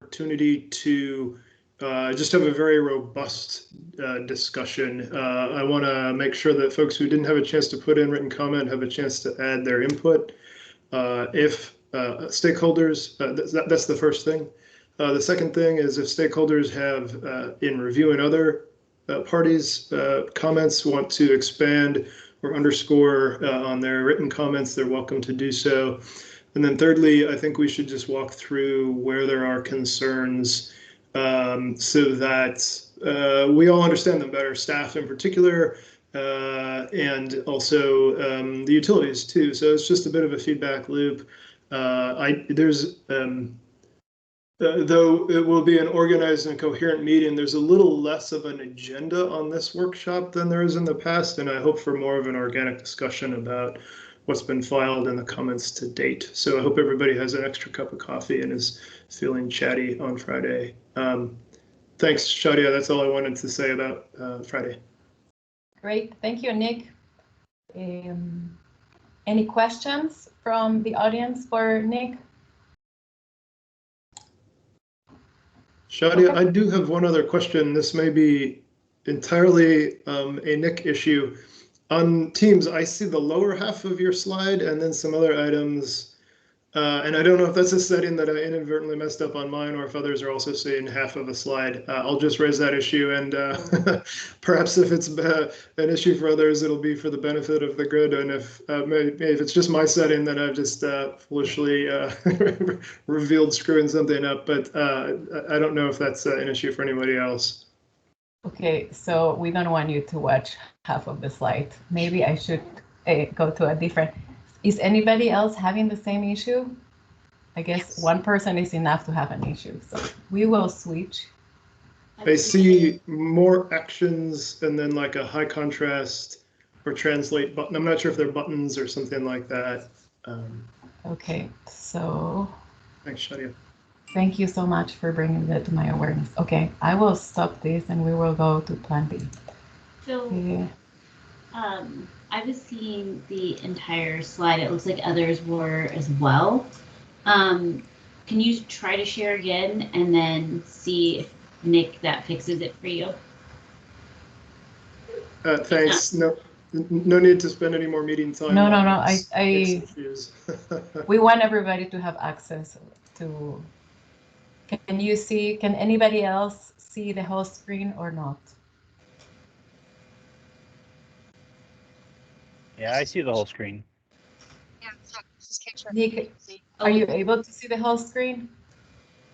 opportunity to just have a very robust discussion. I want to make sure that folks who didn't have a chance to put in written comment have a chance to add their input. If stakeholders, that's the first thing. The second thing is if stakeholders have, in reviewing other parties' comments, want to expand or underscore on their written comments, they're welcome to do so. And then thirdly, I think we should just walk through where there are concerns so that we all understand them better, staff in particular, and also the utilities too. So it's just a bit of a feedback loop. Though it will be an organized and coherent meeting, there's a little less of an agenda on this workshop than there is in the past, and I hope for more of an organic discussion about what's been filed in the comments to date. So I hope everybody has an extra cup of coffee and is feeling chatty on Friday. Thanks, Shadia. That's all I wanted to say about Friday. Great. Thank you, Nick. Any questions from the audience for Nick? Shadia, Okay. I do have one other question. This may be entirely a Nick issue. On Teams, I see the lower half of your slide and then some other items. And I don't know if that's a setting that I inadvertently messed up on mine or if others are also seeing half of a slide. I'll just raise that issue, and perhaps if it's an issue for others, it'll be for the benefit of the grid. And if maybe if it's just my setting, then I've just foolishly revealed screwing something up. But I don't know if that's an issue for anybody else. Okay, so we don't want you to watch half of the slide. Maybe I should go to a different. Is anybody else having the same issue? I guess one person is enough to have an issue, so we will switch. I see more actions and then like a high contrast or translate button. I'm not sure if they're buttons or something like that. Okay, so. Thanks, Shadia. Thank you so much for bringing that to my awareness. Okay, I will stop this and we will go to plan B. So, I was seeing the entire slide. It looks like others were as well. Can you try to share again and then see if Nick that fixes it for you? Thanks. No need to spend any more meeting time. No. We want everybody to have access to. Can anybody else see the whole screen or not? Yeah, I see the whole screen. Yeah, just can't share. Nick, are you able to see the whole screen?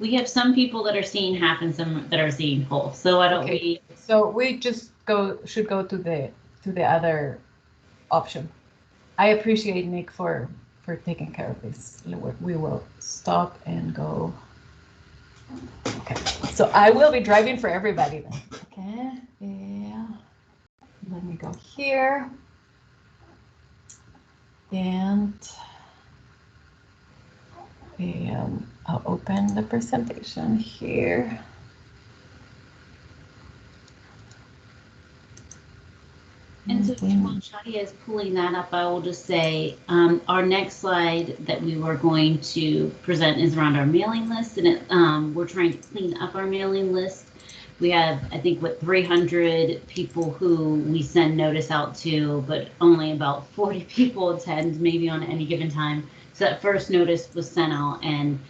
We have some people that are seeing half and some that are seeing whole. So why don't we? So we just should go to the other option. I appreciate Nick for taking care of this. We will stop and go. Okay, so I will be driving for everybody then. Okay, yeah. Let me go here. And I'll open the presentation here. And so while Shadia is pulling that up, I will just say our next slide that we were going to present is around our mailing list, and we're trying to clean up our mailing list. We have, I think, 300 people who we send notice out to, but only about 40 people attend, maybe on any given time. So that first notice was sent out, and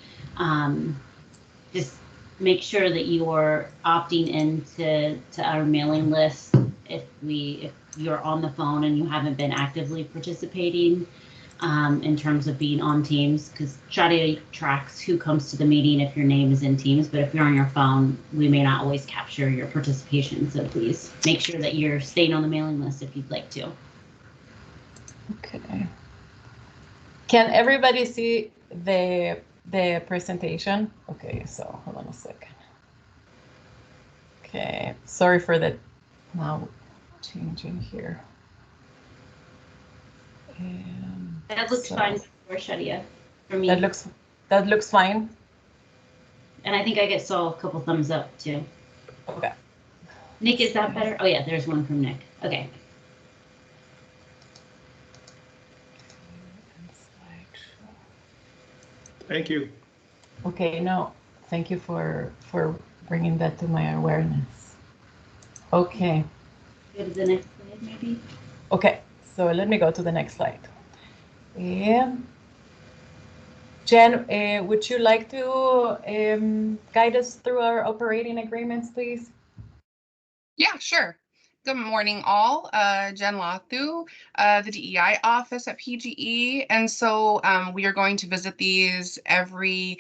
just make sure that you are opting into our mailing list if you're on the phone and you haven't been actively participating in terms of being on Teams, because Shadia tracks who comes to the meeting if your name is in Teams, but if you're on your phone, we may not always capture your participation. So please make sure that you're staying on the mailing list if you'd like to. Okay. Can everybody see the presentation? Okay, so hold on a second. Okay, sorry for that. Now changing here. That looks fine for Shadia, for me. That looks fine. And I think I saw a couple thumbs up too. Okay. Nick, is that better? Oh yeah, there's one from Nick. Okay. Thank you. Okay, no, Thank you for bringing that to my awareness. Okay. Go to the next slide, maybe. Okay, so let me go to the next slide. Yeah. Jen, would you like to guide us through our operating agreements, please? Yeah, sure. Good morning, all. Jen Lathu, the DEI office at PGE. And so we are going to visit these every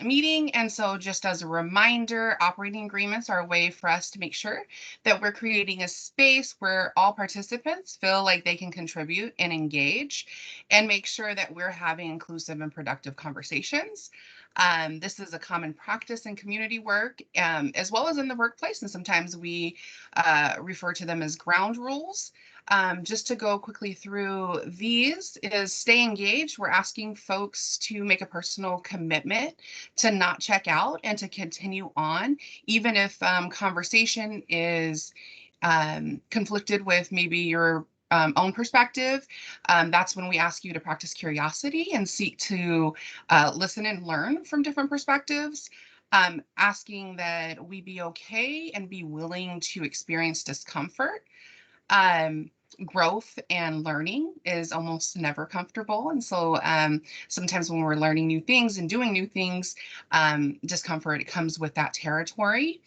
meeting. And so just as a reminder, operating agreements are a way for us to make sure that we're creating a space where all participants feel like they can contribute and engage, and make sure that we're having inclusive and productive conversations. This is a common practice in community work, as well as in the workplace, and sometimes we refer to them as ground rules. Just to go quickly through these is stay engaged. We're asking folks to make a personal commitment to not check out and to continue on, even if conversation is conflicted with maybe your own perspective. That's when we ask you to practice curiosity and seek to listen and learn from different perspectives. Asking that we be okay and be willing to experience discomfort. Growth and learning is almost never comfortable. And so sometimes when we're learning new things and doing new things, discomfort comes with that territory.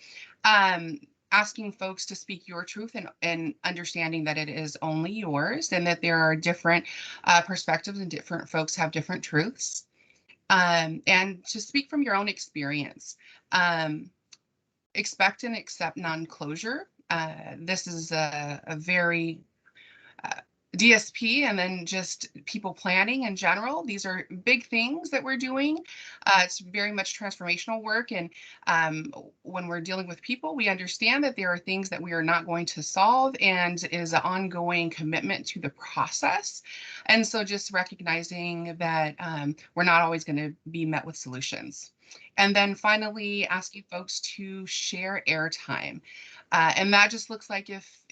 Asking folks to speak your truth and understanding that it is only yours, and that there are different perspectives and different folks have different truths. And to speak from your own experience. Expect and accept non-closure. This is a very DSP, and then just people planning in general. These are big things that we're doing. It's very much transformational work. And when we're dealing with people, we understand that there are things that we are not going to solve, and it is an ongoing commitment to the process. And so just recognizing that we're not always going to be met with solutions. And then finally, asking folks to share airtime. And that just looks like if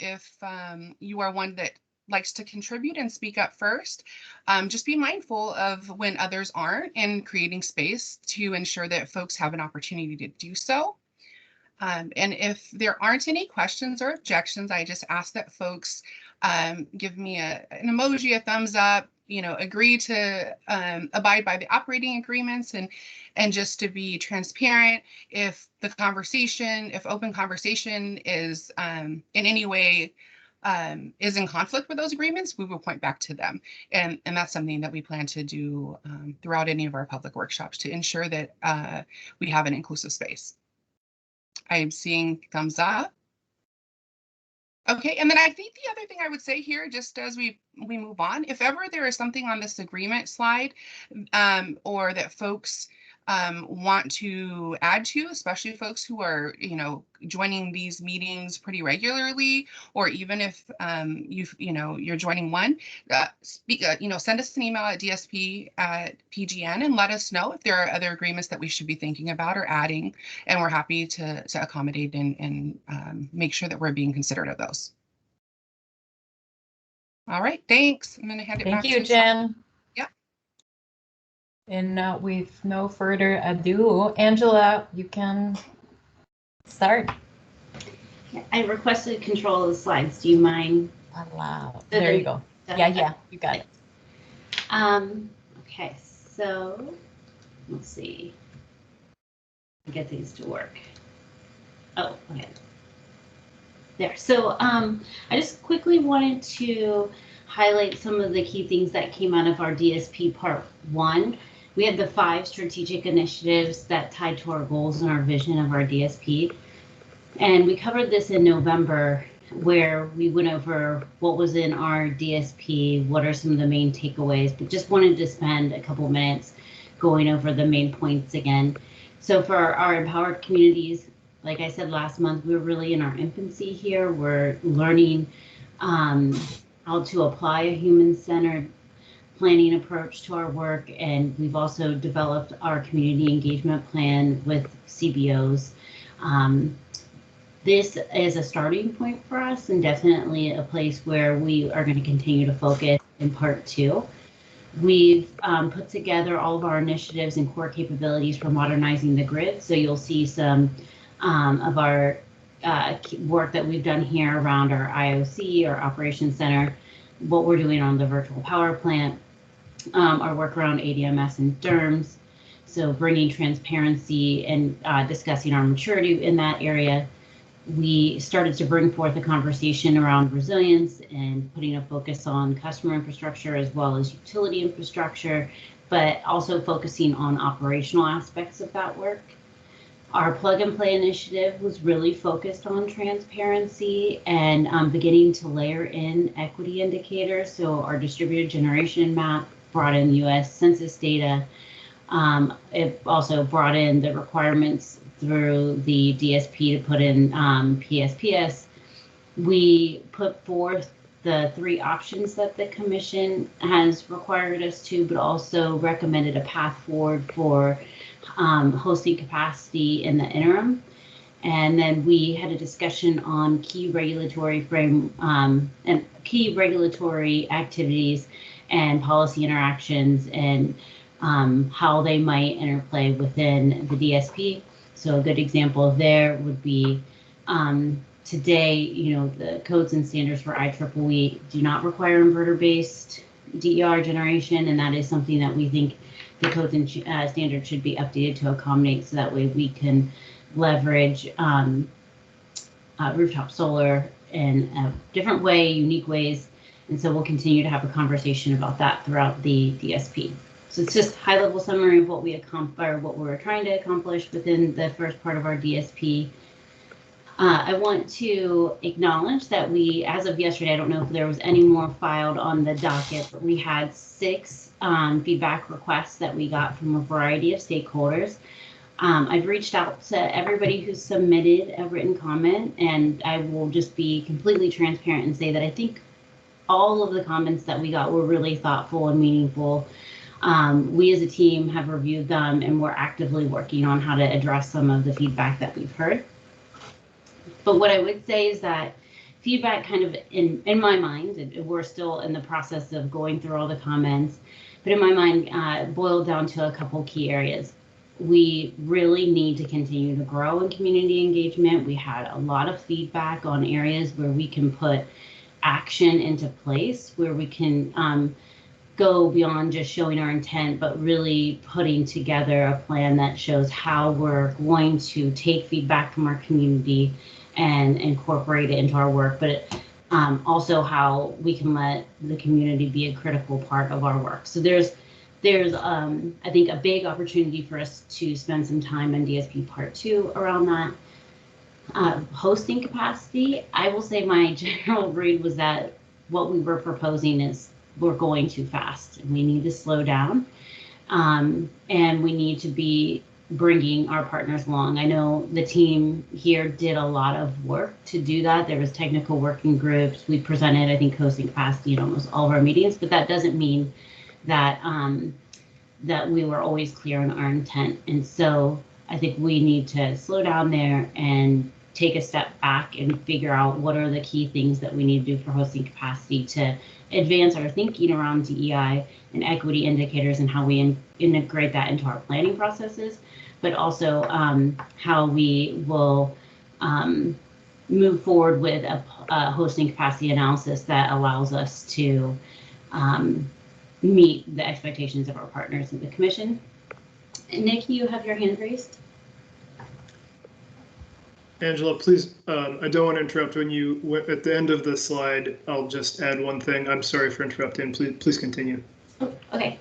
you are one that likes to contribute and speak up first, just be mindful of when others aren't, and creating space to ensure that folks have an opportunity to do so. And if there aren't any questions or objections, I just ask that folks give me an emoji, a thumbs up, agree to abide by the operating agreements, and just to be transparent. If open conversation is in any way is in conflict with those agreements, we will point back to them. And that's something that we plan to do throughout any of our public workshops to ensure that we have an inclusive space. I'm seeing thumbs up. Okay, and then I think the other thing I would say here, just as we move on, if ever there is something on this agreement slide or that folks want to add to, especially folks who are, joining these meetings pretty regularly, or even if you're joining one, send us an email at dsp@pgn and let us know if there are other agreements that we should be thinking about or adding, and we're happy to accommodate and make sure that we're being considerate of those. All right, thanks. I'm going to hand it back to you. Thank you, Jen. Yeah. And with no further ado, Angela, you can start. I requested control of the slides. Do you mind? Allow. There you go. Yeah, you got it. Okay, so let's see. Get these to work. Oh, okay. There. So I just quickly wanted to highlight some of the key things that came out of our DSP Part 1. We had the 5 strategic initiatives that tied to our goals and our vision of our DSP. And we covered this in November, where we went over what was in our DSP, what are some of the main takeaways, but just wanted to spend a couple minutes going over the main points again. So for our empowered communities, like I said last month, we're really in our infancy here. We're learning how to apply a human-centered planning approach to our work, and we've also developed our community engagement plan with CBOs. This is a starting point for us, and definitely a place where we are going to continue to focus in Part 2. We've put together all of our initiatives and core capabilities for modernizing the grid. So you'll see some of our work that we've done here around our IOC, our operations center, what we're doing on the virtual power plant, our work around ADMS and DERMS. So bringing transparency and discussing our maturity in that area. We started to bring forth a conversation around resilience and putting a focus on customer infrastructure as well as utility infrastructure, but also focusing on operational aspects of that work. Our plug and play initiative was really focused on transparency and beginning to layer in equity indicators. So our distributed generation map brought in US Census data. It also brought in the requirements through the DSP to put in PSPS. We put forth the 3 options that the commission has required us to, but also recommended a path forward for hosting capacity in the interim. And then we had a discussion on key regulatory and key regulatory activities and policy interactions and how they might interplay within the DSP. So a good example there would be today, the codes and standards for IEEE do not require inverter-based DER generation, and that is something that we think the codes and standards should be updated to accommodate, so that way we can leverage rooftop solar in a different way, unique ways. And so we'll continue to have a conversation about that throughout the DSP. So it's just high-level summary of what we what we're trying to accomplish within the first part of our DSP. I want to acknowledge that we, as of yesterday, I don't know if there was any more filed on the docket, but we had 6 feedback requests that we got from a variety of stakeholders. I've reached out to everybody who submitted a written comment, and I will just be completely transparent and say that I think all of the comments that we got were really thoughtful and meaningful. We as a team have reviewed them, and we're actively working on how to address some of the feedback that we've heard. But what I would say is that feedback kind of in my mind, we're still in the process of going through all the comments, but in my mind, boiled down to a couple key areas. We really need to continue to grow in community engagement. We had a lot of feedback on areas where we can put action into place, where we can go beyond just showing our intent, but really putting together a plan that shows how we're going to take feedback from our community and incorporate it into our work, but also how we can let the community be a critical part of our work. So there's I think a big opportunity for us to spend some time in DSP Part 2 around that. Hosting capacity, I will say my general read was that what we were proposing is we're going too fast, and we need to slow down, and we need to be bringing our partners along. I know the team here did a lot of work to do that. There was technical working groups. We presented, I think, hosting capacity in almost all of our meetings, but that doesn't mean that that we were always clear on our intent. And so I think we need to slow down there and take a step back and figure out what are the key things that we need to do for hosting capacity to advance our thinking around DEI and equity indicators and how we integrate that into our planning processes, but also how we will move forward with a hosting capacity analysis that allows us to meet the expectations of our partners in the commission. And Nick, you have your hand raised. Angela, please, I don't want to interrupt. When you went at the end of the slide, I'll just add one thing. I'm sorry for interrupting. Please continue. Oh, okay.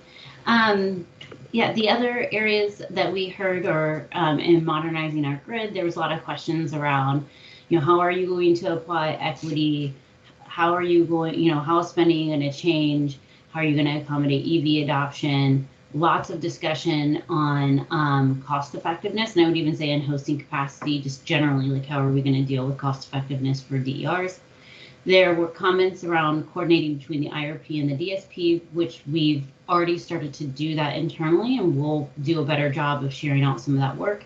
Yeah, the other areas that we heard are in modernizing our grid. There was a lot of questions around, how are you going to apply equity? How are you going, how is spending going to change? How are you going to accommodate EV adoption? Lots of discussion on cost effectiveness, and I would even say in hosting capacity, just generally, like how are we going to deal with cost effectiveness for DERs? There were comments around coordinating between the IRP and the DSP, which we've already started to do that internally, and we'll do a better job of sharing out some of that work.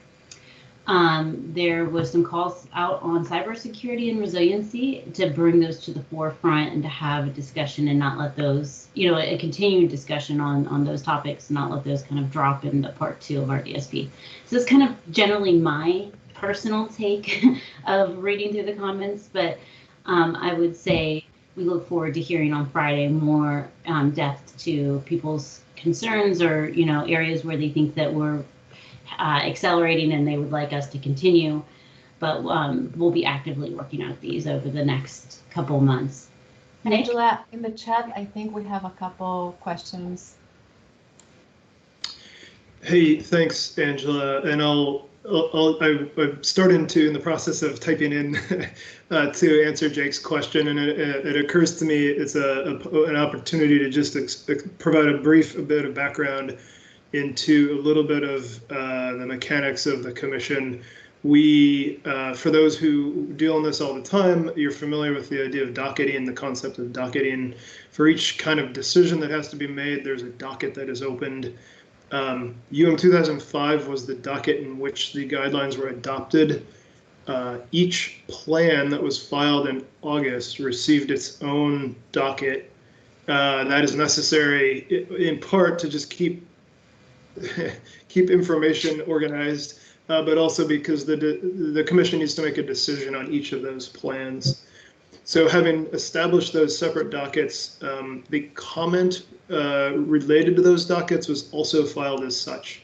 There was some calls out on cybersecurity and resiliency to bring those to the forefront and to have a discussion and not let those, a continued discussion on those topics, not let those kind of drop into part 2 of our DSP. So it's kind of generally my personal take of reading through the comments, but I would say we look forward to hearing on Friday more depth to people's concerns or, areas where they think that we're accelerating and they would like us to continue, but we'll be actively working out these over the next couple months. Angela, in the chat, I think we have a couple questions. Hey, thanks, Angela. And I'm starting to, in the process of typing in to answer Jake's question, and it occurs to me it's an opportunity to just provide a bit of background into a little bit of the mechanics of the commission. We, for those who deal in this all the time, you're familiar with the idea of docketing, the concept of docketing. For each kind of decision that has to be made, there's a docket that is opened. UM 2005 was the docket in which the guidelines were adopted. Each plan that was filed in August received its own docket. That is necessary in part to just keep information organized, but also because the commission needs to make a decision on each of those plans. So having established those separate dockets, the comment related to those dockets was also filed as such.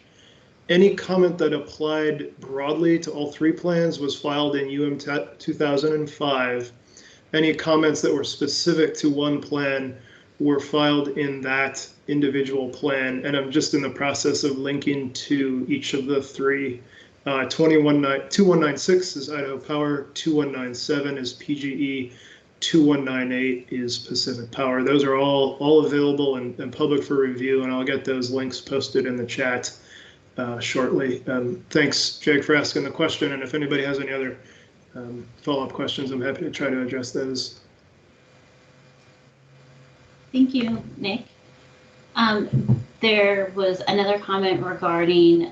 Any comment that applied broadly to all 3 plans was filed in UM 2005. Any comments that were specific to one plan were filed in that individual plan, and I'm just in the process of linking to each of the 3. 2196 is Idaho Power, 2197 is PGE, 2198 is Pacific Power. Those are all available and public for review, and I'll get those links posted in the chat shortly. Thanks, Jake, for asking the question, and if anybody has any other follow-up questions, I'm happy to try to address those. Thank you, Nick. There was another comment regarding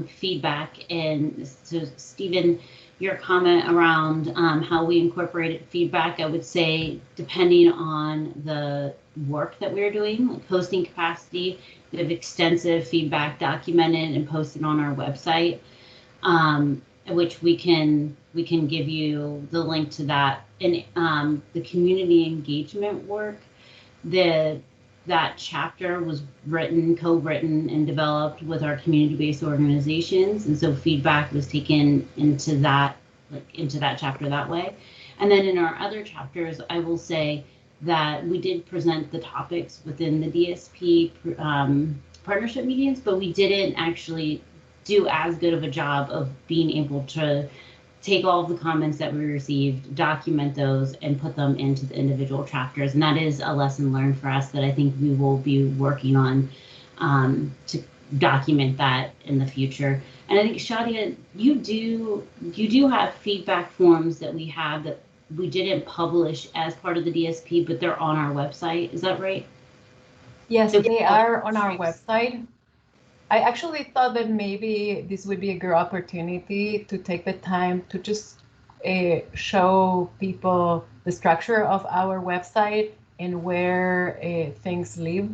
feedback, and so Stephen, your comment around how we incorporated feedback, I would say depending on the work that we're doing, like hosting capacity, we have extensive feedback documented and posted on our website, which we can give you the link to that. And the community engagement work, that chapter was co-written and developed with our community-based organizations, and so feedback was taken into that chapter that way. And then in our other chapters, I will say that we did present the topics within the DSP partnership meetings, but we didn't actually do as good of a job of being able to take all of the comments that we received, document those, and put them into the individual chapters. And that is a lesson learned for us that I think we will be working on to document that in the future. And I think, Shadia, you do have feedback forms that we have that we didn't publish as part of the DSP, but they're on our website. Is that right? Yes, they are on our website. I actually thought that maybe this would be a good opportunity to take the time to just show people the structure of our website and where things live.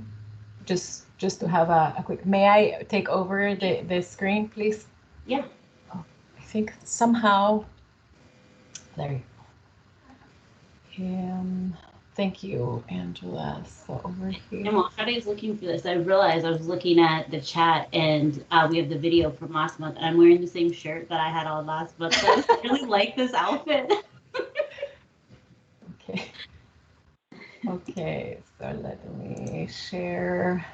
Just to have a quick, may I take over the screen, please? Yeah. Oh, I think somehow, there you go. Thank you, Angela. So over here. And while Shadia is looking for this, I realized I was looking at the chat, and we have the video from last month, and I'm wearing the same shirt that I had on last month. So I really like this outfit. Okay. Okay, so let me share.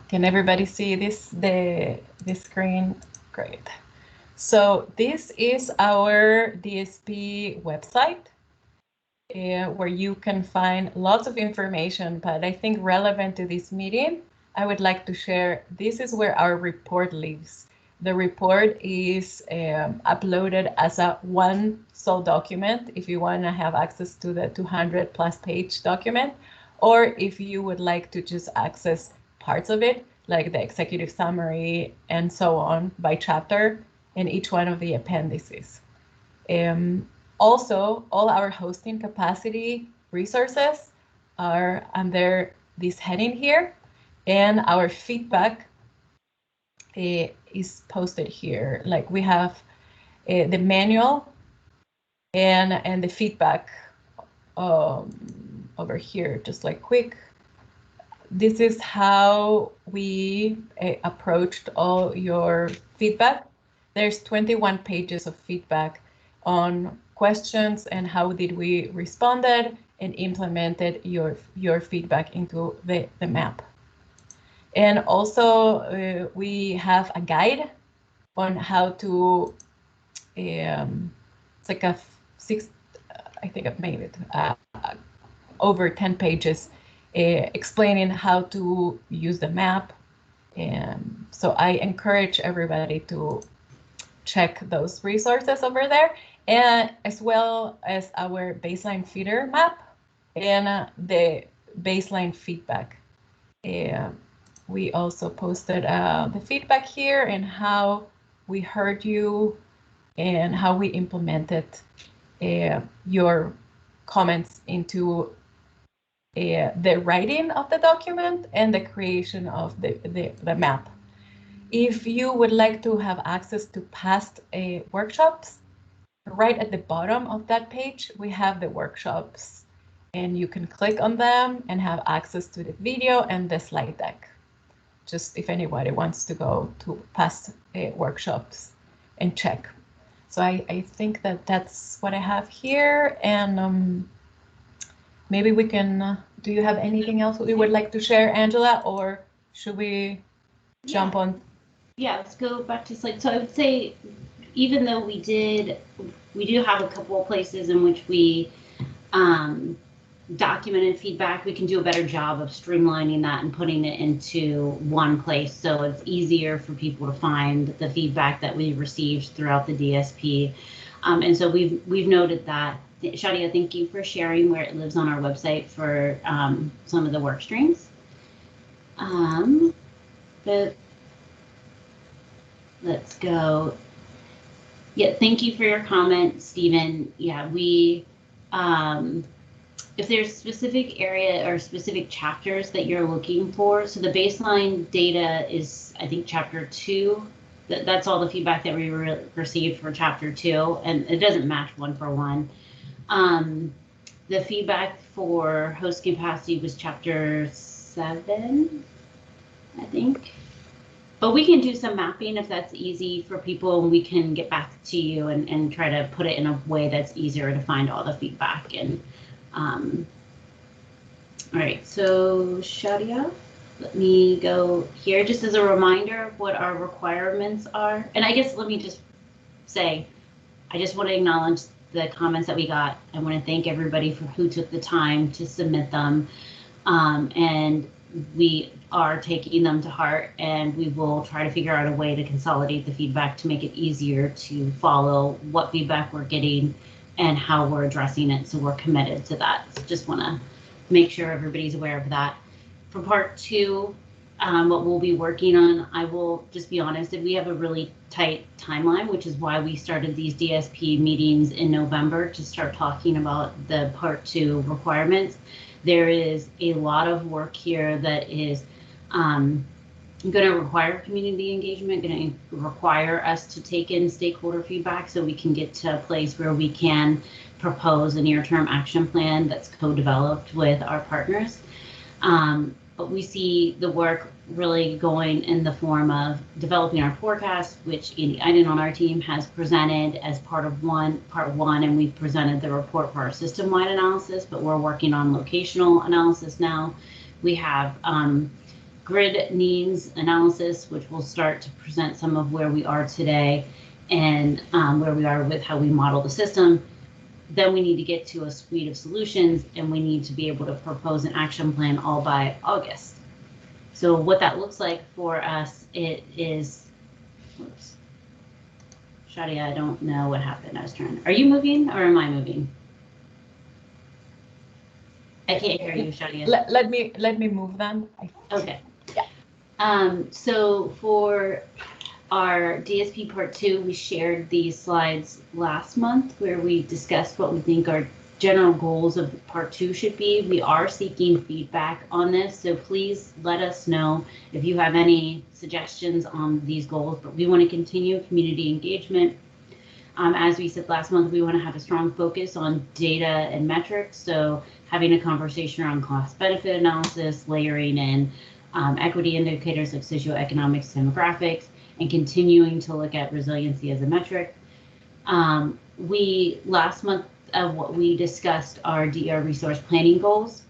Can everybody see the screen? Great. So this is our DSP website, where you can find lots of information, but I think relevant to this meeting, I would like to share, this is where our report lives. The report is uploaded as a one sole document if you want to have access to the 200+ page document, or if you would like to just access parts of it, like the executive summary and so on by chapter, in each one of the appendices. Also, all our hosting capacity resources are under this heading here, and our feedback is posted here. Like we have the manual and the feedback over here, just like quick. This is how we approached all your feedback. There's 21 pages of feedback on questions and how did we responded and implemented your feedback into the map. And also we have a guide on how to, it's like I think I've made it over 10 pages explaining how to use the map. And so I encourage everybody to check those resources over there, and as well as our baseline feeder map and the baseline feedback. We also posted the feedback here and how we heard you and how we implemented your comments into the writing of the document and the creation of the map. If you would like to have access to past workshops, right at the bottom of that page, we have the workshops, and you can click on them and have access to the video and the slide deck. Just if anybody wants to go to past workshops and check. So I think that that's what I have here, and maybe we can, do you have anything else you would like to share, Angela, or should we jump on? Yeah, let's go back to slide. So I would say, even though we do have a couple of places in which we documented feedback, we can do a better job of streamlining that and putting it into one place so it's easier for people to find the feedback that we received throughout the DSP. And so we've noted that. Shadia, thank you for sharing where it lives on our website for some of the work streams. But let's go. Yeah, thank you for your comment, Stephen. Yeah, we, if there's specific area or specific chapters that you're looking for, so the baseline data is, I think, chapter 2. That's all the feedback that we received for chapter 2, and it doesn't match one for one. The feedback for host capacity was chapter 7, I think. But we can do some mapping if that's easy for people, and we can get back to you and try to put it in a way that's easier to find all the feedback. And all right, so Shadia, let me go here just as a reminder of what our requirements are. And I guess let me just say, I just want to acknowledge the comments that we got. I want to thank everybody for who took the time to submit them. And we are taking them to heart, and we will try to figure out a way to consolidate the feedback to make it easier to follow what feedback we're getting and how we're addressing it. So we're committed to that. So just want to make sure everybody's aware of that. For part 2, what we'll be working on, I will just be honest, that we have a really tight timeline, which is why we started these DSP meetings in November to start talking about the part 2 requirements. There is a lot of work here that is going to require community engagement, going to require us to take in stakeholder feedback so we can get to a place where we can propose a near-term action plan that's co-developed with our partners. But we see the work really going in the form of developing our forecast, which Andy Iden on our team has presented as part 1, and we've presented the report for our system-wide analysis, but we're working on locational analysis now. We have grid needs analysis, which will start to present some of where we are today and where we are with how we model the system. Then we need to get to a suite of solutions, and we need to be able to propose an action plan all by August. So what that looks like for us, it is, whoops. Shadia, I don't know what happened. I was trying. Are you moving or am I moving? I can't hear you, Shadia. Let me move them. Okay. Yeah. So for Our DSP Part 2, we shared these slides last month where we discussed what we think our general goals of Part 2 should be. We are seeking feedback on this, so please let us know if you have any suggestions on these goals, but we want to continue community engagement. As we said last month, we want to have a strong focus on data and metrics, so having a conversation around cost-benefit analysis, layering in equity indicators like socioeconomics, demographics, and continuing to look at resiliency as a metric. Last month, what we discussed are DER resource planning goals,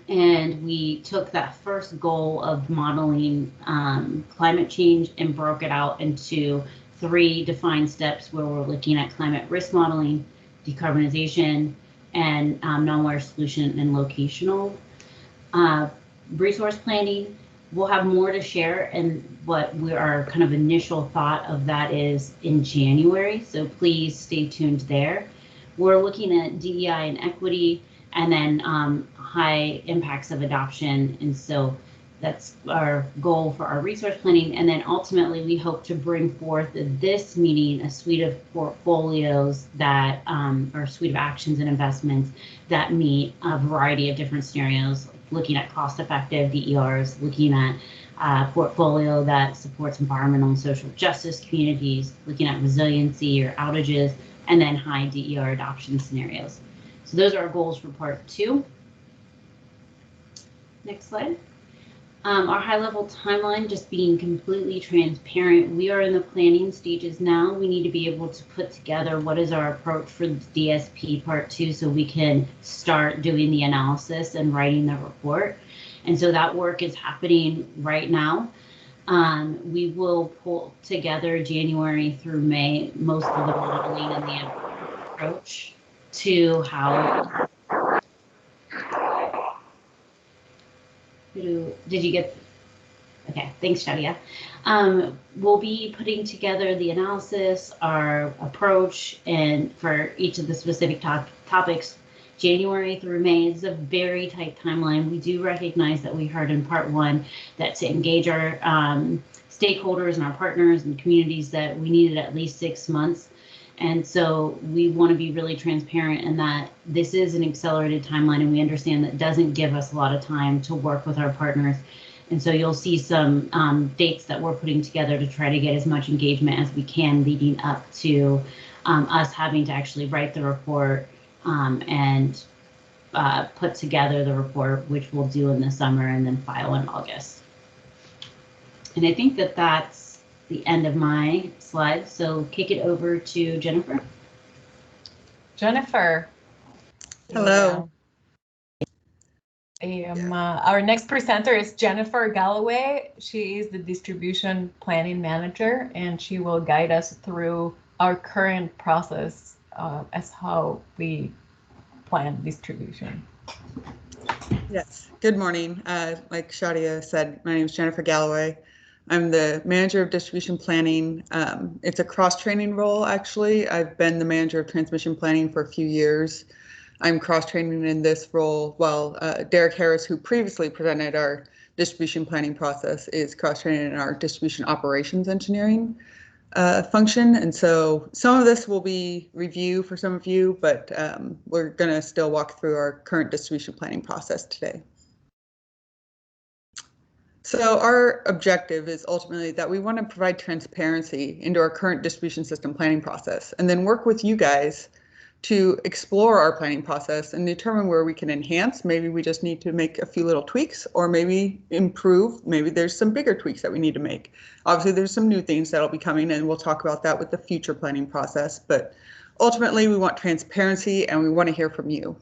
and we took that first goal of modeling climate change and broke it out into 3 defined steps where we're looking at climate risk modeling, decarbonization, and non-water solution and locational. Resource planning, we'll have more to share, and what our kind of initial thought of that is in January, so please stay tuned there. We're looking at DEI and equity, and then high impacts of adoption, and so that's our goal for our resource planning. And then ultimately, we hope to bring forth this meeting a suite of portfolios that, or suite of actions and investments that meet a variety of different scenarios, looking at cost-effective DERs, looking at a portfolio that supports environmental and social justice communities, looking at resiliency or outages, and then high DER adoption scenarios. So those are our goals for Part 2. Next slide. Our high-level timeline, just being completely transparent, we are in the planning stages now. We need to be able to put together what is our approach for the DSP Part 2 so we can start doing the analysis and writing the report. And so that work is happening right now. We will pull together January through May most of the modeling and the approach to how. Did you get? Okay, thanks, Shadia. We'll be putting together the analysis, our approach, and for each of the specific topics, January through May. Is a very tight timeline. We do recognize that we heard in Part 1 that to engage our stakeholders and our partners and communities that we needed at least 6 months. And so we want to be really transparent in that this is an accelerated timeline, and we understand that doesn't give us a lot of time to work with our partners. And so you'll see some dates that we're putting together to try to get as much engagement as we can leading up to us having to actually write the report and put together the report, which we'll do in the summer and then file in August. And I think that that's the end of my slides, so kick it over to Jennifer. Jennifer. Hello. Our next presenter is Jennifer Galloway. She is the distribution planning manager, and she will guide us through our current process as how we plan distribution. Yes, good morning. Like Shadia said, my name is Jennifer Galloway. I'm the manager of distribution planning. It's a cross-training role, actually. I've been the manager of transmission planning for a few years. I'm cross-training in this role while Derek Harris, who previously presented our distribution planning process, is cross-training in our distribution operations engineering function. And so some of this will be review for some of you, but we're going to still walk through our current distribution planning process today. So our objective is ultimately that we want to provide transparency into our current distribution system planning process, and then work with you guys to explore our planning process and determine where we can enhance. Maybe we just need to make a few little tweaks, or maybe improve. Maybe there's some bigger tweaks that we need to make. Obviously, there's some new things that'll be coming, and we'll talk about that with the future planning process. But ultimately, we want transparency, and we want to hear from you.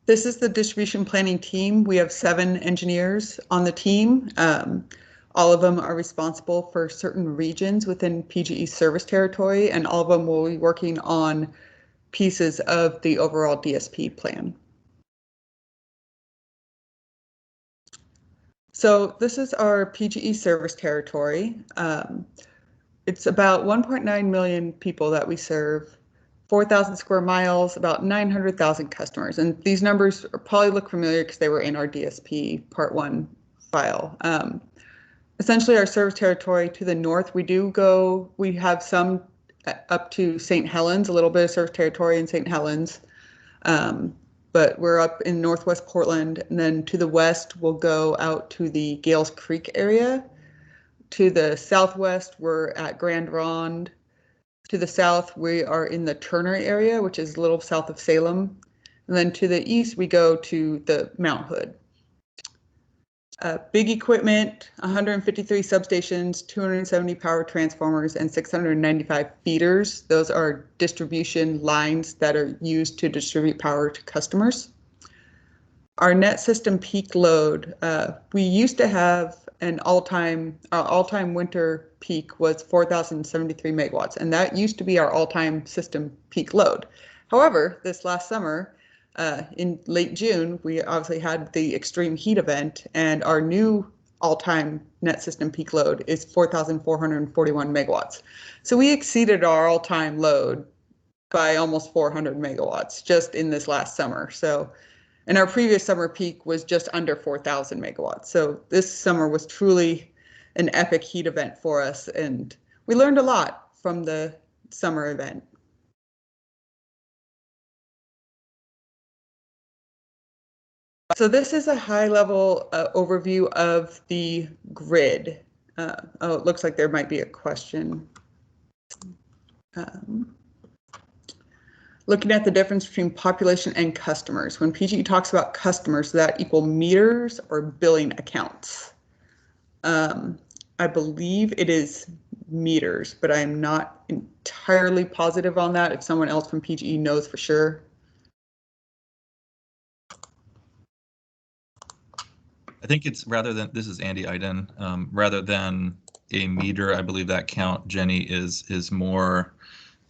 This is the distribution planning team. We have 7 engineers on the team. All of them are responsible for certain regions within PGE service territory, and all of them will be working on pieces of the overall DSP plan. So this is our PGE service territory. It's about 1.9 million people that we serve, 4,000 square miles, about 900,000 customers. And these numbers probably look familiar because they were in our DSP Part 1 file. essentially our service territory to the north, we have some up to St. Helens, a little bit of service territory in St. Helens. But we're up in Northwest Portland, and then to the west, we'll go out to the Gales Creek area. To the southwest, we're at Grand Ronde. To the south, we are in the Turner area, which is a little south of Salem. And then to the east, we go to the Mount Hood. Big equipment, 153 substations, 270 power transformers, and 695 feeders. Those are distribution lines that are used to distribute power to customers. Our net system peak load, we used to have an all-time winter peak was 4,073 megawatts, and that used to be our all-time system peak load. However, this last summer, in late June, we obviously had the extreme heat event, and our new all-time net system peak load is 4,441 megawatts. So we exceeded our all-time load by almost 400 megawatts just in this last summer. So, and our previous summer peak was just under 4,000 megawatts. So this summer was truly an epic heat event for us, and we learned a lot from the summer event. So this is a high-level overview of the grid. Oh, it looks like there might be a question. Looking at the difference between population and customers. When PGE talks about customers, does that equal meters or billing accounts? I believe it is meters, but I am not entirely positive on that. If someone else from PGE knows for sure. I think it's rather than, this is Andy Iden, rather than a meter, I believe that count, Jenny, is more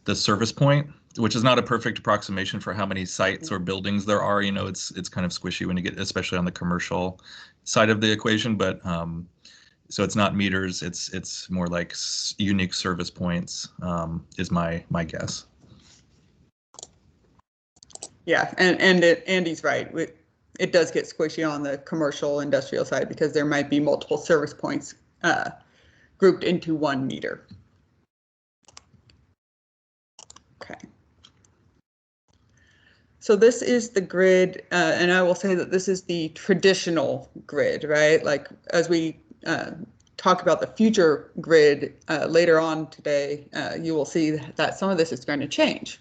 the service point, which is not a perfect approximation for how many sites or buildings there are. You know, it's kind of squishy when you get, especially on the commercial side of the equation, but so it's not meters, it's more like unique service points, is my guess. Yeah, and Andy's right. It does get squishy on the commercial industrial side because there might be multiple service points grouped into one meter. Okay. So this is the grid, and I will say that this is the traditional grid, right? Like as we talk about the future grid later on today, you will see that some of this is going to change.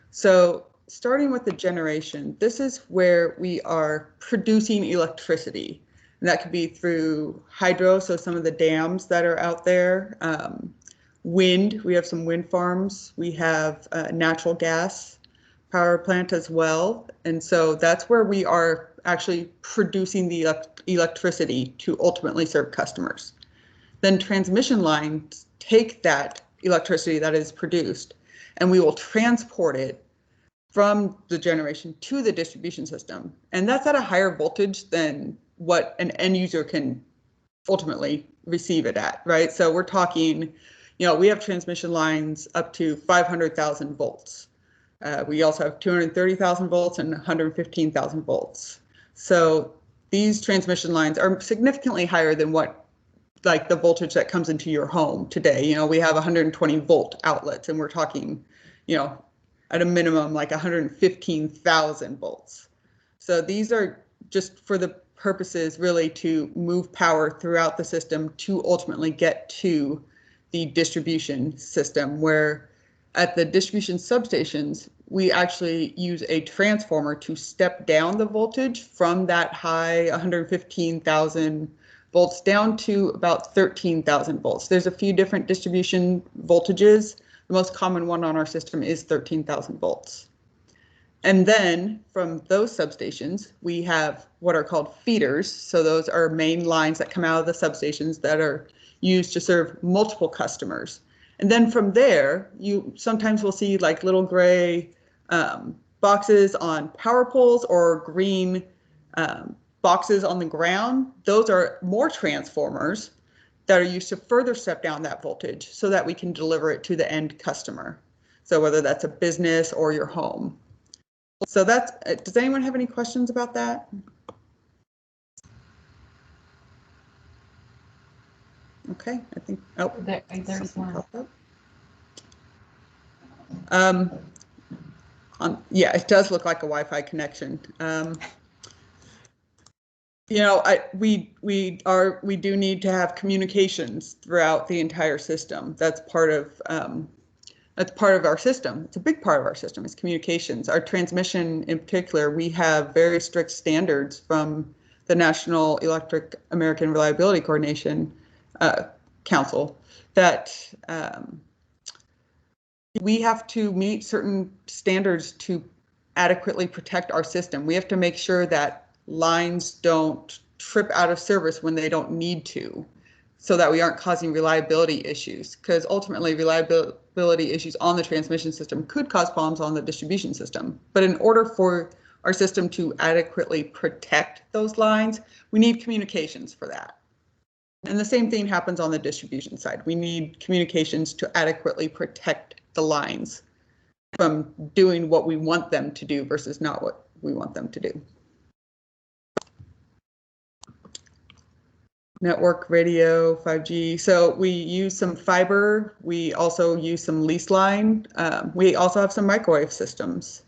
So starting with the generation, this is where we are producing electricity. And that could be through hydro, so some of the dams that are out there. Wind, we have some wind farms. We have natural gas power plant as well. And so that's where we are actually producing the electricity to ultimately serve customers. Then transmission lines take that electricity that is produced, and we will transport it from the generation to the distribution system. And that's at a higher voltage than what an end user can ultimately receive it at, right? So we're talking, you know, we have transmission lines up to 500,000 volts. We also have 230,000 volts and 115,000 volts. So these transmission lines are significantly higher than what, like the voltage that comes into your home today. You know, we have 120 volt outlets, and we're talking, you know, at a minimum like 115,000 volts. So these are just for the purposes really to move power throughout the system to ultimately get to the distribution system, where at the distribution substations, we actually use a transformer to step down the voltage from that high 115,000 volts down to about 13,000 volts. There's a few different distribution voltages. The most common one on our system is 13,000 volts. And then from those substations, we have what are called feeders. So those are main lines that come out of the substations that are used to serve multiple customers. And then from there, you sometimes will see like little gray boxes on power poles or green boxes on the ground. Those are more transformers that are used to further step down that voltage so that we can deliver it to the end customer. So whether that's a business or your home. So that's, does anyone have any questions about that? Okay, I think, oh. There's something one. popped up. Yeah, it does look like a Wi-Fi connection. You know, we do need to have communications throughout the entire system. That's part of our system. It's a big part of our system is communications. Our transmission in particular, we have very strict standards from the National Electric American Reliability Coordination Council that we have to meet certain standards to adequately protect our system. We have to make sure that lines don't trip out of service when they don't need to, so that we aren't causing reliability issues, because ultimately reliability issues on the transmission system could cause problems on the distribution system. But in order for our system to adequately protect those lines, we need communications for that. And the same thing happens on the distribution side. We need communications to adequately protect the lines from doing what we want them to do versus not what we want them to do. Network, radio, 5G. So we use some fiber. We also use some lease line. We also have some microwave systems.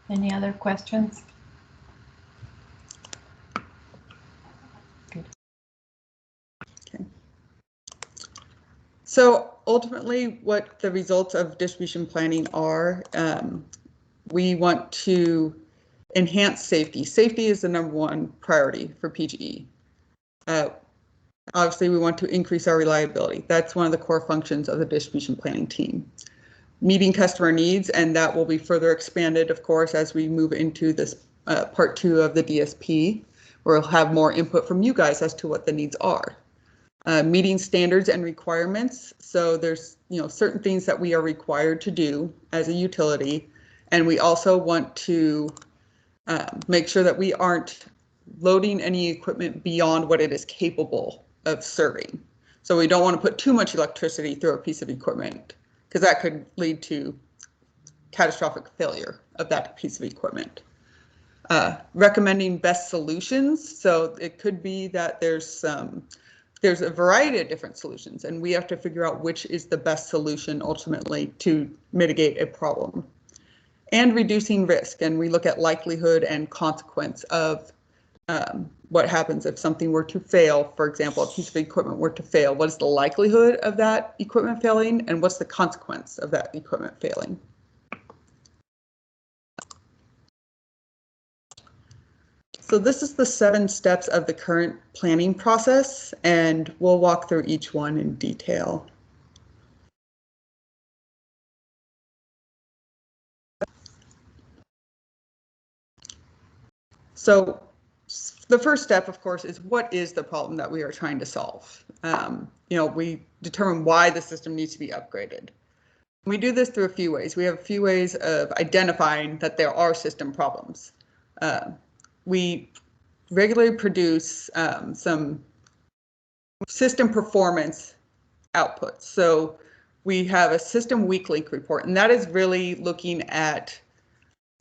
Any other questions? Good. Okay. So ultimately, what the results of distribution planning are, we want to enhance safety. Safety is the #1 priority for PGE. Obviously, we want to increase our reliability. That's one of the core functions of the distribution planning team. Meeting customer needs, and that will be further expanded, of course, as we move into this part 2 of the DSP, where we'll have more input from you guys as to what the needs are. Meeting standards and requirements. So there's certain things that we are required to do as a utility, and we also want to make sure that we aren't loading any equipment beyond what it is capable of serving. So we don't want to put too much electricity through a piece of equipment, because that could lead to catastrophic failure of that piece of equipment. Recommending best solutions. So it could be that there's a variety of different solutions, and we have to figure out which is the best solution ultimately to mitigate a problem. And reducing risk, and we look at likelihood and consequence of what happens if something were to fail. For example, a piece of equipment were to fail. What is the likelihood of that equipment failing, and what's the consequence of that equipment failing? So this is the 7 steps of the current planning process, and we'll walk through each one in detail. So the first step, of course, is what is the problem that we are trying to solve? We determine why the system needs to be upgraded. We do this through a few ways. We have a few ways of identifying that there are system problems. We regularly produce some system performance outputs. So we have a system weak link report, and that is really looking at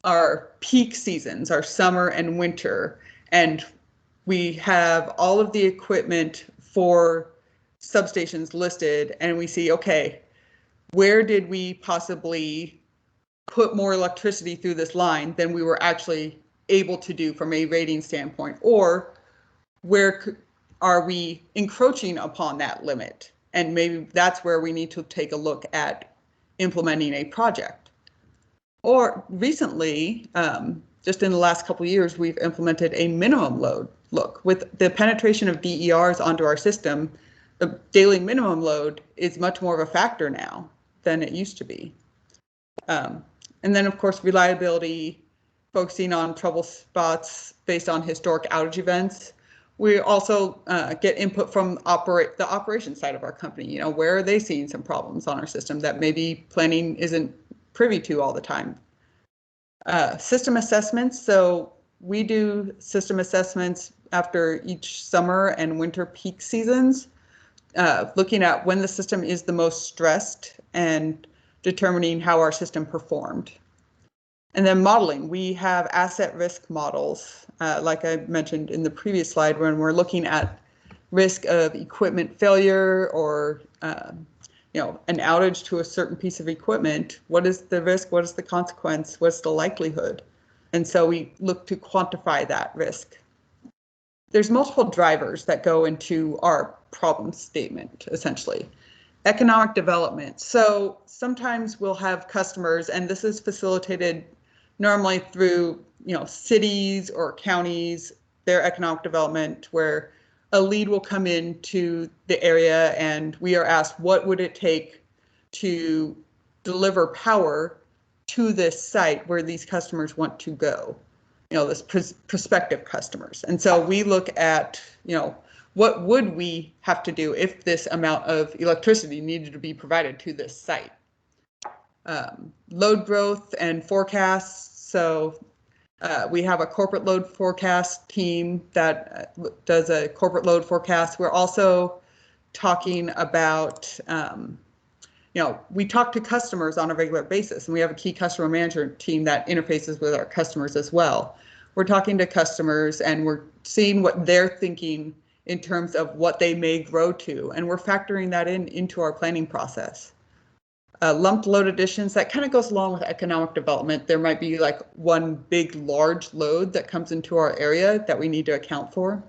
our peak seasons, our summer and winter, and we have all of the equipment for substations listed, and we see, okay, where did we possibly put more electricity through this line than we were actually able to do from a rating standpoint, or where are we encroaching upon that limit? And maybe that's where we need to take a look at implementing a project. Or recently, just in the last couple of years, we've implemented a minimum load look. With the penetration of DERs onto our system, the daily minimum load is much more of a factor now than it used to be. And then, of course, reliability, focusing on trouble spots based on historic outage events. We also get input from the operation side of our company. Where are they seeing some problems on our system that maybe planning isn't privy to all the time? System assessments. So we do system assessments after each summer and winter peak seasons, looking at when the system is the most stressed and determining how our system performed. And then modeling, we have asset risk models, like I mentioned in the previous slide, when we're looking at risk of equipment failure or an outage to a certain piece of equipment. What is the risk? What is the consequence? What's the likelihood? And so we look to quantify that risk. There's multiple drivers that go into our problem statement, essentially. Economic development. So sometimes we'll have customers, and this is facilitated normally through cities or counties, their economic development, where a lead will come into the area and we are asked, what would it take to deliver power to this site where these customers want to go? This prospective customers. And so we look at, what would we have to do if this amount of electricity needed to be provided to this site? Load growth and forecasts. So we have a corporate load forecast team that does a corporate load forecast. We're also talking about, we talk to customers on a regular basis, and we have a key customer management team that interfaces with our customers as well. We're talking to customers and we're seeing what they're thinking in terms of what they may grow to, and we're factoring that into our planning process. Lumped load additions, that kind of goes along with economic development. There might be like one big large load that comes into our area that we need to account for.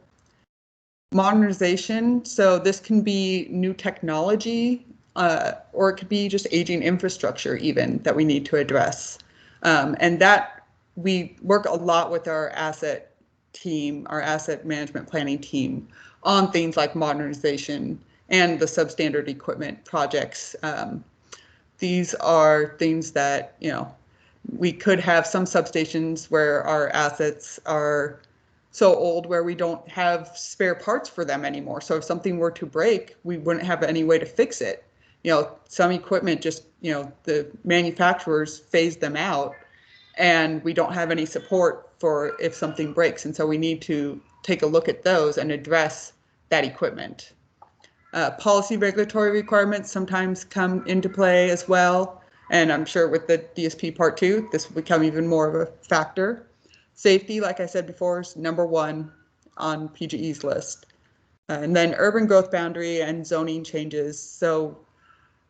Modernization, so this can be new technology or it could be just aging infrastructure even that we need to address. And that we work a lot with our asset team, our asset management planning team on things like modernization and the substandard equipment projects. These are things that, we could have some substations where our assets are so old where we don't have spare parts for them anymore. So if something were to break, we wouldn't have any way to fix it. Some equipment just, the manufacturers phase them out and we don't have any support for if something breaks. And so we need to take a look at those and address that equipment. Policy regulatory requirements sometimes come into play as well. And I'm sure with the DSP Part 2, this will become even more of a factor. Safety, like I said before, is #1 on PGE's list. And then urban growth boundary and zoning changes. So,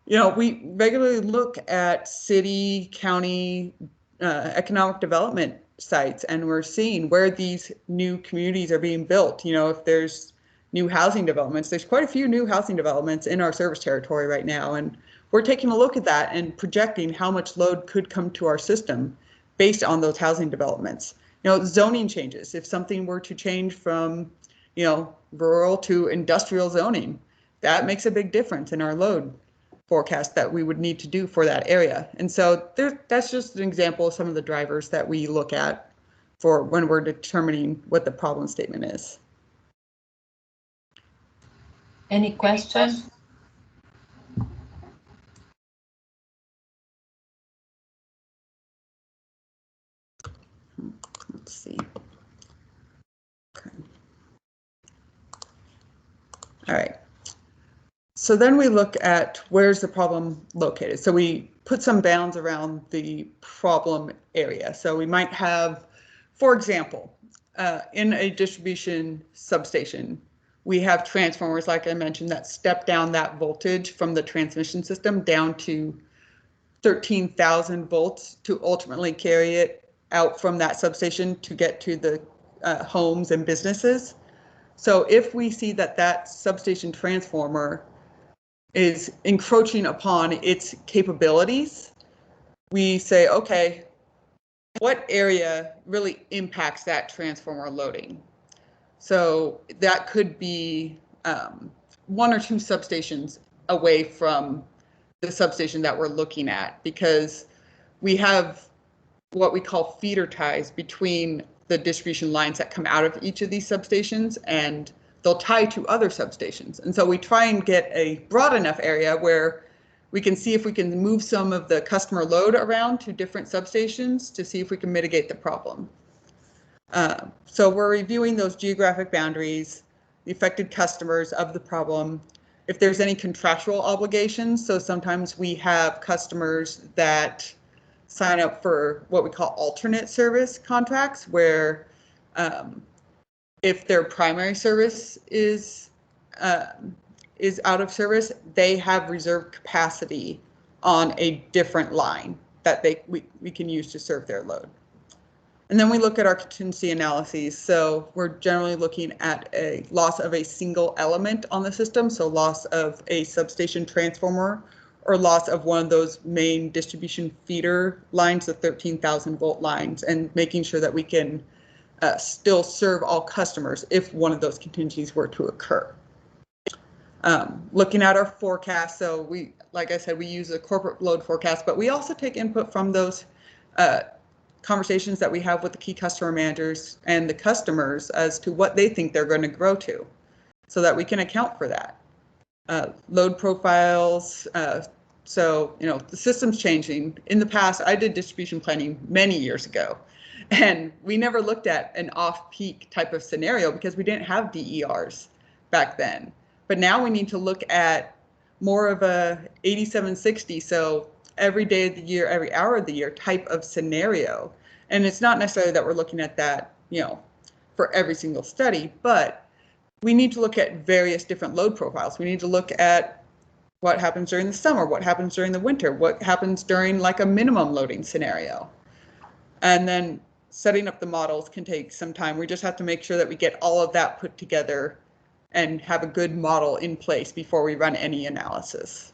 we regularly look at city, county, economic development sites, and we're seeing where these new communities are being built. If there's new housing developments, there's quite a few new housing developments in our service territory right now. And we're taking a look at that and projecting how much load could come to our system based on those housing developments. Zoning changes, if something were to change from, rural to industrial zoning, that makes a big difference in our load forecast that we would need to do for that area. And so that's just an example of some of the drivers that we look at for when we're determining what the problem statement is. Any questions? Let's see. Okay. All right. So then we look at where's the problem located. So we put some bounds around the problem area. So we might have, for example, in a distribution substation, we have transformers, like I mentioned, that step down that voltage from the transmission system down to 13,000 volts to ultimately carry it out from that substation to get to the homes and businesses. So if we see that that substation transformer is encroaching upon its capabilities, we say, okay, what area really impacts that transformer loading? So that could be 1 or 2 substations away from the substation that we're looking at, because we have what we call feeder ties between the distribution lines that come out of each of these substations, and they'll tie to other substations. And so we try and get a broad enough area where we can see if we can move some of the customer load around to different substations to see if we can mitigate the problem. So we're reviewing those geographic boundaries, the affected customers of the problem, if there's any contractual obligations. So sometimes we have customers that sign up for what we call alternate service contracts, where if their primary service is out of service, they have reserved capacity on a different line that we can use to serve their load. And then we look at our contingency analyses. So we're generally looking at a loss of a single element on the system, so loss of a substation transformer or loss of one of those main distribution feeder lines, the 13,000 volt lines, and making sure that we can still serve all customers if one of those contingencies were to occur. Looking at our forecast, so we, like I said, we use a corporate load forecast, but we also take input from those conversations that we have with the key customer managers and the customers as to what they think they're going to grow to, so that we can account for that. Load profiles, so, you know, the system's changing. In the past, I did distribution planning many years ago, and we never looked at an off-peak type of scenario because we didn't have DERs back then. But now we need to look at more of a 8760, so every day of the year, every hour of the year type of scenario. And it's not necessarily that we're looking at that, you know, for every single study, but we need to look at various different load profiles. We need to look at what happens during the summer, what happens during the winter, what happens during like a minimum loading scenario. And then setting up the models can take some time. We just have to make sure that we get all of that put together and have a good model in place before we run any analysis.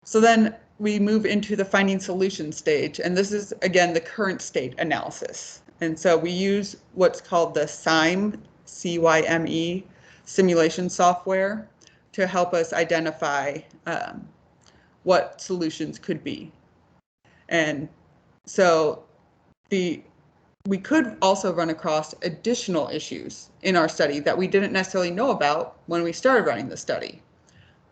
So then we move into the finding solution stage, and this is, again, the current state analysis. And so we use what's called the CYME, C-Y-M-E, simulation software to help us identify what solutions could be. And so we could also run across additional issues in our study that we didn't necessarily know about when we started running the study.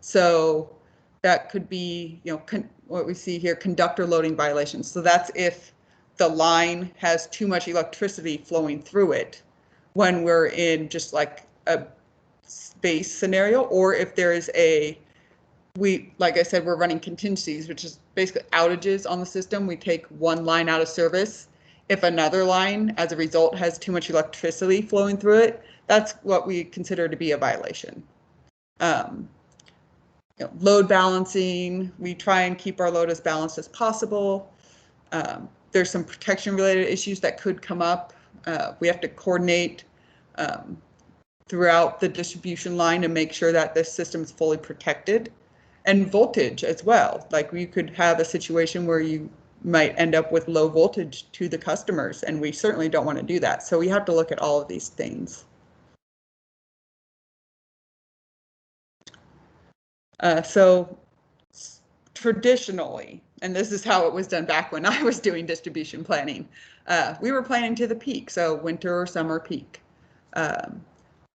So that could be, you know, what we see here, conductor loading violations. So that's if the line has too much electricity flowing through it when we're in just like a space scenario, or if there is like I said, we're running contingencies, which is basically outages on the system. We take one line out of service. If another line, as a result, has too much electricity flowing through it, that's what we consider to be a violation. You know, load balancing, we try and keep our load as balanced as possible. There's some protection related issues that could come up. We have to coordinate throughout the distribution line and make sure that this system is fully protected. And voltage as well. Like we could have a situation where you might end up with low voltage to the customers, and we certainly don't want to do that. So we have to look at all of these things. So traditionally, and this is how it was done back when I was doing distribution planning, we were planning to the peak, so winter or summer peak.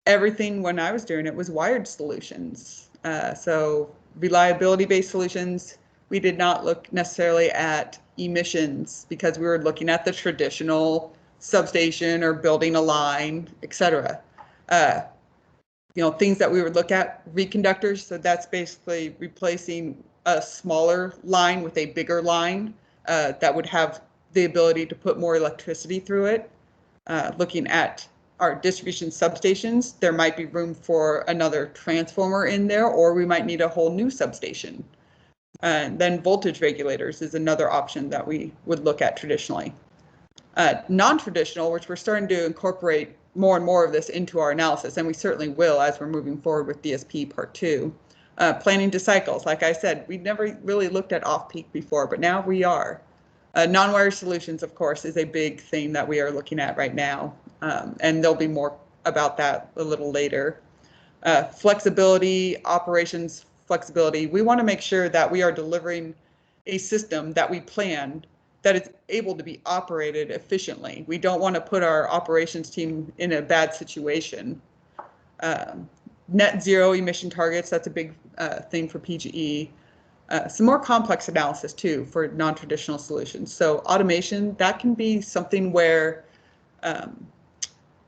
Everything when I was doing it was wired solutions. So reliability-based solutions, we did not look necessarily at emissions because we were looking at the traditional substation or building a line, etc. You know, things that we would look at, reconductors, so that's basically replacing a smaller line with a bigger line that would have the ability to put more electricity through it. Looking at our distribution substations, there might be room for another transformer in there, or we might need a whole new substation. And then voltage regulators is another option that we would look at traditionally. Non-traditional, which we're starting to incorporate more and more of this into our analysis, and we certainly will as we're moving forward with DSP Part 2. Planning to cycles, like I said, we never really looked at off-peak before, but now we are. Non-wire solutions, of course, is a big thing that we are looking at right now, and there'll be more about that a little later. Flexibility, operations flexibility, we want to make sure that we are delivering a system that we planned that is able to be operated efficiently. We don't want to put our operations team in a bad situation. Net zero emission targets, that's a big thing for PGE. Some more complex analysis too for non-traditional solutions. So automation, that can be something where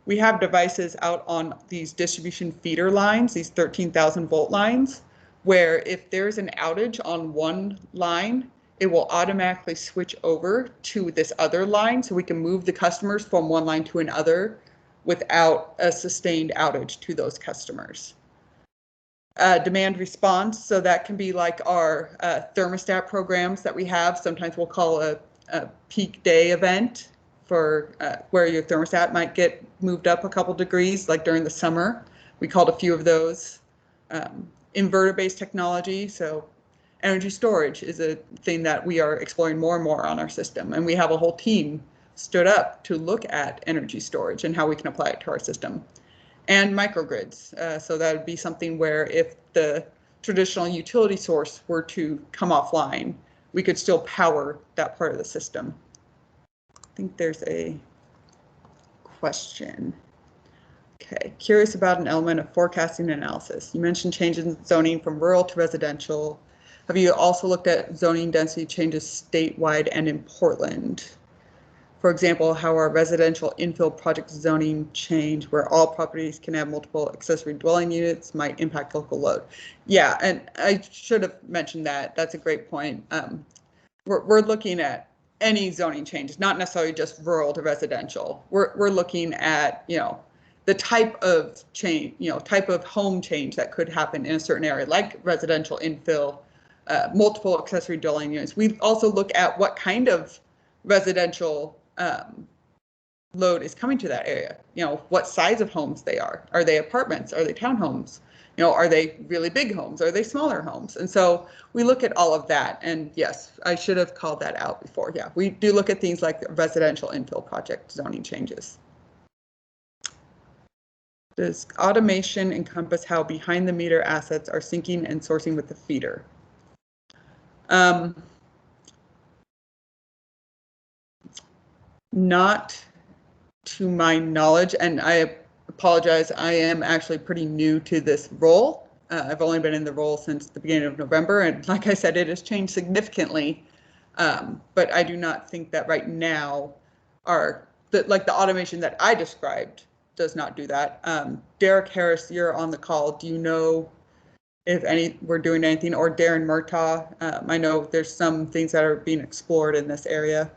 we have devices out on these distribution feeder lines, these 13,000 volt lines, where if there's an outage on one line, it will automatically switch over to this other line so we can move the customers from one line to another without a sustained outage to those customers. Demand response, so that can be like our thermostat programs that we have. Sometimes we'll call a peak day event for where your thermostat might get moved up a couple degrees, like during the summer. We called a few of those. Inverter-based technology, so energy storage is a thing that we are exploring more and more on our system, and we have a whole team stood up to look at energy storage and how we can apply it to our system. And microgrids, so that would be something where if the traditional utility source were to come offline, we could still power that part of the system. I think there's a question. Okay, curious about an element of forecasting analysis. You mentioned changes in zoning from rural to residential. Have you also looked at zoning density changes statewide and in Portland? For example, how our residential infill project zoning change where all properties can have multiple accessory dwelling units might impact local load. Yeah, and I should have mentioned that. That's a great point. We're looking at any zoning changes, not necessarily just rural to residential. We're looking at, you know, the type of change, you know, type of home change that could happen in a certain area, like residential infill, multiple accessory dwelling units. We also look at what kind of residential load is coming to that area. You know, what size of homes they are. Are they apartments? Are they townhomes? You know, are they really big homes? Are they smaller homes? And so we look at all of that. And yes, I should have called that out before. Yeah, we do look at things like residential infill project zoning changes. Does automation encompass how behind the meter assets are syncing and sourcing with the feeder? Not to my knowledge, and I apologize, I am actually pretty new to this role. I've only been in the role since the beginning of November, and like I said, it has changed significantly. But I do not think that right now the automation that I described does not do that. Derek Harris, you're on the call. Do you know if we're doing anything, or Darren Murtaugh? I know there's some things that are being explored in this area.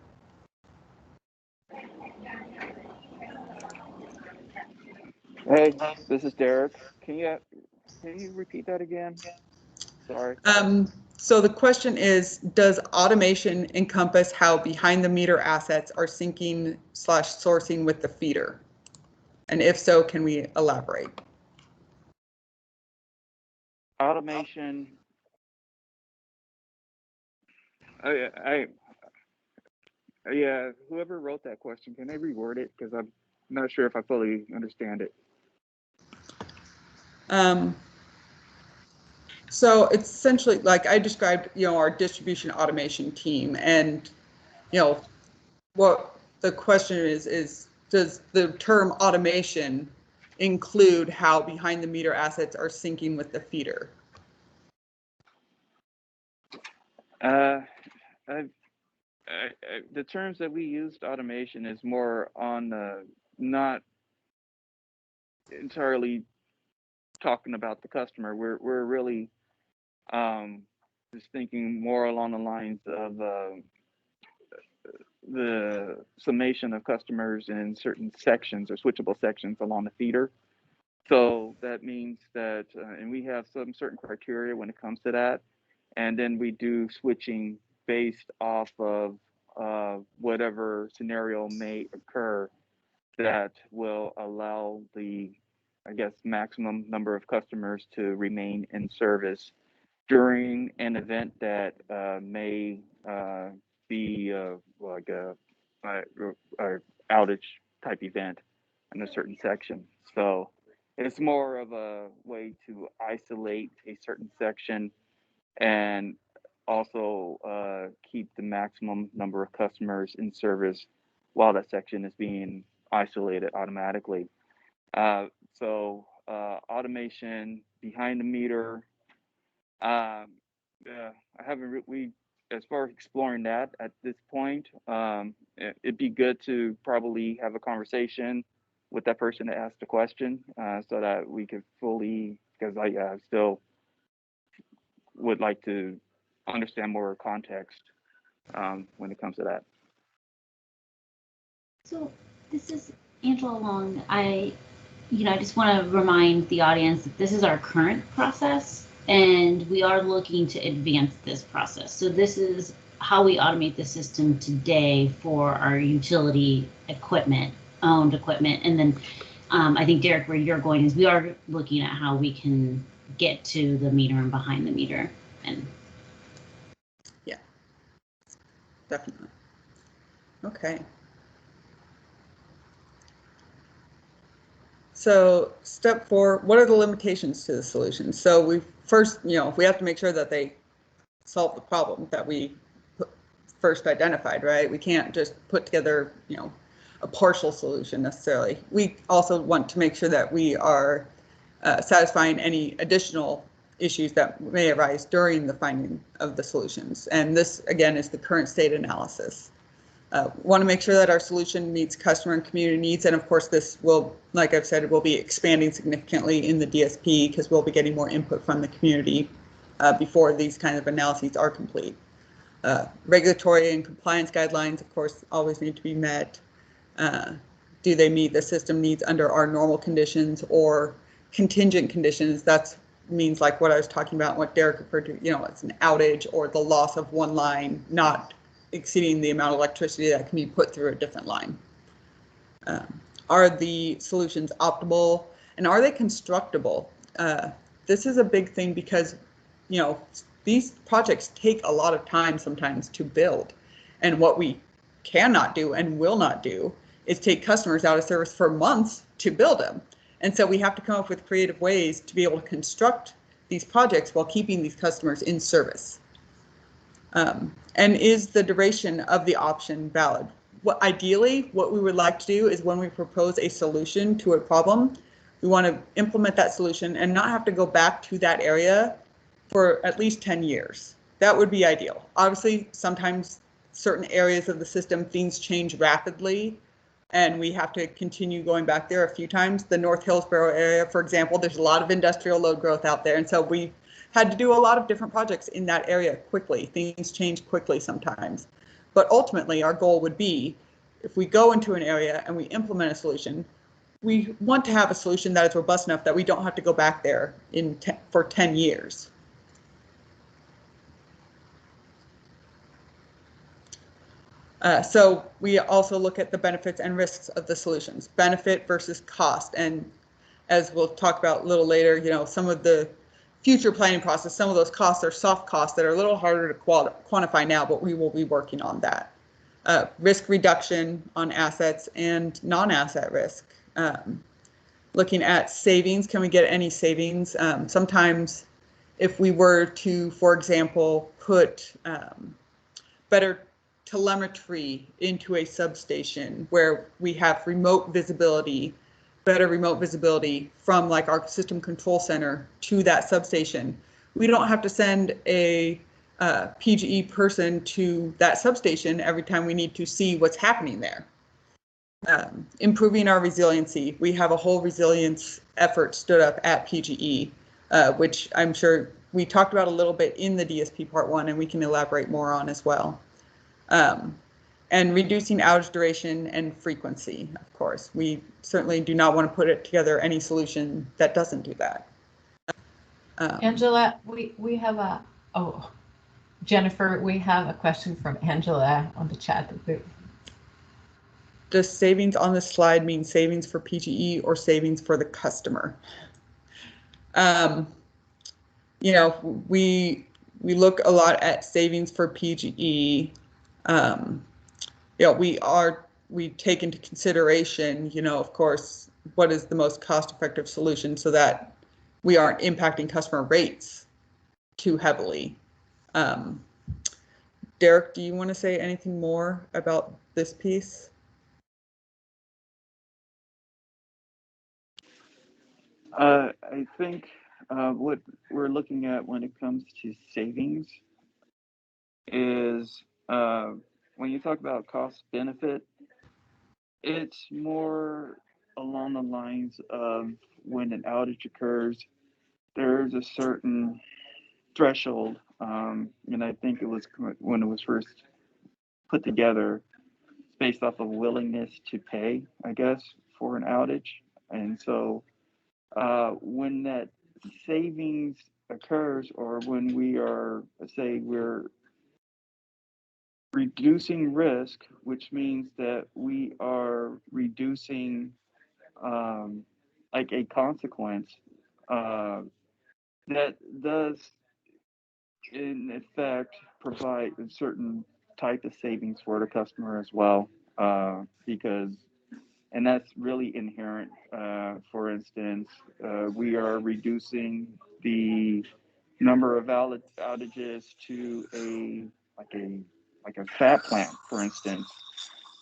Hey, this is Derek. Can you repeat that again? Sorry. So the question is, does automation encompass how behind the meter assets are syncing / sourcing with the feeder? And if so, can we elaborate? Automation. Yeah, whoever wrote that question, can they reword it? Because I'm not sure if I fully understand it. So it's essentially like I described, you know, our distribution automation team, and, you know, what the question is does the term automation include how behind the meter assets are syncing with the feeder? The terms that we used, automation, is more on not entirely talking about the customer. We're really just thinking more along the lines of the summation of customers in certain sections or switchable sections along the feeder. So that means that, and we have some certain criteria when it comes to that, and then we do switching based off of whatever scenario may occur that will allow the, I guess, maximum number of customers to remain in service during an event that may be like a outage type event in a certain section. So it's more of a way to isolate a certain section and also keep the maximum number of customers in service while that section is being isolated automatically. So automation behind the meter, I haven't as far as exploring that at this point. It'd be good to probably have a conversation with that person that asked the question, so that we could fully, because I still would like to understand more context when it comes to that. So this is Angela Long. I just want to remind the audience that this is our current process, and we are looking to advance this process. So this is how we automate the system today for our utility equipment, owned equipment. And then I think, Derek, where you're going is we are looking at how we can get to the meter and behind the meter. And yeah, definitely. Okay. So step 4, what are the limitations to the solution? So we first, we have to make sure that they solve the problem that we first identified, right? We can't just put together, a partial solution necessarily. We also want to make sure that we are satisfying any additional issues that may arise during the finding of the solutions. And this, again, is the current state analysis. Want to make sure that our solution meets customer and community needs. And of course, this will, like I've said, it will be expanding significantly in the DSP because we'll be getting more input from the community before these kind of analyses are complete. Regulatory and compliance guidelines, of course, always need to be met. Do they meet the system needs under our normal conditions or contingent conditions? That means like what I was talking about, what Derek referred to, it's an outage or the loss of one line, not exceeding the amount of electricity that can be put through a different line. Are the solutions optimal and are they constructible? This is a big thing because, these projects take a lot of time sometimes to build. And what we cannot do and will not do is take customers out of service for months to build them. And so we have to come up with creative ways to be able to construct these projects while keeping these customers in service. And is the duration of the option valid? Ideally, what we would like to do is when we propose a solution to a problem, we want to implement that solution and not have to go back to that area for at least 10 years. That would be ideal. Obviously, sometimes certain areas of the system, things change rapidly, and we have to continue going back there a few times. The North Hillsborough area, for example, there's a lot of industrial load growth out there, and so we had to do a lot of different projects in that area quickly. Things change quickly sometimes. But ultimately, our goal would be, if we go into an area and we implement a solution, we want to have a solution that is robust enough that we don't have to go back there for 10 years. So we also look at the benefits and risks of the solutions, benefit versus cost. And as we'll talk about a little later, some of the future planning process, some of those costs are soft costs that are a little harder to quantify now, but we will be working on that. Risk reduction on assets and non-asset risk. Looking at savings, can we get any savings? Sometimes if we were to, for example, put better telemetry into a substation where we have remote visibility, better remote visibility from like our system control center to that substation. We don't have to send a PGE person to that substation every time we need to see what's happening there. Improving our resiliency. We have a whole resilience effort stood up at PGE, which I'm sure we talked about a little bit in the DSP part 1, and we can elaborate more on as well. And reducing outage duration and frequency, of course. We certainly do not want to put it together any solution that doesn't do that. Angela, we have Jennifer, we have a question from Angela on the chat. Does savings on this slide mean savings for PGE or savings for the customer? We look a lot at savings for PGE. We take into consideration, of course, what is the most cost-effective solution so that we aren't impacting customer rates too heavily. Derek, do you want to say anything more about this piece? I think what we're looking at when it comes to savings is when you talk about cost benefit, it's more along the lines of when an outage occurs, there's a certain threshold, and I think it was when it was first put together, based off of willingness to pay, I guess, for an outage. And so when that savings occurs, or when we are, let's say, we're reducing risk, which means that we are reducing like a consequence, that does in effect provide a certain type of savings for the customer as well, because, and that's really inherent. For instance, we are reducing the number of outages to a fat plant, for instance,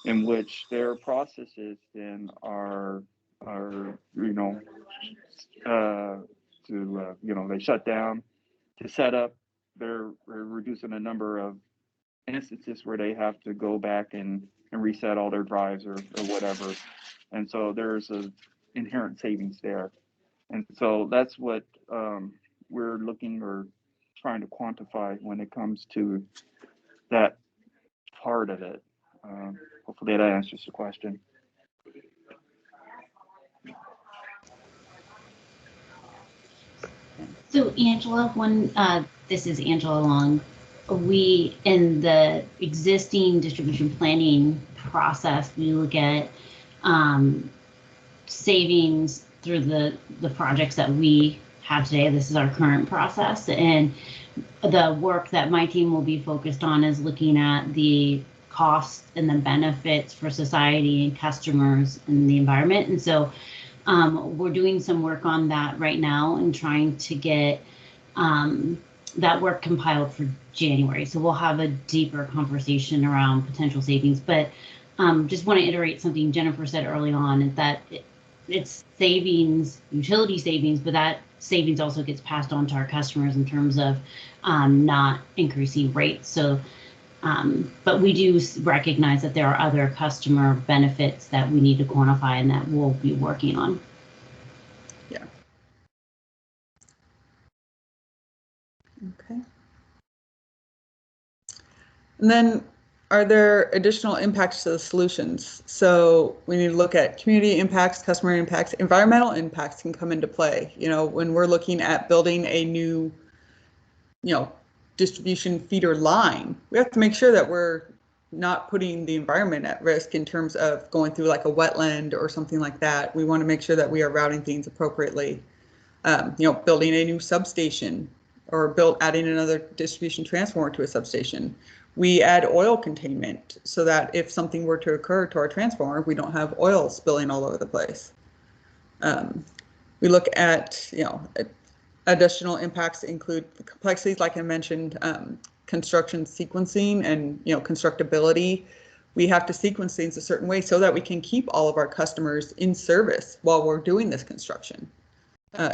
in which their processes then are they shut down to set up. They're reducing the number of instances where they have to go back and reset all their drives or whatever. And so there's a inherent savings there. And so that's what we're looking or trying to quantify when it comes to that part of it. Hopefully that answers the question. So Angela, this is Angela Long. We, in the existing distribution planning process, we look at savings through the projects that we have today. This is our current process, and the work that my team will be focused on is looking at the costs and the benefits for society and customers and the environment. And so we're doing some work on that right now and trying to get that work compiled for January. So we'll have a deeper conversation around potential savings. But just want to iterate something Jennifer said early on, is that it's savings, utility savings, but that savings also gets passed on to our customers in terms of not increasing rates. So, but we do recognize that there are other customer benefits that we need to quantify and that we'll be working on. Yeah. Okay. And then, are there additional impacts to the solutions? So we need to look at community impacts, customer impacts, environmental impacts can come into play. You know, when we're looking at building a new, distribution feeder line, we have to make sure that we're not putting the environment at risk in terms of going through like a wetland or something like that. We want to make sure that we are routing things appropriately. Building a new substation or adding another distribution transformer to a substation. We add oil containment so that if something were to occur to our transformer, we don't have oil spilling all over the place. We look at, additional impacts include the complexities, like I mentioned, construction sequencing and, constructability. We have to sequence things a certain way so that we can keep all of our customers in service while we're doing this construction.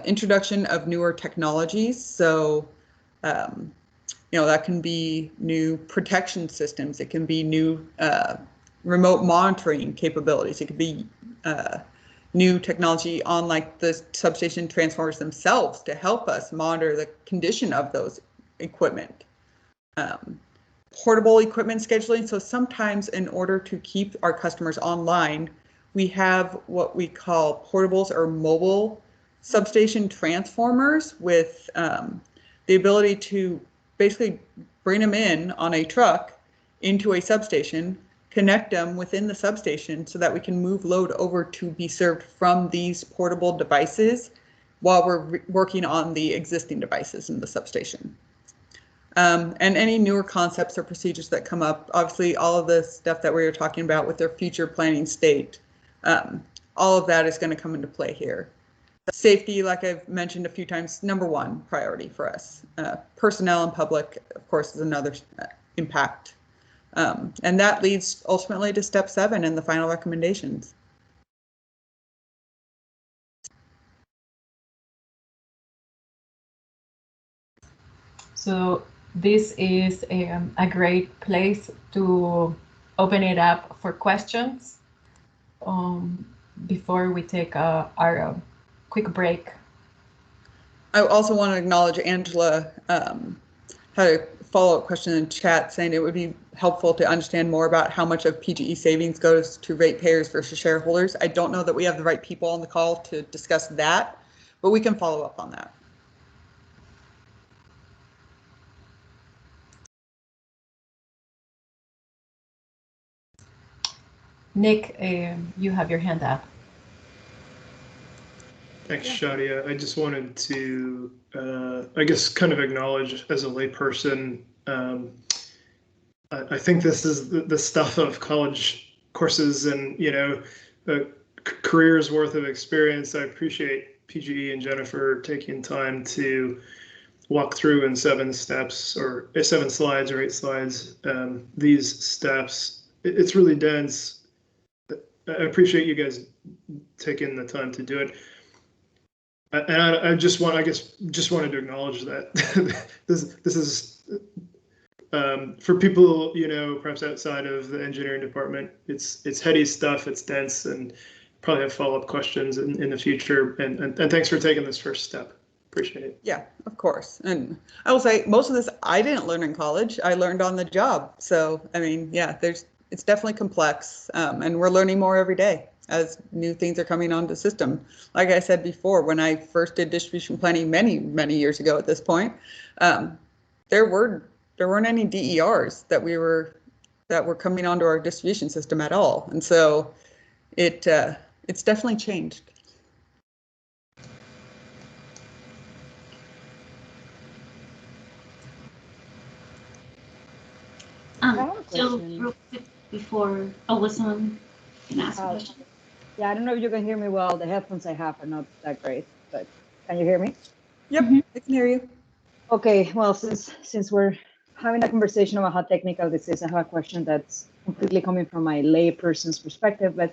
Introduction of newer technologies. So, that can be new protection systems. It can be new remote monitoring capabilities. It could be new technology on like the substation transformers themselves to help us monitor the condition of those equipment. Portable equipment scheduling. So sometimes in order to keep our customers online, we have what we call portables or mobile substation transformers with the ability to basically bring them in on a truck into a substation, connect them within the substation so that we can move load over to be served from these portable devices while we're working on the existing devices in the substation. And any newer concepts or procedures that come up, obviously all of the stuff that we were talking about with their future planning state, all of that is going to come into play here. Safety, like I've mentioned a few times, #1 priority for us. Personnel and public, of course, is another impact. And that leads ultimately to step 7 and the final recommendations. So this is a great place to open it up for questions. before we take our quick break. I also want to acknowledge Angela had a follow-up question in chat saying it would be helpful to understand more about how much of PGE savings goes to ratepayers versus shareholders. I don't know that we have the right people on the call to discuss that, but we can follow up on that. Nick, you have your hand up. Thanks, Shadia. I just wanted to, I guess, kind of acknowledge as a layperson, I think this is the stuff of college courses and, you know, a career's worth of experience. I appreciate PGE and Jennifer taking time to walk through in 7 steps or 7 slides or 8 slides, these steps. It's really dense. I appreciate you guys taking the time to do it. And I just want, I guess, just wanted to acknowledge that this is for people, you know, perhaps outside of the engineering department. It's heady stuff. It's dense, and probably have follow-up questions in the future. And thanks for taking this first step. Appreciate it. Yeah, of course. And I will say most of this I didn't learn in college. I learned on the job. So I mean, yeah, it's definitely complex, and we're learning more every day as new things are coming onto the system. Like I said before, when I first did distribution planning many years ago at this point, there weren't any DERs that were coming onto our distribution system at all. And so it's definitely changed. So real quick before, was someone gonna ask a question? Yeah, I don't know if you can hear me well. The headphones I have are not that great, but can you hear me? Yep, I can hear you. Okay, well, since we're having a conversation about how technical this is, I have a question that's completely coming from my layperson's perspective. But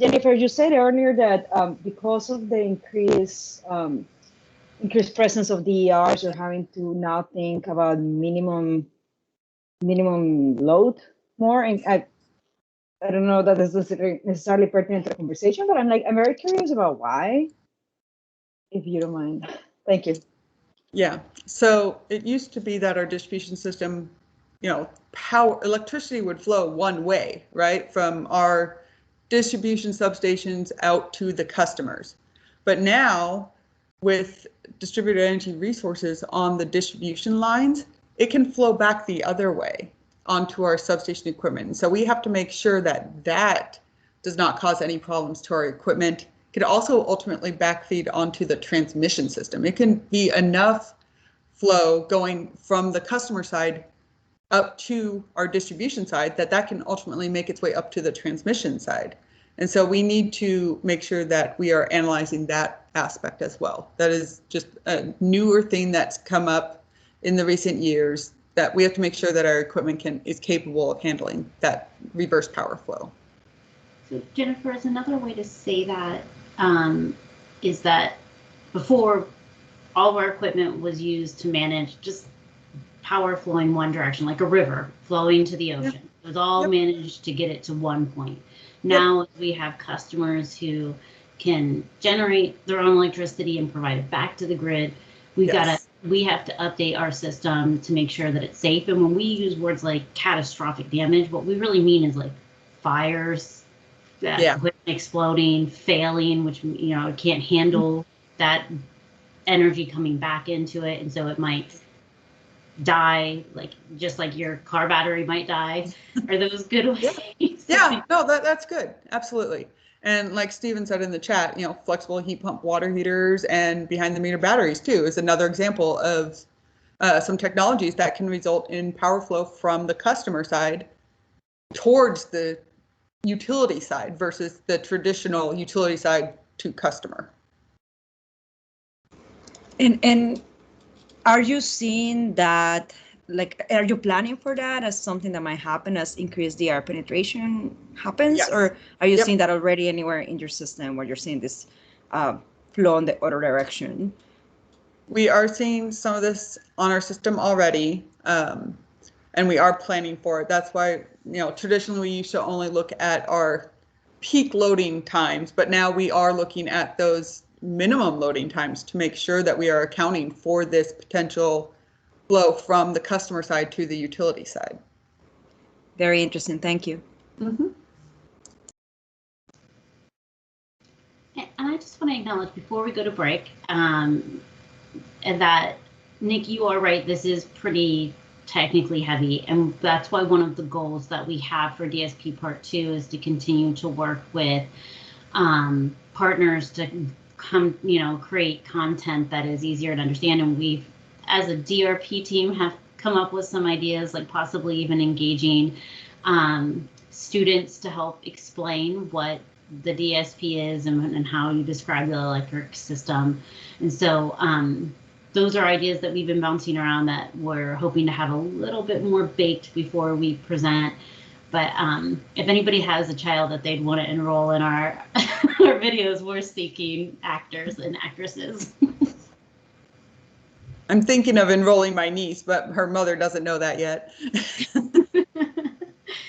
Jennifer, you said earlier that because of the increased presence of DERs, you're having to now think about minimum load more, and I don't know that this is necessarily pertinent to the conversation, but I'm very curious about why, if you don't mind. Thank you. Yeah, so it used to be that our distribution system, you know, electricity would flow one way, right, from our distribution substations out to the customers. But now with distributed energy resources on the distribution lines, it can flow back the other way onto our substation equipment. So we have to make sure that that does not cause any problems to our equipment. It could also ultimately backfeed onto the transmission system. It can be enough flow going from the customer side up to our distribution side that can ultimately make its way up to the transmission side. And so we need to make sure that we are analyzing that aspect as well. That is just a newer thing that's come up in the recent years, that we have to make sure that our equipment is capable of handling that reverse power flow. So Jennifer, is another way to say that is that before, all of our equipment was used to manage just power flowing one direction, like a river flowing to the ocean. Yep. It was all managed to get it to one point. Now we have customers who can generate their own electricity and provide it back to the grid. We have to update our system to make sure that it's safe. And when we use words like catastrophic damage, what we really mean is like fires, equipment exploding, failing, which, you know, it can't handle that energy coming back into it. And so it might die, like just like your car battery might die. Are those good ways? Yeah, no, that's good. Absolutely. And like Steven said in the chat, you know, flexible heat pump water heaters and behind the meter batteries too is another example of some technologies that can result in power flow from the customer side towards the utility side versus the traditional utility side to customer. And are you seeing that, like, are you planning for that as something that might happen as increased DR penetration happens? Yes. Or are you seeing that already anywhere in your system where you're seeing this flow in the other direction? We are seeing some of this on our system already, and we are planning for it. That's why, you know, traditionally we used to only look at our peak loading times, but now we are looking at those minimum loading times to make sure that we are accounting for this potential flow from the customer side to the utility side. Very interesting. Thank you. Mm-hmm. And I just want to acknowledge before we go to break, and that Nick, you are right. This is pretty technically heavy, and that's why one of the goals that we have for DSP Part 2 is to continue to work with partners to come, create content that is easier to understand. And we've, as a DRP team, have come up with some ideas, like possibly even engaging students to help explain what the DSP is and how you describe the electric system. And so those are ideas that we've been bouncing around that we're hoping to have a little bit more baked before we present. But if anybody has a child that they'd want to enroll in our our videos, we're seeking actors and actresses. I'm thinking of enrolling my niece, but her mother doesn't know that yet.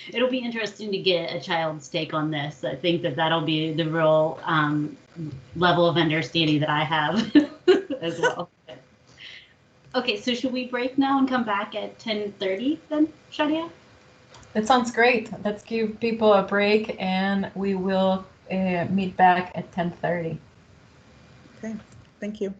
It'll be interesting to get a child's take on this. I think that that'll be the real level of understanding that I have as well. Okay, so should we break now and come back at 10:30 then, Shadia? That sounds great. Let's give people a break and we will meet back at 10:30. Okay, thank you.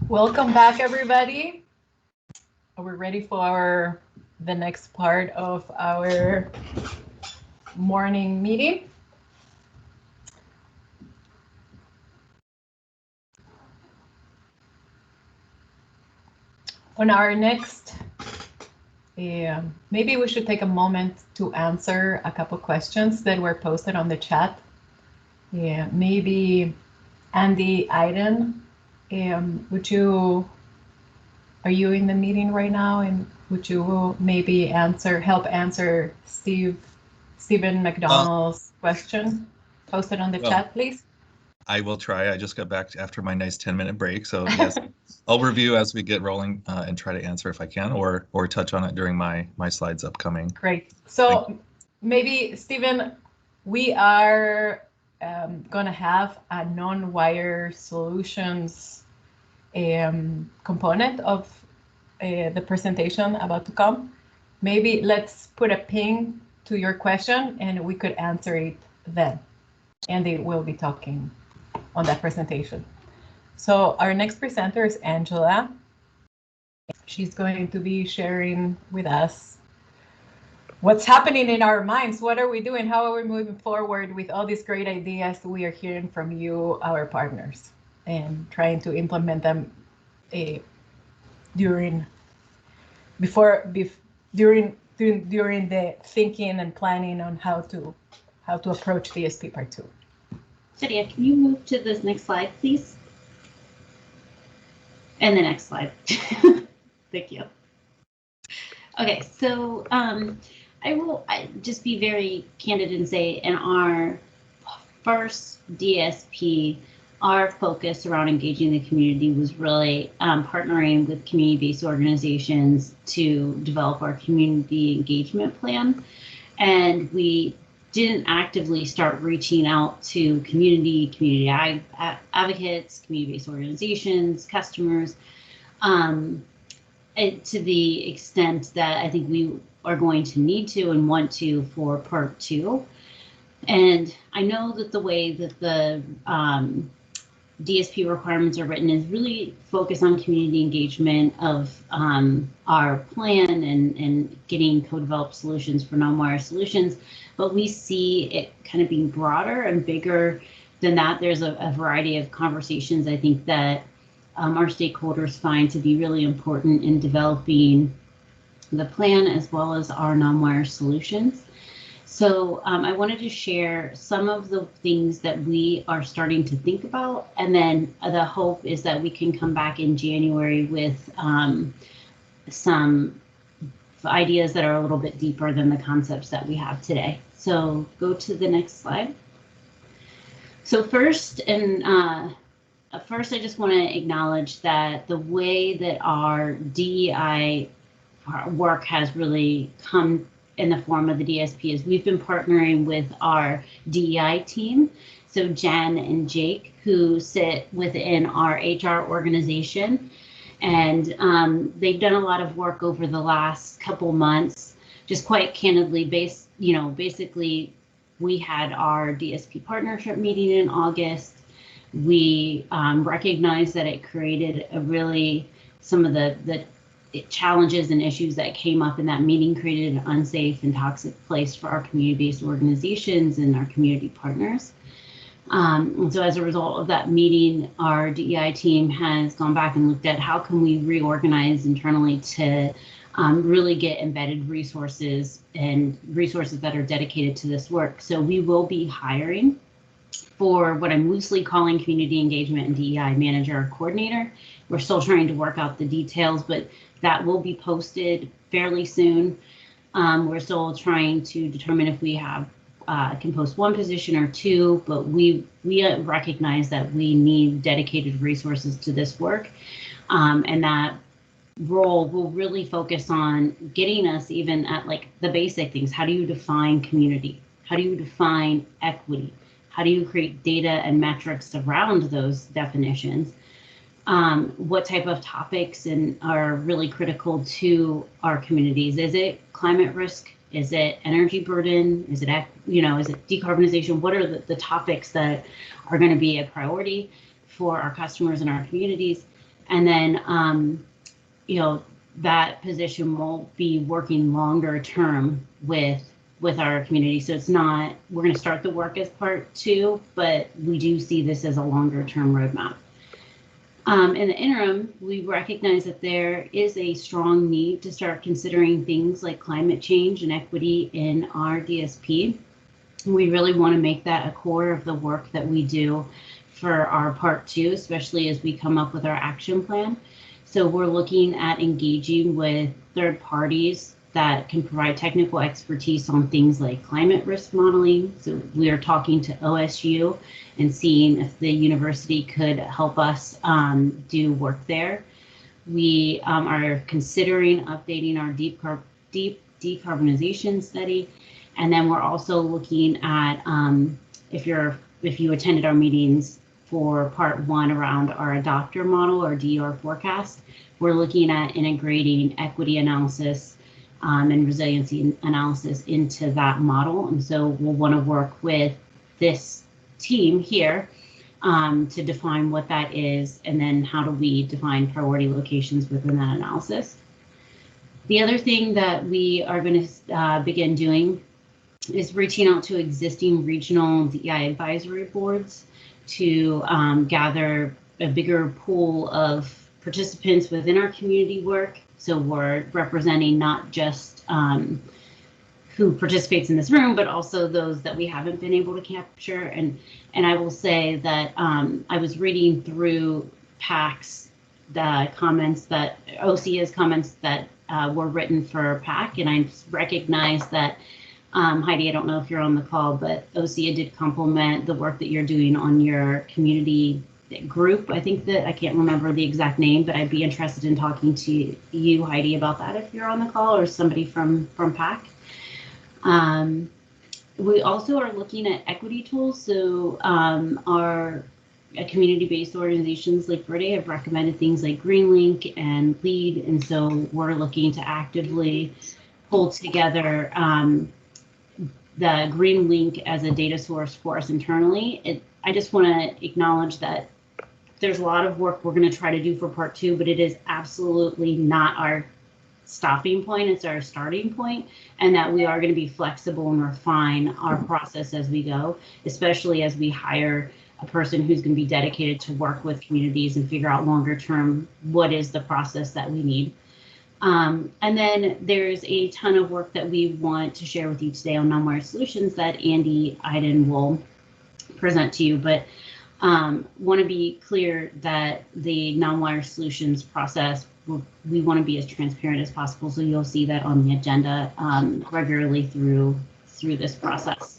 Welcome back, everybody. We're ready for the next part of our morning meeting. On our next, maybe we should take a moment to answer a couple questions that were posted on the chat. Yeah, maybe Andy Iden, are you in the meeting right now? And would you maybe help answer Stephen McDonald's question posted on the chat, please? I will try. I just got back after my nice 10-minute break. So yes, I'll review as we get rolling and try to answer if I can, or touch on it during my slides upcoming. Great. So maybe, Stephen, we are going to have a non-wire solutions component of the presentation about to come. Maybe let's put a ping to your question and we could answer it then. Andy will be talking on that presentation. So our next presenter is Angela. She's going to be sharing with us what's happening in our minds. What are we doing? How are we moving forward with all these great ideas we are hearing from you, our partners, and trying to implement them during the thinking and planning on how to approach DSP Part 2. Shadia, can you move to this next slide, please? And the next slide. Thank you. Okay, so I will just be very candid and say in our first DSP, our focus around engaging the community was really partnering with community-based organizations to develop our community engagement plan. And we didn't actively start reaching out to community advocates, community-based organizations, customers, to the extent that I think we are going to need to and want to for Part 2. And I know that the way that the DSP requirements are written is really focused on community engagement of our plan and getting co-developed solutions for non-wire solutions, but we see it kind of being broader and bigger than that. There's a variety of conversations I think that our stakeholders find to be really important in developing the plan as well as our non-wire solutions. So I wanted to share some of the things that we are starting to think about, and then the hope is that we can come back in January with some ideas that are a little bit deeper than the concepts that we have today. So go to the next slide. So first, I just want to acknowledge that the way that our DEI work has really come in the form of the DSP is we've been partnering with our DEI team. So Jen and Jake, who sit within our HR organization. And they've done a lot of work over the last couple months, just quite candidly basically we had our DSP partnership meeting in August. We recognized that it created some of the challenges and issues that came up in that meeting created an unsafe and toxic place for our community-based organizations and our community partners. And so as a result of that meeting, our DEI team has gone back and looked at how can we reorganize internally to really get embedded resources and resources that are dedicated to this work. So we will be hiring for what I'm loosely calling community engagement and DEI manager or coordinator. We're still trying to work out the details, but that will be posted fairly soon. We're still trying to determine if we can post one position or two, but we recognize that we need dedicated resources to this work. And that role will really focus on getting us even at like the basic things. How do you define community? How do you define equity? How do you create data and metrics around those definitions? What type of topics are really critical to our communities? Is it climate risk? Is it energy burden? Is it decarbonization? What are the topics that are going to be a priority for our customers and our communities? And then, that position will be working longer term with our community. So it's not, we're going to start the work as part 2, but we do see this as a longer term roadmap. In the interim, we recognize that there is a strong need to start considering things like climate change and equity in our DSP. We really want to make that a core of the work that we do for our part 2, especially as we come up with our action plan. So we're looking at engaging with third parties that can provide technical expertise on things like climate risk modeling. So we are talking to OSU and seeing if the university could help us do work there. We are considering updating our deep decarbonization study. And then we're also looking at, if you attended our meetings for part 1 around our adopter model or DER forecast, we're looking at integrating equity analysis and resiliency analysis into that model. And so we'll want to work with this team here to define what that is, and then how do we define priority locations within that analysis. The other thing that we are going to begin doing is reaching out to existing regional DEI advisory boards to gather a bigger pool of participants within our community work. So we're representing not just who participates in this room, but also those that we haven't been able to capture. And I will say that I was reading through PAC's comments that OCA's comments that were written for PAC, and I recognized that Heidi, I don't know if you're on the call, but OCA did compliment the work that you're doing on your community group. I think that I can't remember the exact name, but I'd be interested in talking to you, Heidi, about that if you're on the call, or somebody from PAC. We also are looking at equity tools. So our community-based organizations like Verde have recommended things like GreenLink and LEAD, and so we're looking to actively pull together the GreenLink as a data source for us internally. I just want to acknowledge that there's a lot of work we're going to try to do for part 2, but it is absolutely not our stopping point. It's our starting point, and that we are going to be flexible and refine our process as we go, especially as we hire a person who's going to be dedicated to work with communities and figure out longer term what is the process that we need. And then there's a ton of work that we want to share with you today on non-wire solutions that Andy Iden will present to you, but want to be clear that the non-wire solutions process, we want to be as transparent as possible, so you'll see that on the agenda regularly through this process.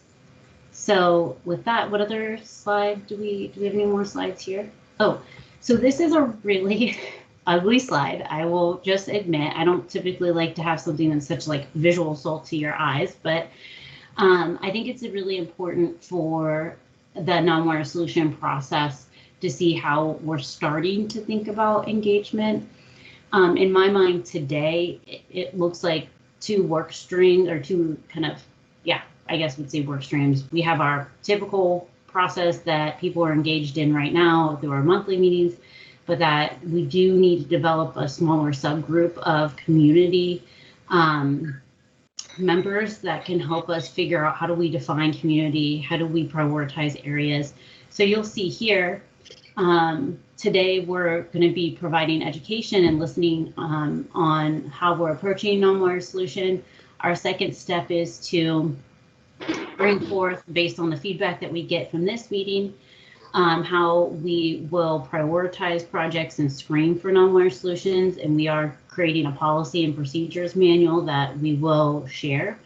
So with that, what other slide do we have any more slides here? Oh, so this is a really ugly slide. I will just admit, I don't typically like to have something that's such like visual assault to your eyes, but I think it's really important for the non-wire solution process to see how we're starting to think about engagement. In my mind today, it looks like 2 work streams, or 2 kind of, yeah, I guess we'd say work streams. We have our typical process that people are engaged in right now through our monthly meetings, but that we do need to develop a smaller subgroup of community members that can help us figure out how do we define community, how do we prioritize areas. So you'll see here, today we're going to be providing education and listening on how we're approaching non-wire solution. Our second step is to bring forth, based on the feedback that we get from this meeting, how we will prioritize projects and screen for non-wire solutions, and we are creating a policy and procedures manual that we will share.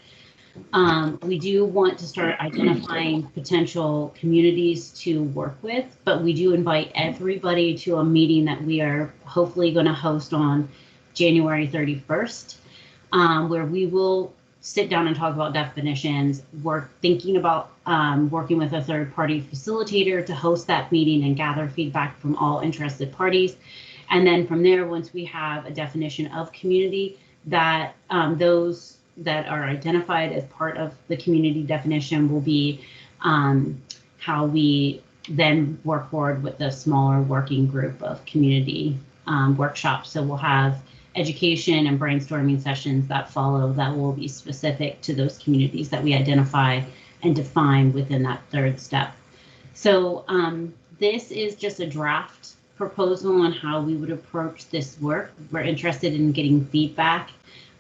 We do want to start identifying potential communities to work with, but we do invite everybody to a meeting that we are hopefully going to host on January 31st, where we will sit down and talk about definitions. We're thinking about working with a third-party facilitator to host that meeting and gather feedback from all interested parties. And then from there, once we have a definition of community, that those that are identified as part of the community definition will be how we then work forward with a smaller working group of community workshops. So we'll have education and brainstorming sessions that follow that will be specific to those communities that we identify and define within that third step. So this is just a draft proposal on how we would approach this work. We're interested in getting feedback.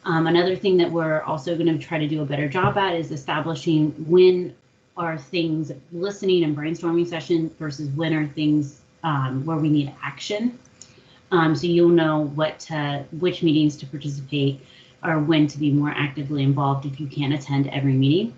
Another thing that we're also going to try to do a better job at is establishing when are things listening and brainstorming session versus when are things where we need action. So you'll know which meetings to participate or when to be more actively involved if you can't attend every meeting.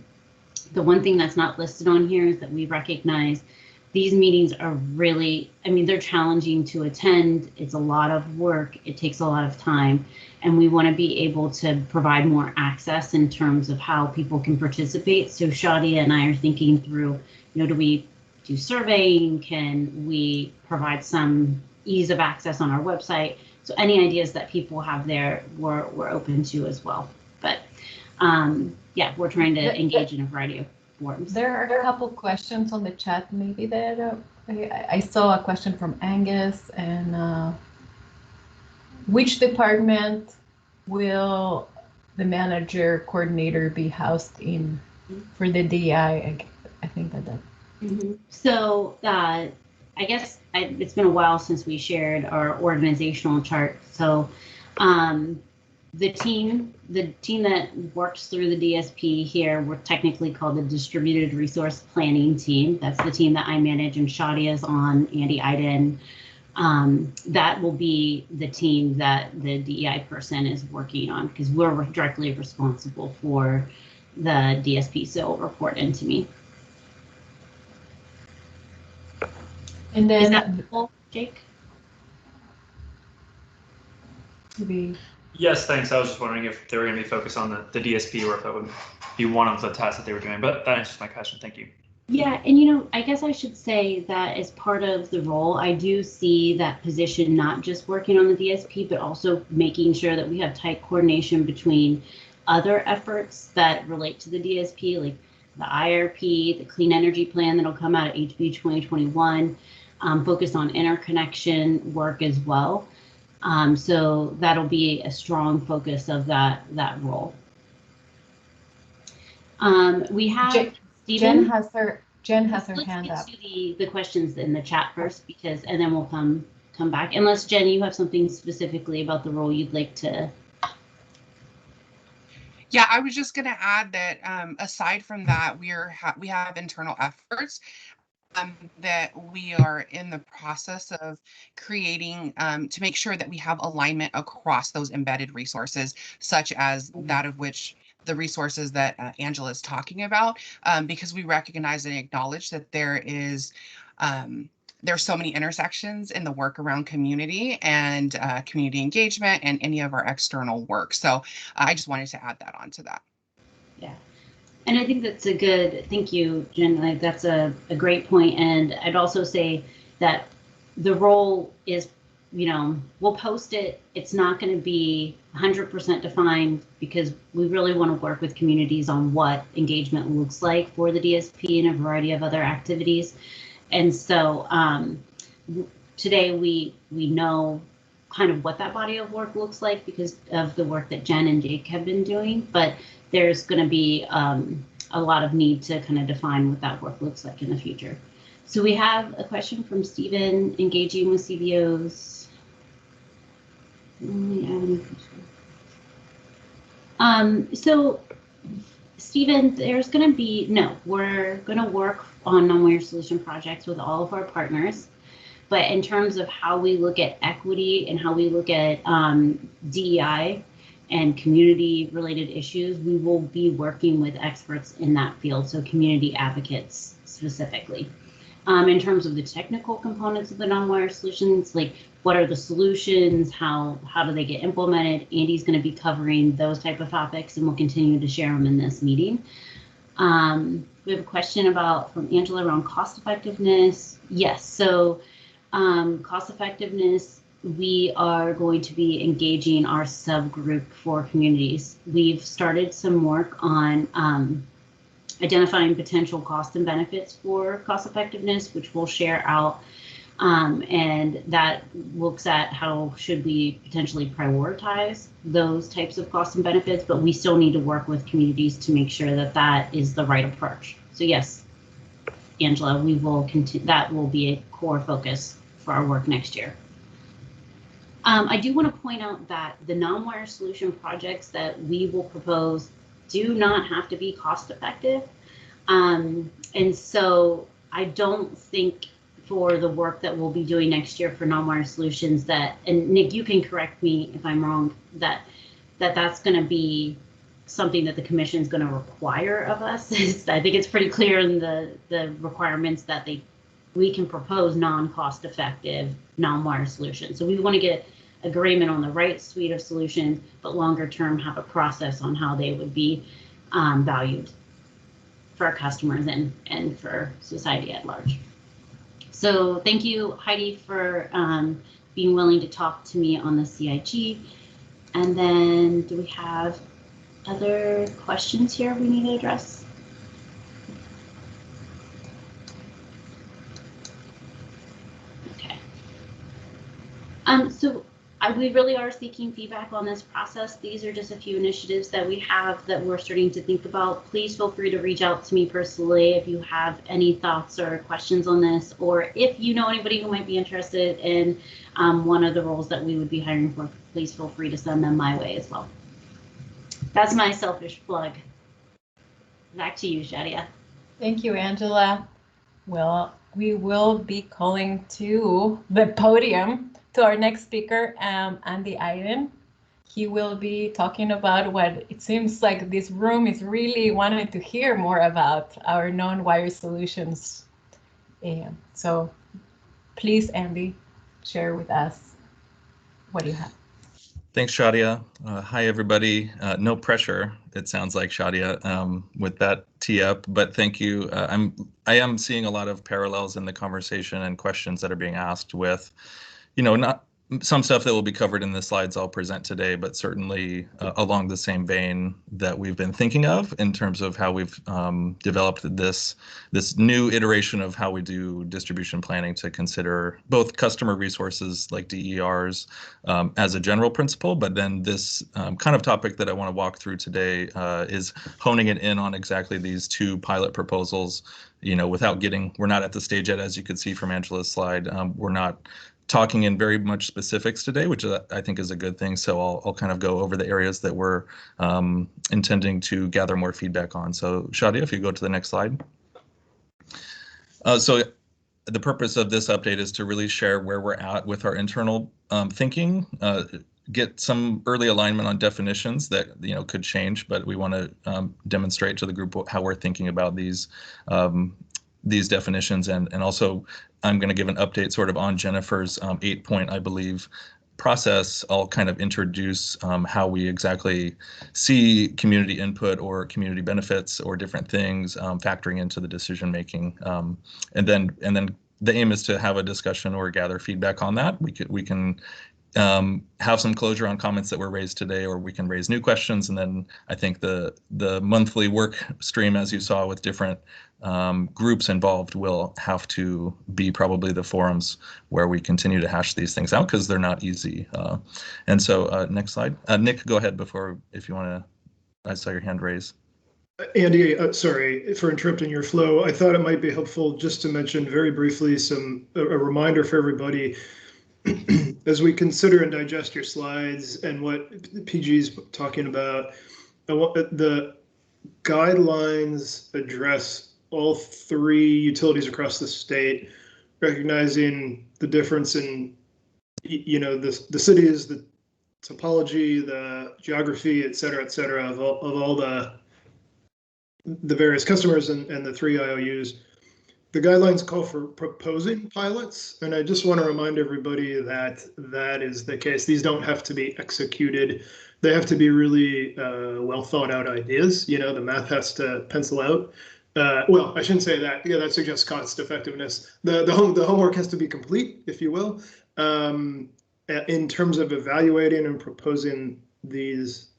The one thing that's not listed on here is that we recognize these meetings are really, I mean, they're challenging to attend. It's a lot of work. It takes a lot of time. And we want to be able to provide more access in terms of how people can participate. So Shadia and I are thinking through, do we do surveying? Can we provide some ease of access on our website? So any ideas that people have there, we're open to as well. But yeah, we're trying to engage in a variety of forms. There are a couple questions on the chat maybe that I saw a question from Angus, and which department will the manager coordinator be housed in for the DEI? I think that. So I guess it's been a while since we shared our organizational chart. So the team that works through the DSP here, we're technically called the Distributed Resource Planning Team. That's the team that I manage, and Shadia's on, Andy Iden. That will be the team that the DEI person is working on, because we're directly responsible for the DSP, so it'll report into me. And then is that cool, Jake? Maybe. Yes, thanks. I was just wondering if they were going to be focused on the DSP or if that would be one of the tasks that they were doing, but that answers my question. Thank you. Yeah, and I guess I should say that as part of the role, I do see that position not just working on the DSP, but also making sure that we have tight coordination between other efforts that relate to the DSP, like the IRP, the Clean Energy Plan that'll come out of HB 2021, focused on interconnection work as well. So that'll be a strong focus of that role. We have Jen has her hand up. Let's get to the questions in the chat first, and then we'll come back. Unless Jen, you have something specifically about the role you'd like to. Yeah, I was just going to add that aside from that, we have internal efforts that we are in the process of creating to make sure that we have alignment across those embedded resources, such as that of which the resources that Angela is talking about, because we recognize and acknowledge that there's so many intersections in the work around community and community engagement and any of our external work. So I just wanted to add that onto that. Yeah. And I think that's thank you, Jen. Like, that's a great point. And I'd also say that the role is, we'll post it. It's not going to be 100% defined, because we really want to work with communities on what engagement looks like for the DSP and a variety of other activities. And so today we know kind of what that body of work looks like because of the work that Jen and Jake have been doing, but there's going to be a lot of need to kind of define what that work looks like in the future. So we have a question from Stephen, engaging with CBOs. So Stephen, we're going to work on non-wire solution projects with all of our partners. But in terms of how we look at equity and how we look at DEI and community related issues, we will be working with experts in that field, so community advocates specifically. In terms of the technical components of the non-wire solutions, like what are the solutions, how do they get implemented, Andy's going to be covering those type of topics, and we'll continue to share them in this meeting. We have a question from Angela around cost effectiveness. Yes, so cost effectiveness, we are going to be engaging our subgroup for communities. We've started some work on identifying potential cost and benefits for cost effectiveness, which we'll share out And that looks at how should we potentially prioritize those types of costs and benefits, but we still need to work with communities to make sure that that is the right approach. So yes, Angela, we will continue. That will be a core focus for our work next year. I do want to point out that the non-wire solution projects that we will propose do not have to be cost effective. And so I don't think for the work that we'll be doing next year for non-wire solutions that, and Nick, you can correct me if I'm wrong, that's going to be something that the commission is going to require of us. I think it's pretty clear in the requirements that we can propose non-cost effective non-wire solutions. So we want to get agreement on the right suite of solutions, but longer term have a process on how they would be valued for our customers and for society at large. So thank you, Heidi, for being willing to talk to me on the CIG. And then do we have other questions here we need to address? Okay. So we really are seeking feedback on this process. These are just a few initiatives that we have that we're starting to think about. Please feel free to reach out to me personally if you have any thoughts or questions on this, or if you know anybody who might be interested in one of the roles that we would be hiring for, please feel free to send them my way as well. That's my selfish plug. Back to you, Shadia. Thank you, Angela. Well, we will be calling to the podium to our next speaker, Andy Iden. He will be talking about what it seems like this room is really wanting to hear more about, our non-wire solutions. So please, Andy, share with us what you have. Thanks, Shadia. Hi, everybody. No pressure, it sounds like, Shadia, with that tee up, but thank you. I am seeing a lot of parallels in the conversation and questions that are being asked with, not some stuff that will be covered in the slides I'll present today, but certainly along the same vein that we've been thinking of in terms of how we've developed this new iteration of how we do distribution planning to consider both customer resources like DERs as a general principle, but then this kind of topic that I want to walk through today is honing it in on exactly these two pilot proposals, without we're not at the stage yet, as you could see from Angela's slide. We're not talking in very much specifics today, which I think is a good thing. So I'll kind of go over the areas that we're intending to gather more feedback on. So Shadia, if you go to the next slide. So the purpose of this update is to really share where we're at with our internal thinking, get some early alignment on definitions that could change, but we want to demonstrate to the group how we're thinking about these definitions, and also I'm going to give an update sort of on Jennifer's 8-point, I believe, process. I'll kind of introduce how we exactly see community input or community benefits or different things factoring into the decision making, and then the aim is to have a discussion or gather feedback on that. We can have some closure on comments that were raised today, or we can raise new questions. And then I think the monthly work stream, as you saw with different groups involved, will have to be probably the forums where we continue to hash these things out, because they're not easy. And so next slide. Nick, go ahead if you want to, I saw your hand raised. Andy, sorry for interrupting your flow. I thought it might be helpful just to mention very briefly a reminder for everybody as we consider and digest your slides and what PG's talking about. The guidelines address all three utilities across the state, recognizing the difference in, the cities, the topology, the geography, et cetera, of all the various customers and the three IOUs. The guidelines call for proposing pilots, and I just want to remind everybody that that is the case. These don't have to be executed. They have to be really well thought out ideas. The math has to pencil out. Well, I shouldn't say that. Yeah, that suggests cost effectiveness. The homework has to be complete, if you will, in terms of evaluating and proposing these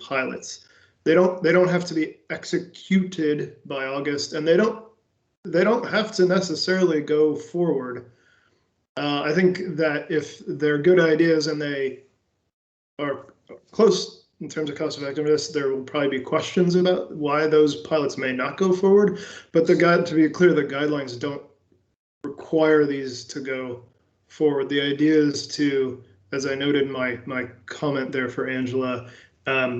pilots. They don't have to be executed by August, and they don't have to necessarily go forward I think that if they're good ideas and they are close in terms of cost effectiveness, there will probably be questions about why those pilots may not go forward. But to be clear, the guidelines don't require these to go forward. The idea is to, as I noted in my comment there for Angela,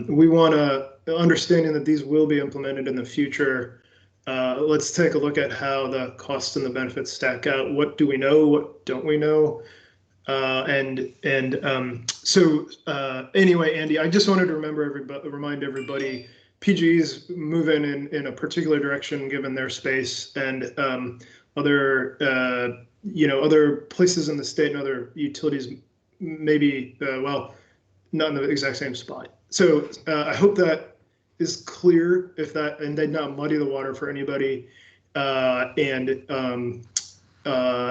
we want to, understanding that these will be implemented in the future, let's take a look at how the costs and the benefits stack out. What do we know? What don't we know? Anyway, Andy, I just wanted to remind everybody, PGE's moving in a particular direction given their space, and other other places in the state and other utilities maybe well, not in the exact same spot. So I hope that is clear, and did not muddy the water for anybody. I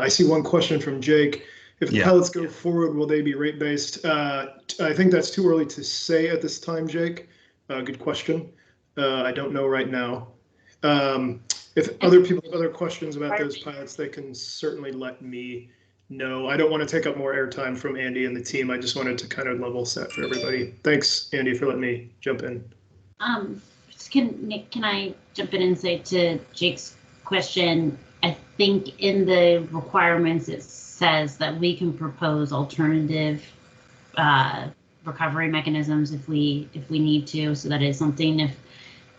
see one question from Jake. If the pilots go forward, will they be rate-based? I think that's too early to say at this time, Jake. Good question. I don't know right now. If other people have other questions about those pilots, they can certainly let me know. I don't want to take up more airtime from Andy and the team. I just wanted to kind of level set for everybody. Thanks, Andy, for letting me jump in. Nick, can I jump in and say to Jake's question, I think in the requirements it says that we can propose alternative recovery mechanisms if we need to. So that is something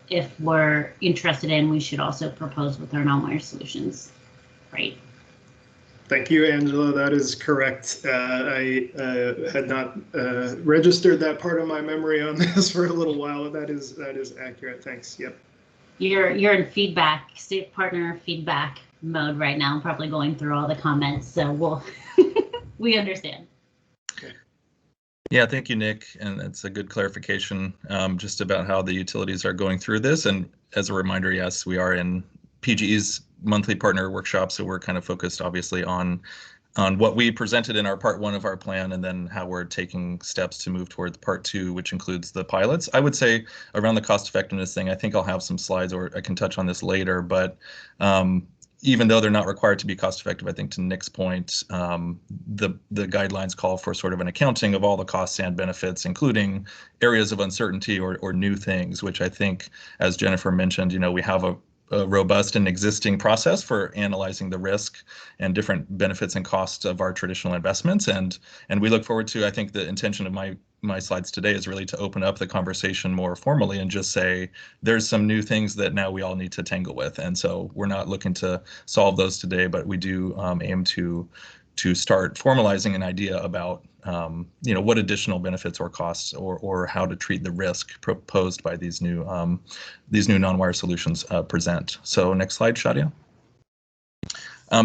if we're interested in, we should also propose with our non-wire solutions, right? Thank you, Angela. That is correct. I had not registered that part of my memory on this for a little while. That is accurate. Thanks. Yep. You're in state partner feedback mode right now, probably going through all the comments. So we understand. Okay. Yeah, thank you, Nick. And it's a good clarification just about how the utilities are going through this. And as a reminder, yes, we are in PGE's monthly partner workshop, so we're kind of focused obviously on what we presented in our part 1 of our plan, and then how we're taking steps to move towards part 2, which includes the pilots. I would say around the cost effectiveness thing, I think I'll have some slides, or I can touch on this later, but even though they're not required to be cost effective, I think to Nick's point, the guidelines call for sort of an accounting of all the costs and benefits, including areas of uncertainty or new things, which I think, as Jennifer mentioned, we have a robust and existing process for analyzing the risk and different benefits and costs of our traditional investments. And we look forward to, I think the intention of my slides today is really to open up the conversation more formally and just say, there's some new things that now we all need to tangle with. And so we're not looking to solve those today, but we do aim to start formalizing an idea about what additional benefits or costs or how to treat the risk proposed by these new non-wire solutions present. So next slide, Shadia.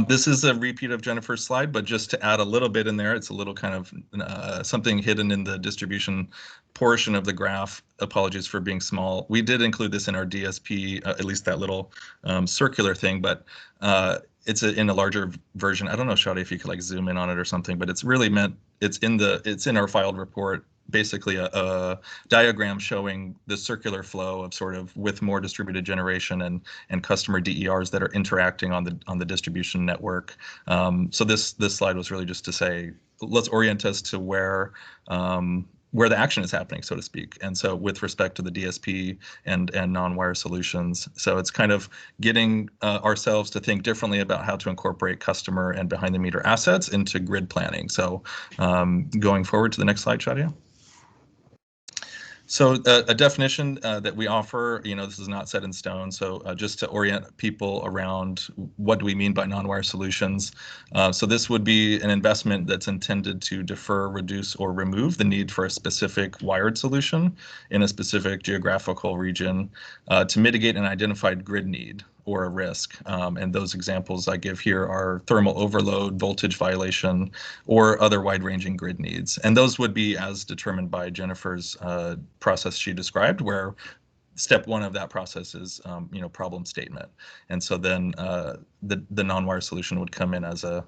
This is a repeat of Jennifer's slide, but just to add a little bit in there, it's a little kind of something hidden in the distribution portion of the graph. Apologies for being small. We did include this in our DSP, at least that little circular thing, but it's in a larger version. I don't know, Shadia, if you could zoom in on it or something, but it's really meant, it's in our filed report, basically a diagram showing the circular flow of sort of with more distributed generation and customer DERs that are interacting on the distribution network. So this slide was really just to say, let's orient us to where the action is happening, so to speak. And so with respect to the DSP and non-wire solutions, so it's kind of getting ourselves to think differently about how to incorporate customer and behind the meter assets into grid planning. So going forward to the next slide, Shadia. So a definition that we offer, this is not set in stone. So just to orient people around what do we mean by non-wire solutions. So this would be an investment that's intended to defer, reduce, or remove the need for a specific wired solution in a specific geographical region to mitigate an identified grid need or a risk. And those examples I give here are thermal overload, voltage violation, or other wide-ranging grid needs. And those would be as determined by Jennifer's process she described, where step 1 of that process is, problem statement. And so then the non-wire solution would come in as a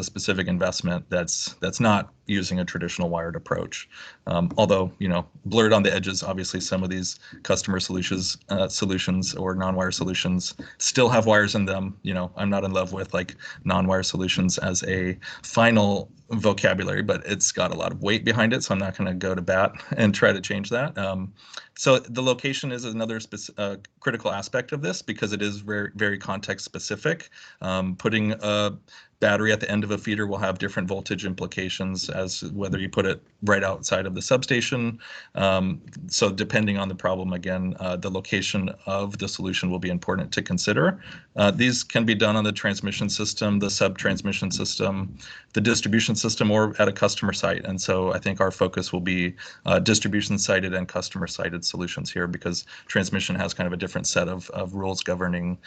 specific investment that's not using a traditional wired approach. Although, blurred on the edges, obviously some of these customer solutions or non-wire solutions still have wires in them. I'm not in love with like non-wire solutions as a final vocabulary, but it's got a lot of weight behind it, so I'm not going to go to bat and try to change that. So the location is another critical aspect of this, because it is very, very context specific. Putting a battery at the end of a feeder will have different voltage implications as whether you put it right outside of the substation. So depending on the problem, again, the location of the solution will be important to consider. These can be done on the transmission system, the sub-transmission system, the distribution system, or at a customer site. And so I think our focus will be distribution-sided and customer-sided solutions here, because transmission has kind of a different set of rules governing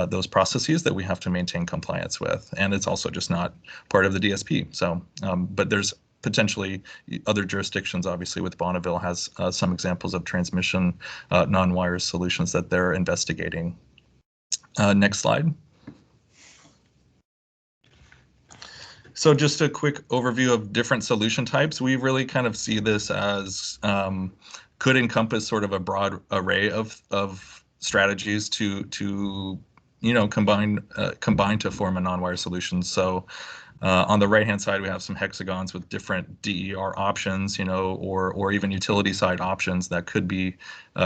those processes that we have to maintain compliance with. And it's also just not part of the DSP. So, but there's potentially other jurisdictions, obviously, with Bonneville has some examples of transmission non-wire solutions that they're investigating. Next slide. So just a quick overview of different solution types. We really kind of see this as could encompass sort of a broad array of strategies to combine to form a non-wire solution. So on the right-hand side, we have some hexagons with different DER options, or even utility side options that could be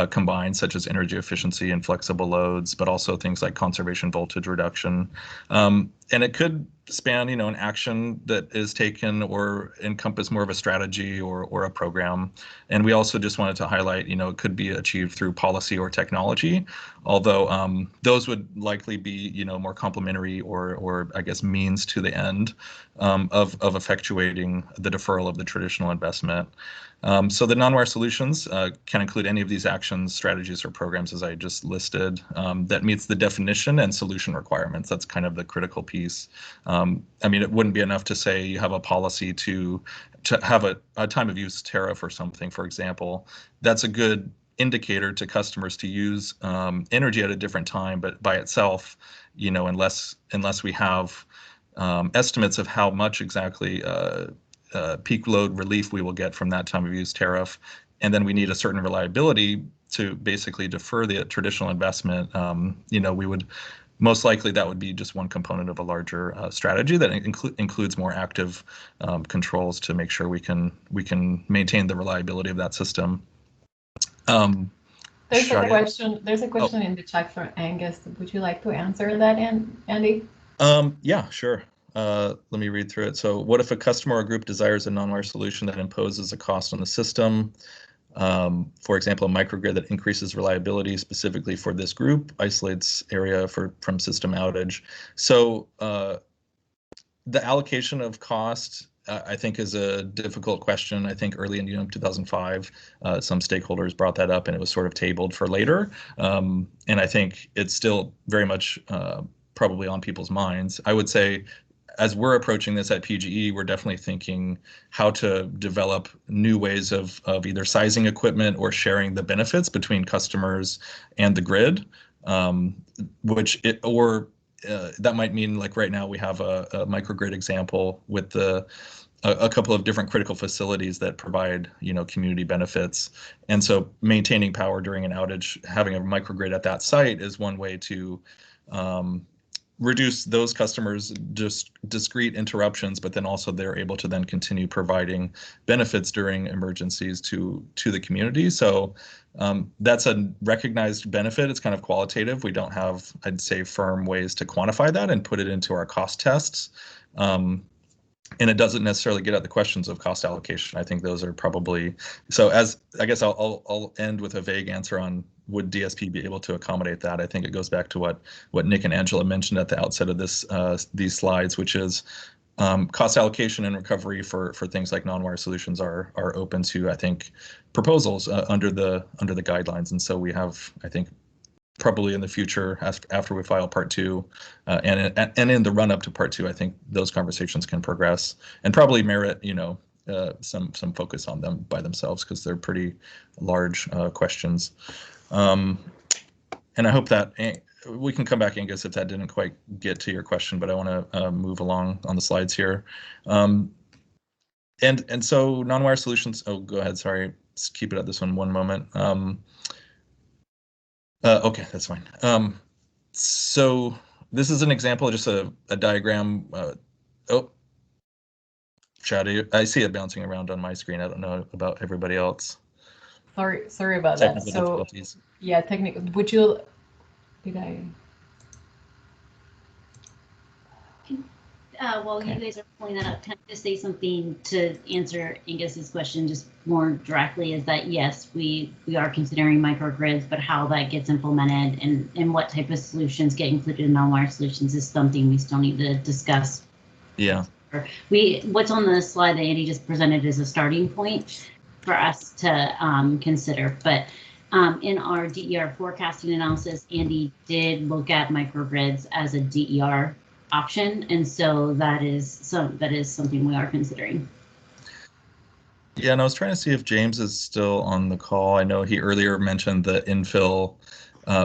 combined, such as energy efficiency and flexible loads, but also things like conservation voltage reduction. And it could span, an action that is taken or encompass more of a strategy or a program. And we also just wanted to highlight, it could be achieved through policy or technology, although those would likely be, more complementary or I guess means to the end of effectuating the deferral of the traditional investment. So the non-wire solutions can include any of these actions, strategies, or programs, as I just listed, that meets the definition and solution requirements. That's kind of the critical piece. It wouldn't be enough to say you have a policy to have a time of use tariff or something, for example. That's a good indicator to customers to use energy at a different time, but by itself, unless we have estimates of how much exactly peak load relief we will get from that time of use tariff, and then we need a certain reliability to basically defer the traditional investment, we would most likely that would be just one component of a larger strategy that includes more active controls to make sure we can maintain the reliability of that system. There's a question in the chat for Angus. Would you like to answer that, Andy? Yeah, sure. Let me read through it. So what if a customer or group desires a non-wire solution that imposes a cost on the system? For example, a microgrid that increases reliability specifically for this group, isolates area from system outage. So the allocation of cost, I think, is a difficult question. I think early in 2005, some stakeholders brought that up and it was sort of tabled for later. And I think it's still very much probably on people's minds. I would say, as we're approaching this at PGE, we're definitely thinking how to develop new ways of either sizing equipment or sharing the benefits between customers and the grid, that might mean, like right now we have a microgrid example with a couple of different critical facilities that provide, community benefits. And so maintaining power during an outage, having a microgrid at that site is one way to reduce those customers' just discrete interruptions, but then also they're able to then continue providing benefits during emergencies to the community. So that's a recognized benefit. It's kind of qualitative. We don't have, I'd say, firm ways to quantify that and put it into our cost tests. And it doesn't necessarily get at the questions of cost allocation. I think those are probably, so as I guess I'll end with a vague answer on would DSP be able to accommodate that. I think it goes back to what Nick and Angela mentioned at the outset of these slides, which is cost allocation and recovery for things like non-wire solutions are open to, I think, proposals under the guidelines. And so we have, I think, probably in the future, after we file part 2, and in the run up to part 2, I think those conversations can progress and probably merit, some focus on them by themselves, because they're pretty large questions. And I hope that we can come back, Angus, if that didn't quite get to your question, but I want to move along on the slides here. And so non-wire solutions. Oh, go ahead. Sorry, let's keep it at this one moment. Okay, that's fine. So this is an example, just a diagram. Oh, shadow. I see it bouncing around on my screen. I don't know about everybody else. Sorry about that. Technical So difficulties. yeah, technical. Would you? Did I? While Okay. you guys are pulling that up, can I just say something to answer Angus's question just more directly? Is that yes, we are considering microgrids, but how that gets implemented and what type of solutions get included in non-wire solutions is something we still need to discuss. Yeah. What's on the slide that Andy just presented is a starting point for us to consider, but in our DER forecasting analysis, Andy did look at microgrids as a DER option, and so that is something we are considering. Yeah, and I was trying to see if James is still on the call. I know he earlier mentioned the infill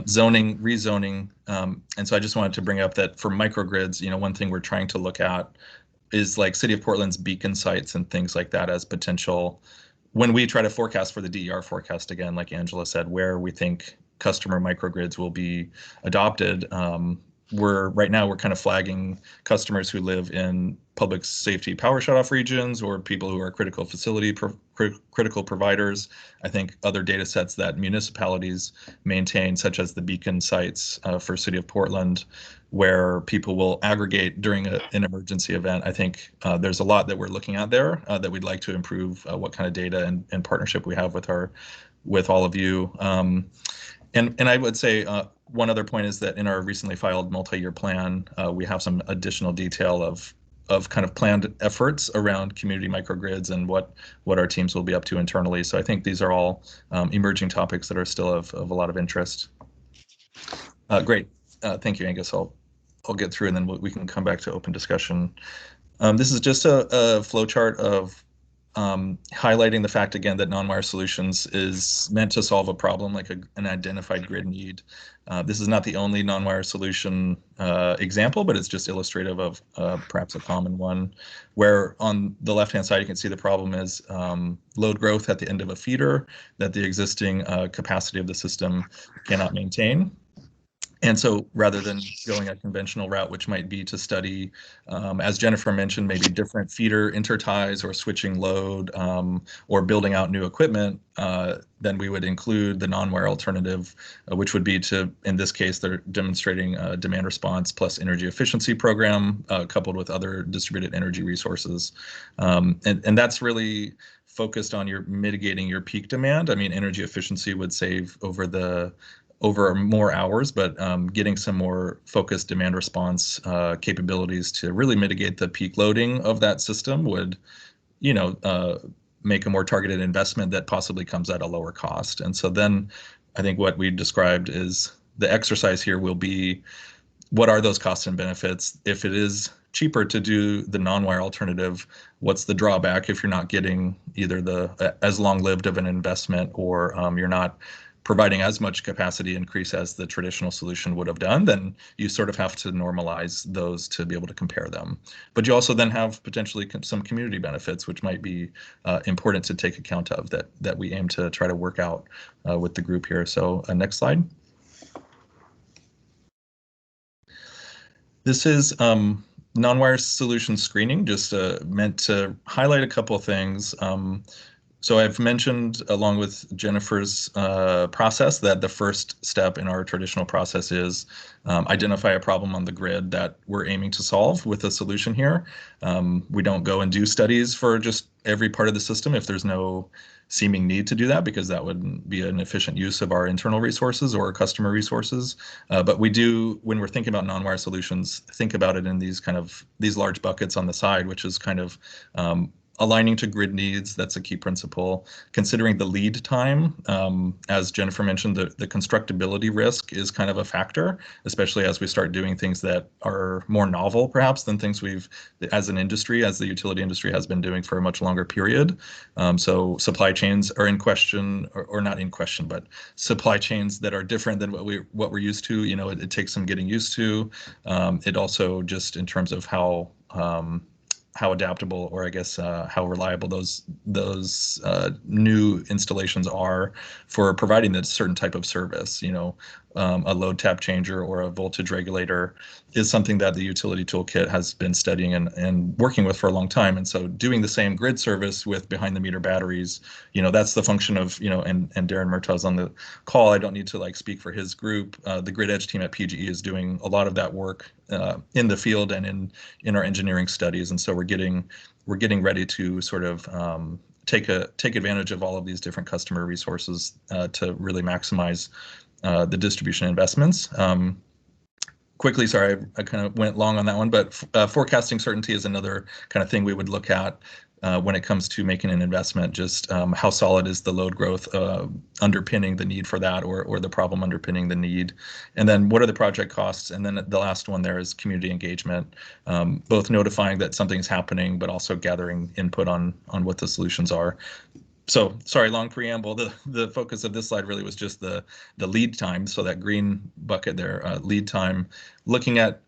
zoning, rezoning, and so I just wanted to bring up that for microgrids, one thing we're trying to look at is like City of Portland's beacon sites and things like that as potential. When we try to forecast for the DER forecast, again, like Angela said, where we think customer microgrids will be adopted, right now we're kind of flagging customers who live in public safety power shutoff regions or people who are critical facility critical providers. I think other data sets that municipalities maintain, such as the beacon sites for City of Portland, where people will aggregate during an emergency event. I think there's a lot that we're looking at there that we'd like to improve what kind of data and partnership we have with all of you. And I would say one other point is that in our recently filed multi-year plan, we have some additional detail of kind of planned efforts around community microgrids and what our teams will be up to internally. So I think these are all emerging topics that are still of a lot of interest. Great. Thank you, Angus. I'll get through and then we can come back to open discussion. This is just a flow chart of highlighting the fact again that non-wire solutions is meant to solve a problem like an identified grid need. This is not the only non-wire solution example, but it's just illustrative of perhaps a common one, where on the left-hand side you can see the problem is load growth at the end of a feeder that the existing capacity of the system cannot maintain. And so rather than going a conventional route, which might be to study, as Jennifer mentioned, maybe different feeder interties or switching load or building out new equipment, then we would include the non-wire alternative, which would be to, in this case, they're demonstrating a demand response plus energy efficiency program coupled with other distributed energy resources. And that's really focused on mitigating your peak demand. I mean, energy efficiency would save over more hours, but getting some more focused demand response capabilities to really mitigate the peak loading of that system would, make a more targeted investment that possibly comes at a lower cost. And so then I think what we described is the exercise here will be, what are those costs and benefits? If it is cheaper to do the non-wire alternative, what's the drawback if you're not getting either as long-lived of an investment or you're not providing as much capacity increase as the traditional solution would have done, then you sort of have to normalize those to be able to compare them. But you also then have potentially some community benefits, which might be important to take account of that we aim to try to work out with the group here. So next slide. This is non-wire solution screening, just meant to highlight a couple of things. So I've mentioned, along with Jennifer's process, that the first step in our traditional process is identify a problem on the grid that we're aiming to solve with a solution here. We don't go and do studies for just every part of the system if there's no seeming need to do that, because that wouldn't be an efficient use of our internal resources or customer resources. But we do, when we're thinking about non-wire solutions, think about it in these large buckets on the side, which is kind of aligning to grid needs, that's a key principle. Considering the lead time, as Jennifer mentioned, the constructability risk is kind of a factor, especially as we start doing things that are more novel, perhaps, than things we've, as an industry, as the utility industry has been doing for a much longer period. So supply chains are in question, or not in question, but supply chains that are different than what we're used to. You know, it takes some getting used to. It also, just in terms of how adaptable, or I guess how reliable those new installations are for providing a certain type of service. You know, a load tap changer or a voltage regulator is something that the utility toolkit has been studying and working with for a long time. And so doing the same grid service with behind the meter batteries, you know, that's the function of, you know, and Darren Murtaugh's on the call. I don't need to like speak for his group. The Grid Edge team at PGE is doing a lot of that work in the field and in our engineering studies. And so we're getting ready to sort of take advantage of all of these different customer resources to really maximize the distribution investments. Quickly, sorry, I kind of went long on that one, but forecasting certainty is another kind of thing we would look at when it comes to making an investment. Just how solid is the load growth underpinning the need for that, or the problem underpinning the need, and then what are the project costs? And then the last one there is community engagement, both notifying that something's happening, but also gathering input on what the solutions are. So sorry, long preamble. The focus of this slide really was just the lead time. So that green bucket there, lead time. Looking at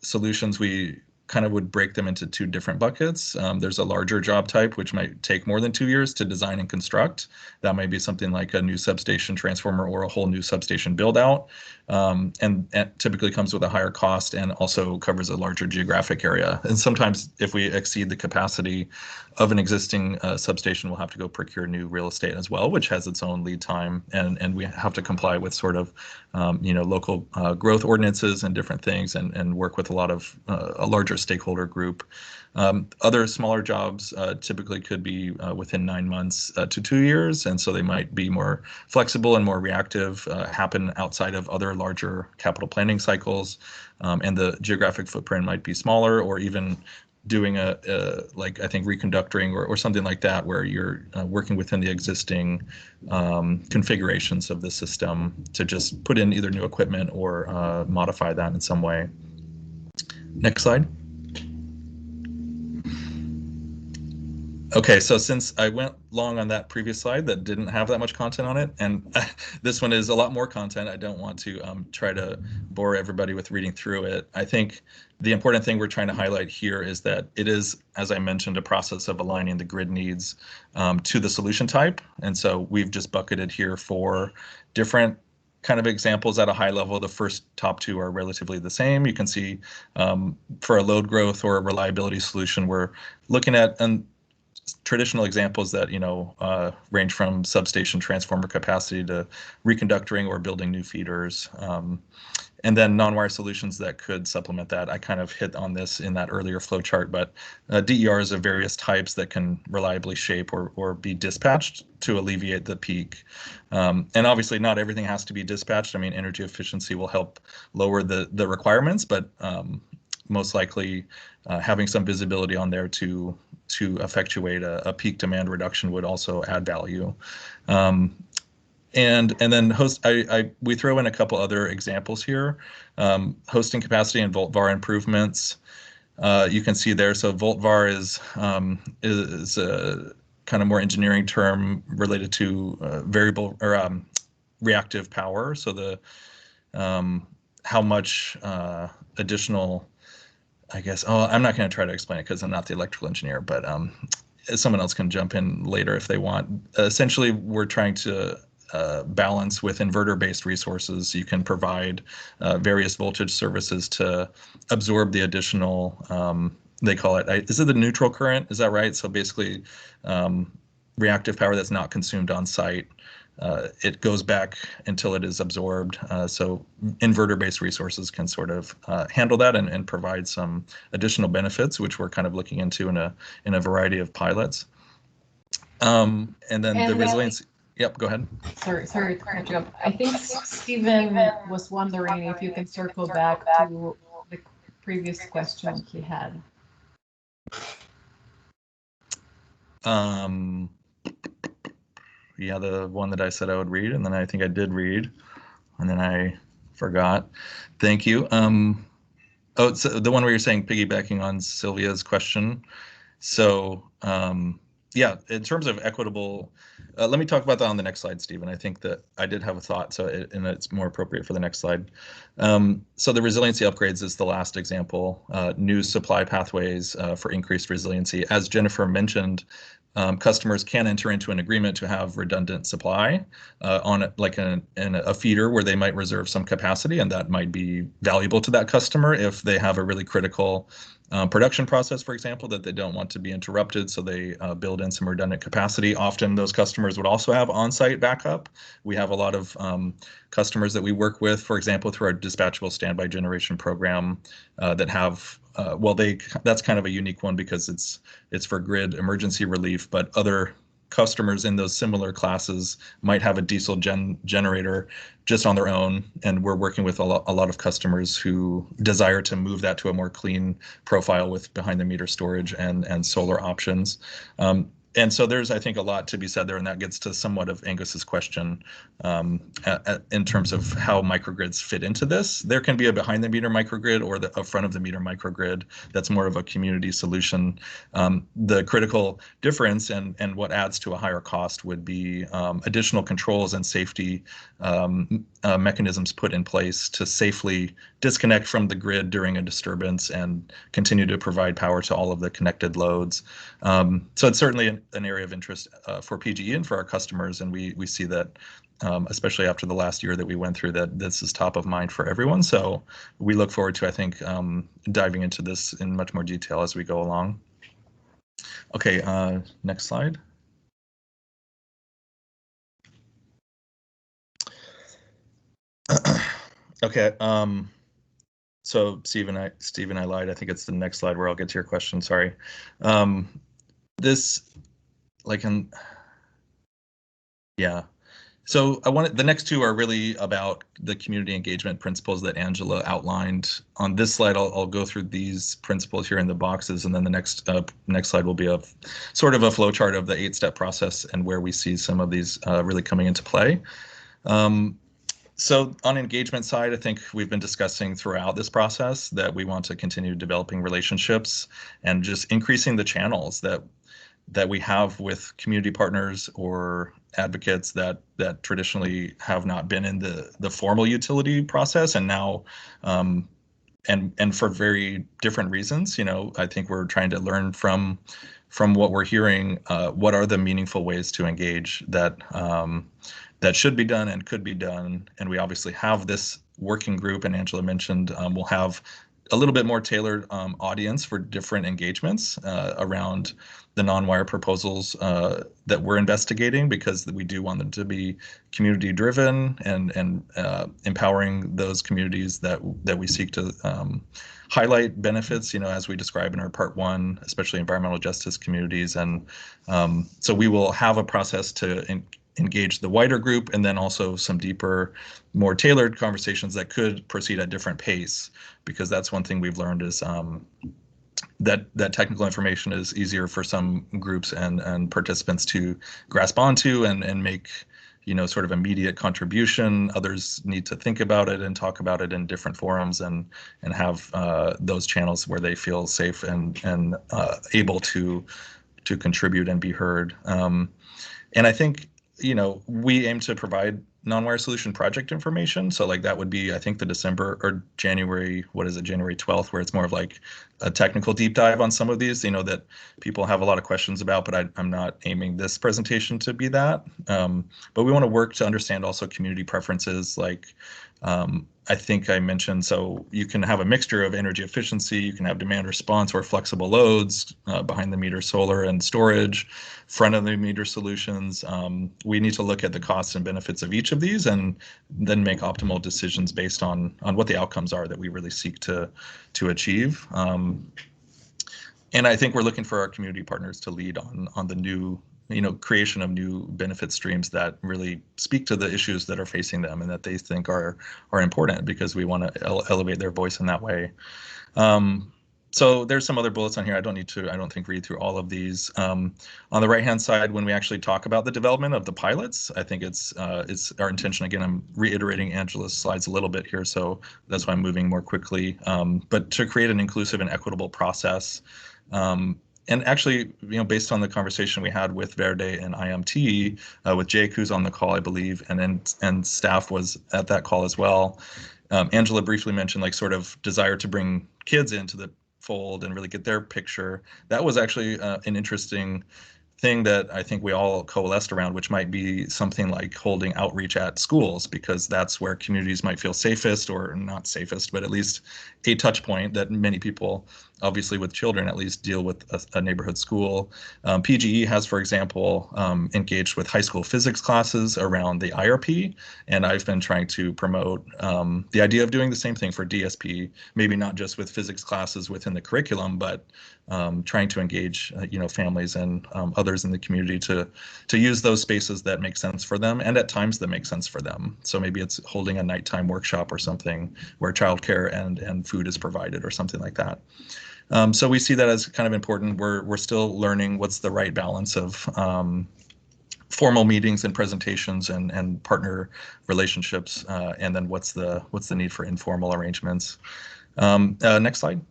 solutions, we kind of would break them into two different buckets. There's a larger job type, which might take more than 2 years to design and construct. That might be something like a new substation transformer or a whole new substation build out. And typically comes with a higher cost and also covers a larger geographic area. And sometimes if we exceed the capacity of an existing substation, we'll have to go procure new real estate as well, which has its own lead time. And we have to comply with sort of, local growth ordinances and different things, and work with a lot of a larger stakeholder group. Other smaller jobs typically could be within 9 months to 2 years, and so they might be more flexible and more reactive, happen outside of other larger capital planning cycles, and the geographic footprint might be smaller, or even doing like I think reconductoring or something like that, where you're working within the existing configurations of the system to just put in either new equipment or modify that in some way. Next slide. Okay, so since I went long on that previous slide that didn't have that much content on it, and this one is a lot more content, I don't want to try to bore everybody with reading through it. I think the important thing we're trying to highlight here is that it is, as I mentioned, a process of aligning the grid needs to the solution type. And so we've just bucketed here 4 different kind of examples at a high level. The first top 2 are relatively the same. You can see for a load growth or a reliability solution, we're looking at traditional examples that range from substation transformer capacity to reconductoring or building new feeders, and then non-wire solutions that could supplement that. I kind of hit on this in that earlier flow chart, but DERs of various types that can reliably shape or be dispatched to alleviate the peak. And obviously not everything has to be dispatched. I mean, energy efficiency will help lower the requirements, but most likely having some visibility on there to effectuate a peak demand reduction would also add value. And then we throw in a couple other examples here. Hosting capacity and volt-var improvements. You can see there. So volt-var is a kind of more engineering term related to variable or reactive power. So the how much additional, I guess, I'm not going to try to explain it because I'm not the electrical engineer, but someone else can jump in later if they want. Essentially, we're trying to balance with inverter-based resources. You can provide various voltage services to absorb the additional, they call it, is it the neutral current? Is that right? So basically, reactive power that's not consumed on site. It goes back until it is absorbed. So inverter-based resources can sort of handle that and provide some additional benefits, which we're kind of looking into in a variety of pilots. And then the resiliency. Yep, go ahead. Sorry to cut you off. I think Stephen was wondering if you can circle back to the previous question he had. Yeah, the one that I said I would read, and then I think I did read, and then I forgot. Thank you. Oh, it's the one where you're saying piggybacking on Sylvia's question. So yeah, in terms of equitable, let me talk about that on the next slide, Stephen. I think that I did have a thought, and it's more appropriate for the next slide. So the resiliency upgrades is the last example. New supply pathways for increased resiliency. As Jennifer mentioned, customers can enter into an agreement to have redundant supply on like a feeder where they might reserve some capacity, and that might be valuable to that customer if they have a really critical production process, for example, that they don't want to be interrupted, so they build in some redundant capacity. Often those customers would also have on-site backup. We have a lot of customers that we work with, for example, through our dispatchable standby generation program that have that's kind of a unique one because it's for grid emergency relief, but other customers in those similar classes might have a diesel generator just on their own, and we're working with a lot of customers who desire to move that to a more clean profile with behind the meter storage and solar options. And so there's, I think, a lot to be said there, and that gets to somewhat of Angus's question in terms of how microgrids fit into this. There can be a behind the meter microgrid or a front of the meter microgrid that's more of a community solution. The critical difference and what adds to a higher cost would be additional controls and safety mechanisms put in place to safely disconnect from the grid during a disturbance and continue to provide power to all of the connected loads. So it's certainly an area of interest for PGE and for our customers, and we see that especially after the last year that we went through, that this is top of mind for everyone. So we look forward to, I think, diving into this in much more detail as we go along. Okay, next slide. Okay, so Stephen, I lied. I think it's the next slide where I'll get to your question. Sorry. Yeah. So the next two are really about the community engagement principles that Angela outlined. On this slide, I'll go through these principles here in the boxes, and then the next slide will be a sort of a flow chart of the 8-step process and where we see some of these really coming into play. So on engagement side, I think we've been discussing throughout this process that we want to continue developing relationships and just increasing the channels that we have with community partners or advocates that traditionally have not been in the formal utility process, and now and for very different reasons. I think we're trying to learn from what we're hearing, what are the meaningful ways to engage that should be done and could be done. And we obviously have this working group, and Angela mentioned we'll have a little bit more tailored audience for different engagements around the non-wire proposals that we're investigating, because we do want them to be community driven and empowering those communities that we seek to highlight benefits, as we describe in our part 1, especially environmental justice communities. And so we will have a process to engage the wider group, and then also some deeper, more tailored conversations that could proceed at different pace, because that's one thing we've learned is that technical information is easier for some groups and participants to grasp onto and make sort of immediate contribution. Others need to think about it and talk about it in different forums and have those channels where they feel safe and able to contribute and be heard. And I think we aim to provide non-wire solution project information. So like that would be, I think, the December or January, January 12th, where it's more of like a technical deep dive on some of these, that people have a lot of questions about, but I'm not aiming this presentation to be that. But we want to work to understand also community preferences, like I think I mentioned, so you can have a mixture of energy efficiency, you can have demand response or flexible loads, behind the meter solar and storage, front of the meter solutions. We need to look at the costs and benefits of each of these and then make optimal decisions based on what the outcomes are that we really seek to achieve. And I think we're looking for our community partners to lead on the new creation of new benefit streams that really speak to the issues that are facing them and that they think are important, because we want to elevate their voice in that way. So there's some other bullets on here. I don't think, read through all of these. On the right-hand side, when we actually talk about the development of the pilots, I think it's our intention. Again, I'm reiterating Angela's slides a little bit here, so that's why I'm moving more quickly. But to create an inclusive and equitable process. And actually, based on the conversation we had with Verde and IMT, with Jake, who's on the call, I believe, and staff was at that call as well. Angela briefly mentioned like sort of desire to bring kids into the fold and really get their picture. That was actually an interesting thing that I think we all coalesced around, which might be something like holding outreach at schools, because that's where communities might feel safest, or not safest, but at least a touch point that many people, obviously with children at least, deal with a neighborhood school. PGE has, for example, engaged with high school physics classes around the IRP, and I've been trying to promote the idea of doing the same thing for DSP, maybe not just with physics classes within the curriculum, but trying to engage families and others in the community to use those spaces that make sense for them, and at times that make sense for them. So maybe it's holding a nighttime workshop or something where childcare and food is provided or something like that. So we see that as kind of important. We're still learning what's the right balance of formal meetings and presentations and partner relationships, and then what's the need for informal arrangements. Next slide.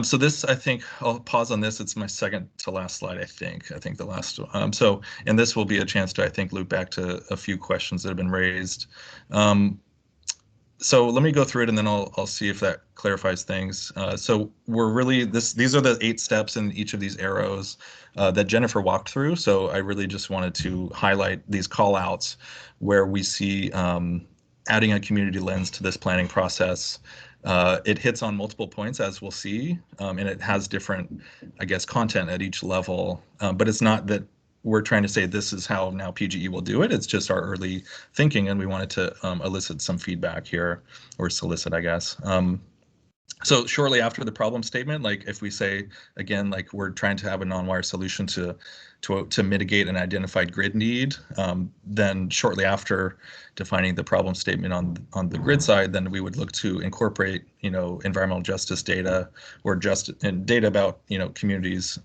So this, I think, I'll pause on this. It's my second to last slide, I think the last. And this will be a chance to, I think, loop back to a few questions that have been raised. So let me go through it, and then I'll see if that clarifies things. So we're really, these are the 8 steps in each of these arrows that Jennifer walked through. So I really just wanted to highlight these call outs where we see adding a community lens to this planning process. It hits on multiple points, as we'll see, and it has different, I guess, content at each level. But it's not that we're trying to say this is how now PGE will do it. It's just our early thinking, and we wanted to elicit some feedback here, or solicit, I guess. So shortly after the problem statement, like if we say, again, like we're trying to have a non-wire solution to mitigate an identified grid need, then shortly after defining the problem statement on the grid side, then we would look to incorporate, environmental justice data, or data about, communities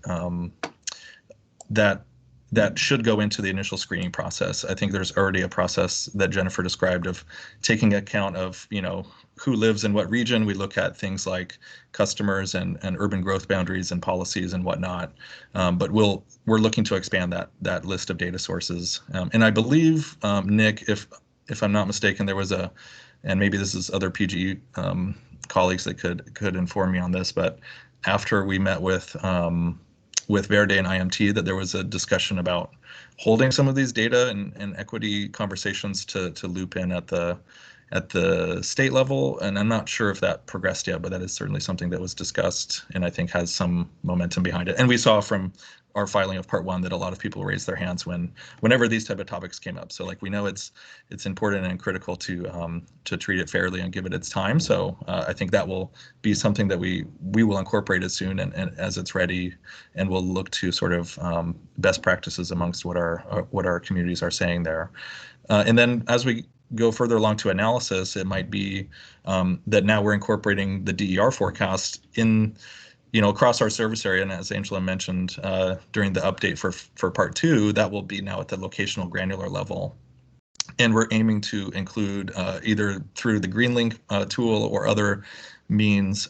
that should go into the initial screening process. I think there's already a process that Jennifer described of taking account of, who lives in what region. We look at things like customers and urban growth boundaries and policies and whatnot. But we're looking to expand that list of data sources. And I believe, Nick, if I'm not mistaken, there was and maybe this is other PGE colleagues that could inform me on this, but after we met with Verde and IMT, that there was a discussion about holding some of these data and equity conversations to loop in at the state level. And I'm not sure if that progressed yet, but that is certainly something that was discussed and I think has some momentum behind it. And we saw from our filing of part 1 that a lot of people raised their hands whenever these type of topics came up. So like we know it's important and critical to treat it fairly and give it its time. So I think that will be something that we will incorporate as soon and as it's ready, and we'll look to sort of best practices amongst what our communities are saying there. And then as we go further along to analysis, it might be that now we're incorporating the DER forecast in across our service area. And as Angela mentioned during the update for part 2, that will be now at the locational granular level. And we're aiming to include either through the GreenLink tool or other means,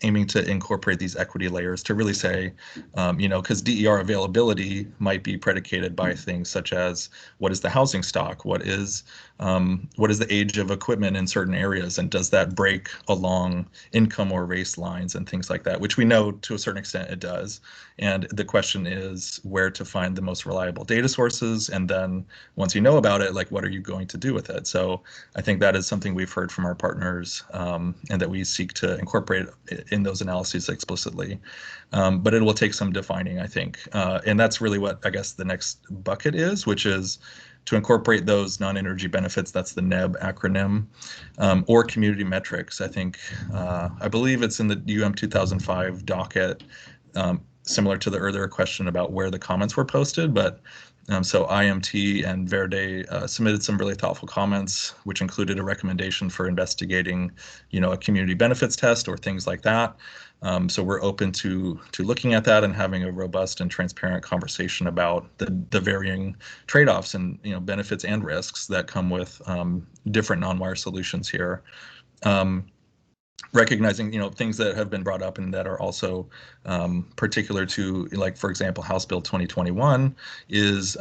aiming to incorporate these equity layers to really say, because DER availability might be predicated by things such as what is the housing stock, what is the age of equipment in certain areas, and does that break along income or race lines and things like that, which we know to a certain extent it does. And the question is where to find the most reliable data sources, and then once you know about it, like what are you going to do with it? So I think that is something we've heard from our partners, and that we seek to incorporate in those analyses explicitly. But it will take some defining, I think. And that's really what I guess the next bucket is, which is to incorporate those non-energy benefits. That's the NEB acronym, or community metrics. I think, I believe it's in the UM 2005 docket. similar to the earlier question about where the comments were posted, but so IMT and Verde submitted some really thoughtful comments, which included a recommendation for investigating, a community benefits test or things like that. So we're open to looking at that and having a robust and transparent conversation about the varying trade-offs and benefits and risks that come with different non-wire solutions here. Recognizing things that have been brought up and that are also particular to, like, for example, House Bill 2021 is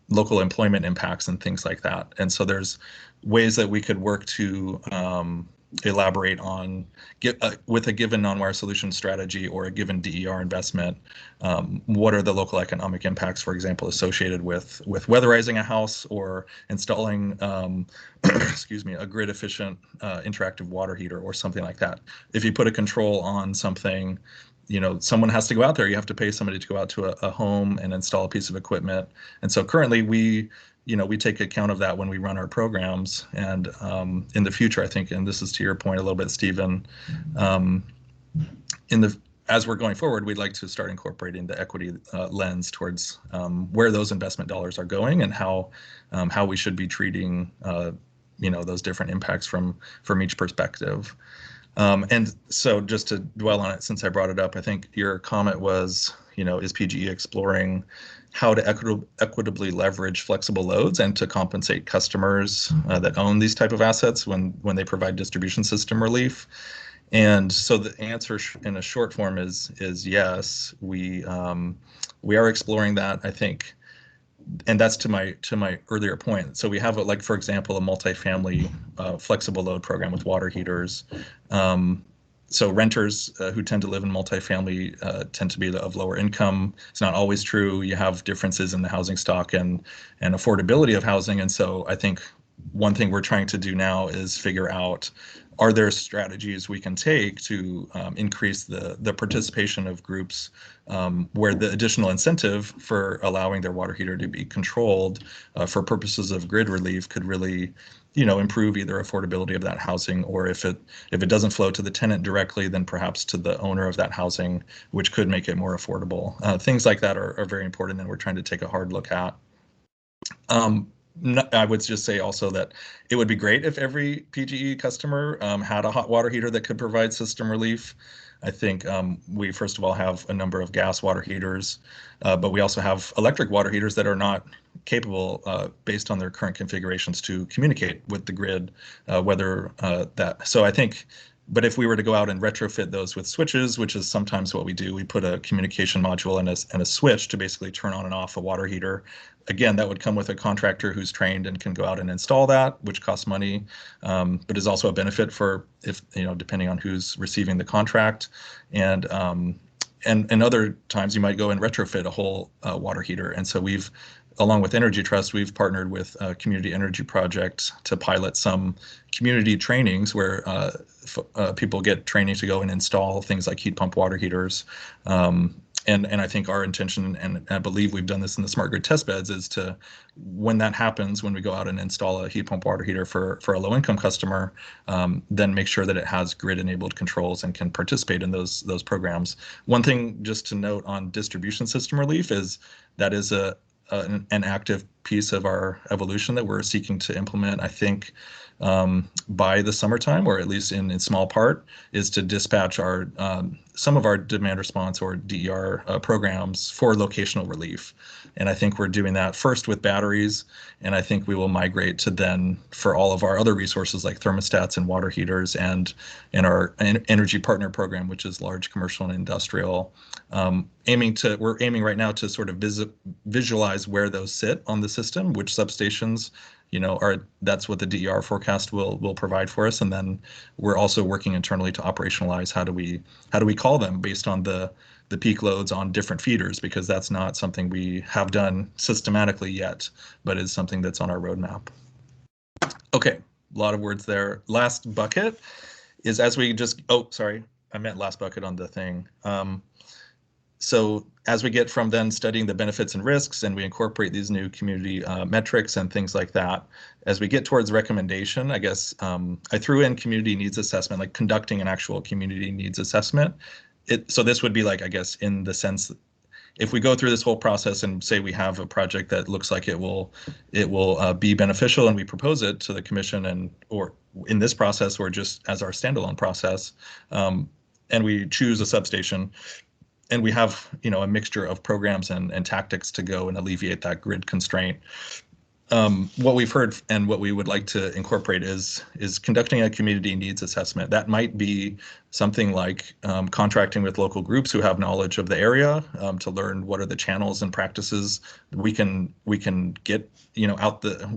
local employment impacts and things like that. And so there's ways that we could work to elaborate on with a given non-wire solution strategy or a given DER investment, what are the local economic impacts, for example, associated with weatherizing a house or installing excuse me, a grid efficient interactive water heater or something like that. If you put a control on something, someone has to go out there. You have to pay somebody to go out to a home and install a piece of equipment. And so currently we take account of that when we run our programs. And in the future, I think, and this is to your point a little bit, Stephen, as we're going forward, we'd like to start incorporating the equity lens towards where those investment dollars are going and how we should be treating those different impacts from each perspective. And so just to dwell on it, since I brought it up, I think your comment was, is PGE exploring how to equitably leverage flexible loads and to compensate customers that own these type of assets when they provide distribution system relief? And so the answer in a short form is yes, we are exploring that, I think. And that's to my earlier point. So we have, for example, a multifamily flexible load program with water heaters. So renters who tend to live in multifamily tend to be of lower income. It's not always true. You have differences in the housing stock and affordability of housing. And so I think one thing we're trying to do now is figure out, are there strategies we can take to increase the participation of groups where the additional incentive for allowing their water heater to be controlled for purposes of grid relief could really improve either affordability of that housing, or if it doesn't flow to the tenant directly, then perhaps to the owner of that housing, which could make it more affordable. Things like that are very important, and we're trying to take a hard look at. I would just say also that it would be great if every PGE customer had a hot water heater that could provide system relief. I think we, first of all, have a number of gas water heaters, but we also have electric water heaters that are not capable, based on their current configurations, to communicate with the grid, So I think, but if we were to go out and retrofit those with switches, which is sometimes what we do, we put a communication module and a switch to basically turn on and off a water heater. Again, that would come with a contractor who's trained and can go out and install that, which costs money, but is also a benefit for depending on who's receiving the contract. And other times you might go and retrofit a whole water heater. And so we've, along with Energy Trust, we've partnered with Community Energy Project to pilot some community trainings where people get training to go and install things like heat pump water heaters. And I think our intention, and I believe we've done this in the smart grid test beds, is to, when that happens, when we go out and install a heat pump water heater for a low income customer, then make sure that it has grid enabled controls and can participate in those programs. One thing just to note on distribution system relief is that is an active piece of our evolution that we're seeking to implement, I think, by the summertime, or at least in small part, is to dispatch our some of our demand response or DER programs for locational relief. And I think we're doing that first with batteries, and I think we will migrate to then for all of our other resources like thermostats and water heaters and our energy partner program, which is large commercial and industrial. We're aiming right now to sort of visualize where those sit on the system, which substations that's what the DER forecast will provide for us. And then we're also working internally to operationalize how do we call them based on the peak loads on different feeders, because that's not something we have done systematically yet, but is something that's on our roadmap. Okay, a lot of words there. Last bucket is as we just, I meant last bucket on the thing. So as we get from then studying the benefits and risks, and we incorporate these new community metrics and things like that, as we get towards recommendation, I guess I threw in community needs assessment, like conducting an actual community needs assessment. so this would be like, I guess, in the sense that if we go through this whole process and say we have a project that looks like it will be beneficial, and we propose it to the commission, and or in this process or just as our standalone process, and we choose a substation, and we have, you know, a mixture of programs and tactics to go and alleviate that grid constraint. What we've heard and what we would like to incorporate is conducting a community needs assessment. That might be something like contracting with local groups who have knowledge of the area to learn what are the channels and practices we can get, you know, that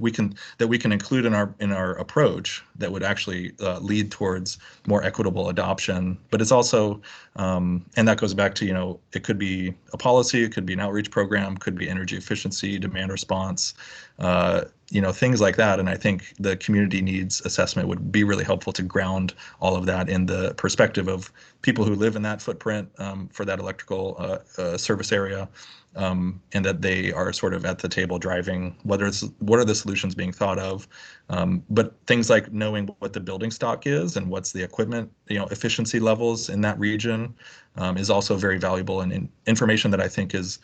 we can include in our approach that would actually lead towards more equitable adoption. But it's also, and that goes back to, you know, it could be a policy, it could be an outreach program, could be energy efficiency, demand response, you know, things like that. And I think the community needs assessment would be really helpful to ground all of that in the perspective of people who live in that footprint for that electrical service area, and that they are sort of at the table driving what are the solutions being thought of. But things like knowing what the building stock is and what's the equipment, you know, efficiency levels in that region is also very valuable, and information that I think is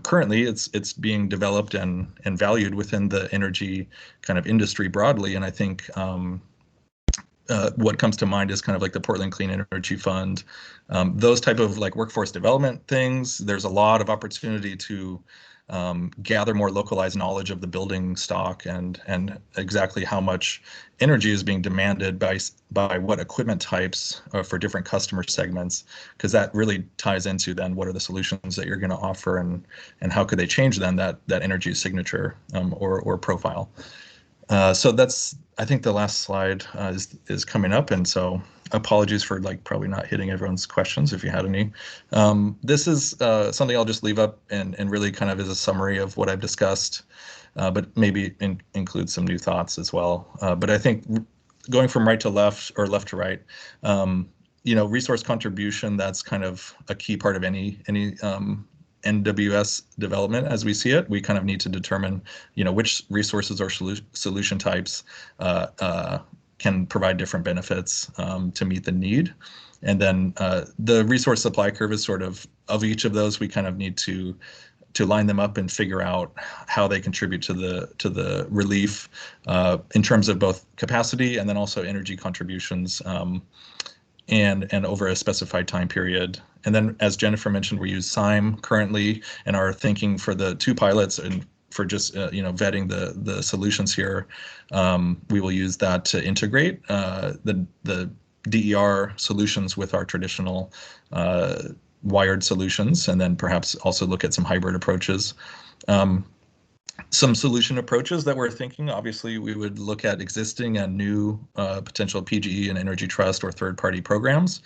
currently it's being developed and valued within the energy kind of industry broadly. And I think what comes to mind is kind of like the Portland Clean Energy Fund, those type of like workforce development things. There's a lot of opportunity to gather more localized knowledge of the building stock and exactly how much energy is being demanded by what equipment types for different customer segments, because that really ties into then what are the solutions that you're going to offer, and how could they change then that energy signature or profile. So that's, I think the last slide is coming up, and so apologies for like probably not hitting everyone's questions if you had any. This is something I'll just leave up and really kind of is a summary of what I've discussed, but maybe include some new thoughts as well. But I think going from right to left or left to right, you know, resource contribution, that's kind of a key part of any NWS development as we see it. We kind of need to determine, you know, which resources or solution types can provide different benefits to meet the need. And then the resource supply curve is sort of each of those, we kind of need to line them up and figure out how they contribute to the relief in terms of both capacity and then also energy contributions, and over a specified time period. And then, as Jennifer mentioned, we use SIME currently and are thinking for the 2 pilots and for just you know, vetting the solutions here. We will use that to integrate the DER solutions with our traditional wired solutions, and then perhaps also look at some hybrid approaches. Some solution approaches that we're thinking, obviously, we would look at existing and new potential PGE and energy trust or third-party programs.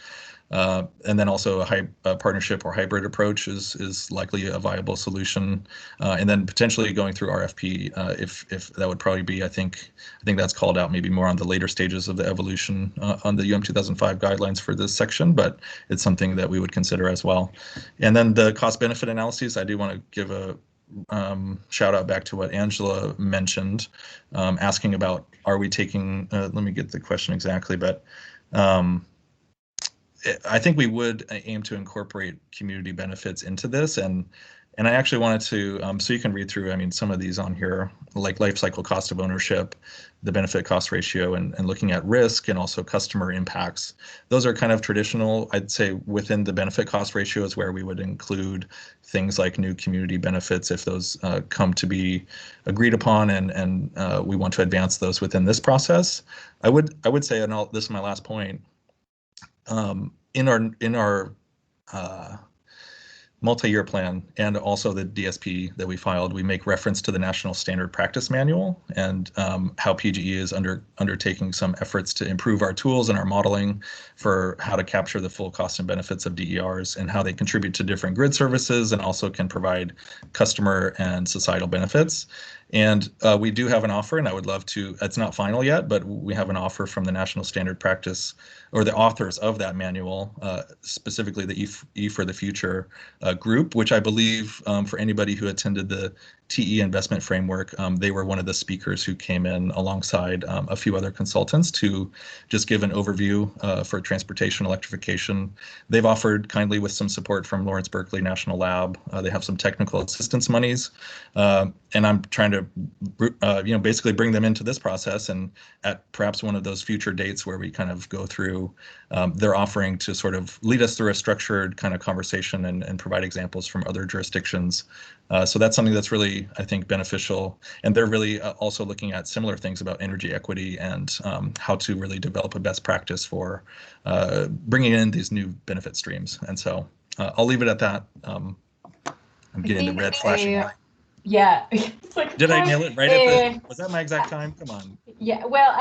And then also a partnership or hybrid approach is likely a viable solution. And then potentially going through RFP, if that would probably be, I think that's called out maybe more on the later stages of the evolution on the UM 2005 guidelines for this section, but it's something that we would consider as well. And then the cost benefit analyses, I do want to give a shout out back to what Angela mentioned, asking about, are we taking, let me get the question exactly, but I think we would aim to incorporate community benefits into this, and I actually wanted to, so you can read through, I mean, some of these on here, like life cycle cost of ownership, the benefit cost ratio, and looking at risk and also customer impacts. Those are kind of traditional, I'd say, within the benefit cost ratio is where we would include things like new community benefits if those come to be agreed upon, and we want to advance those within this process. I would say, and this is my last point, in our multi-year plan and also the DSP that we filed, we make reference to the National Standard Practice Manual and how PGE is undertaking some efforts to improve our tools and our modeling for how to capture the full cost and benefits of DERs and how they contribute to different grid services and also can provide customer and societal benefits. And we do have an offer, and I would love to, it's not final yet, but we have an offer from the National Standard Practice, or the authors of that manual, specifically the E for the Future group, which I believe for anybody who attended the TE investment framework, they were one of the speakers who came in alongside a few other consultants to just give an overview for transportation electrification. They've offered kindly with some support from Lawrence Berkeley National Lab. They have some technical assistance monies, and I'm trying to basically bring them into this process, and at perhaps one of those future dates where we kind of go through their offering to sort of lead us through a structured kind of conversation and provide examples from other jurisdictions. So that's something that's really, I think, beneficial. And they're really also looking at similar things about energy equity and how to really develop a best practice for bringing in these new benefit streams. And so I'll leave it at that. I'm getting the red flashing light. Yeah. It's like, did I nail it right at the, was that my exact time? Come on. Yeah, well,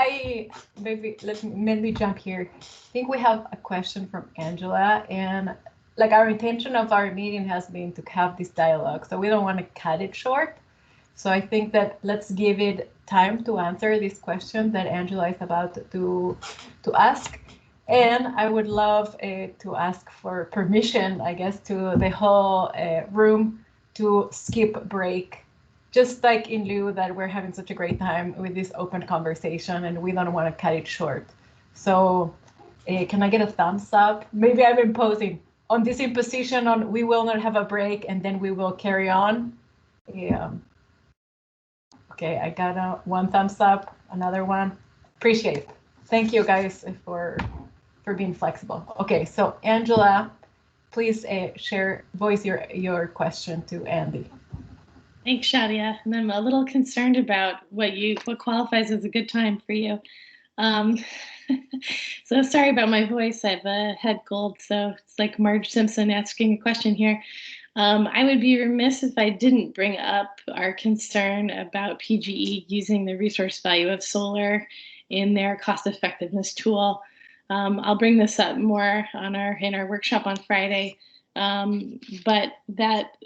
let me jump here. I think we have a question from Angela, and like our intention of our meeting has been to have this dialogue, so we don't want to cut it short. So I think that let's give it time to answer this question that Angela is about to ask. And I would love to ask for permission, I guess, to the whole room to skip break, just like in lieu that we're having such a great time with this open conversation and we don't want to cut it short. So can I get a thumbs up? Maybe I'm imposing on this imposition on we will not have a break and then we will carry on. Yeah. Okay, I got one thumbs up, another one. Appreciate it. Thank you guys for being flexible. Okay, so Angela, please voice your question to Andy. Thanks, Shadia. And I'm a little concerned about what qualifies as a good time for you. So sorry about my voice. I have a head cold, so it's like Marge Simpson asking a question here. I would be remiss if I didn't bring up our concern about PGE using the resource value of solar in their cost effectiveness tool. I'll bring this up more in our workshop on Friday, but that,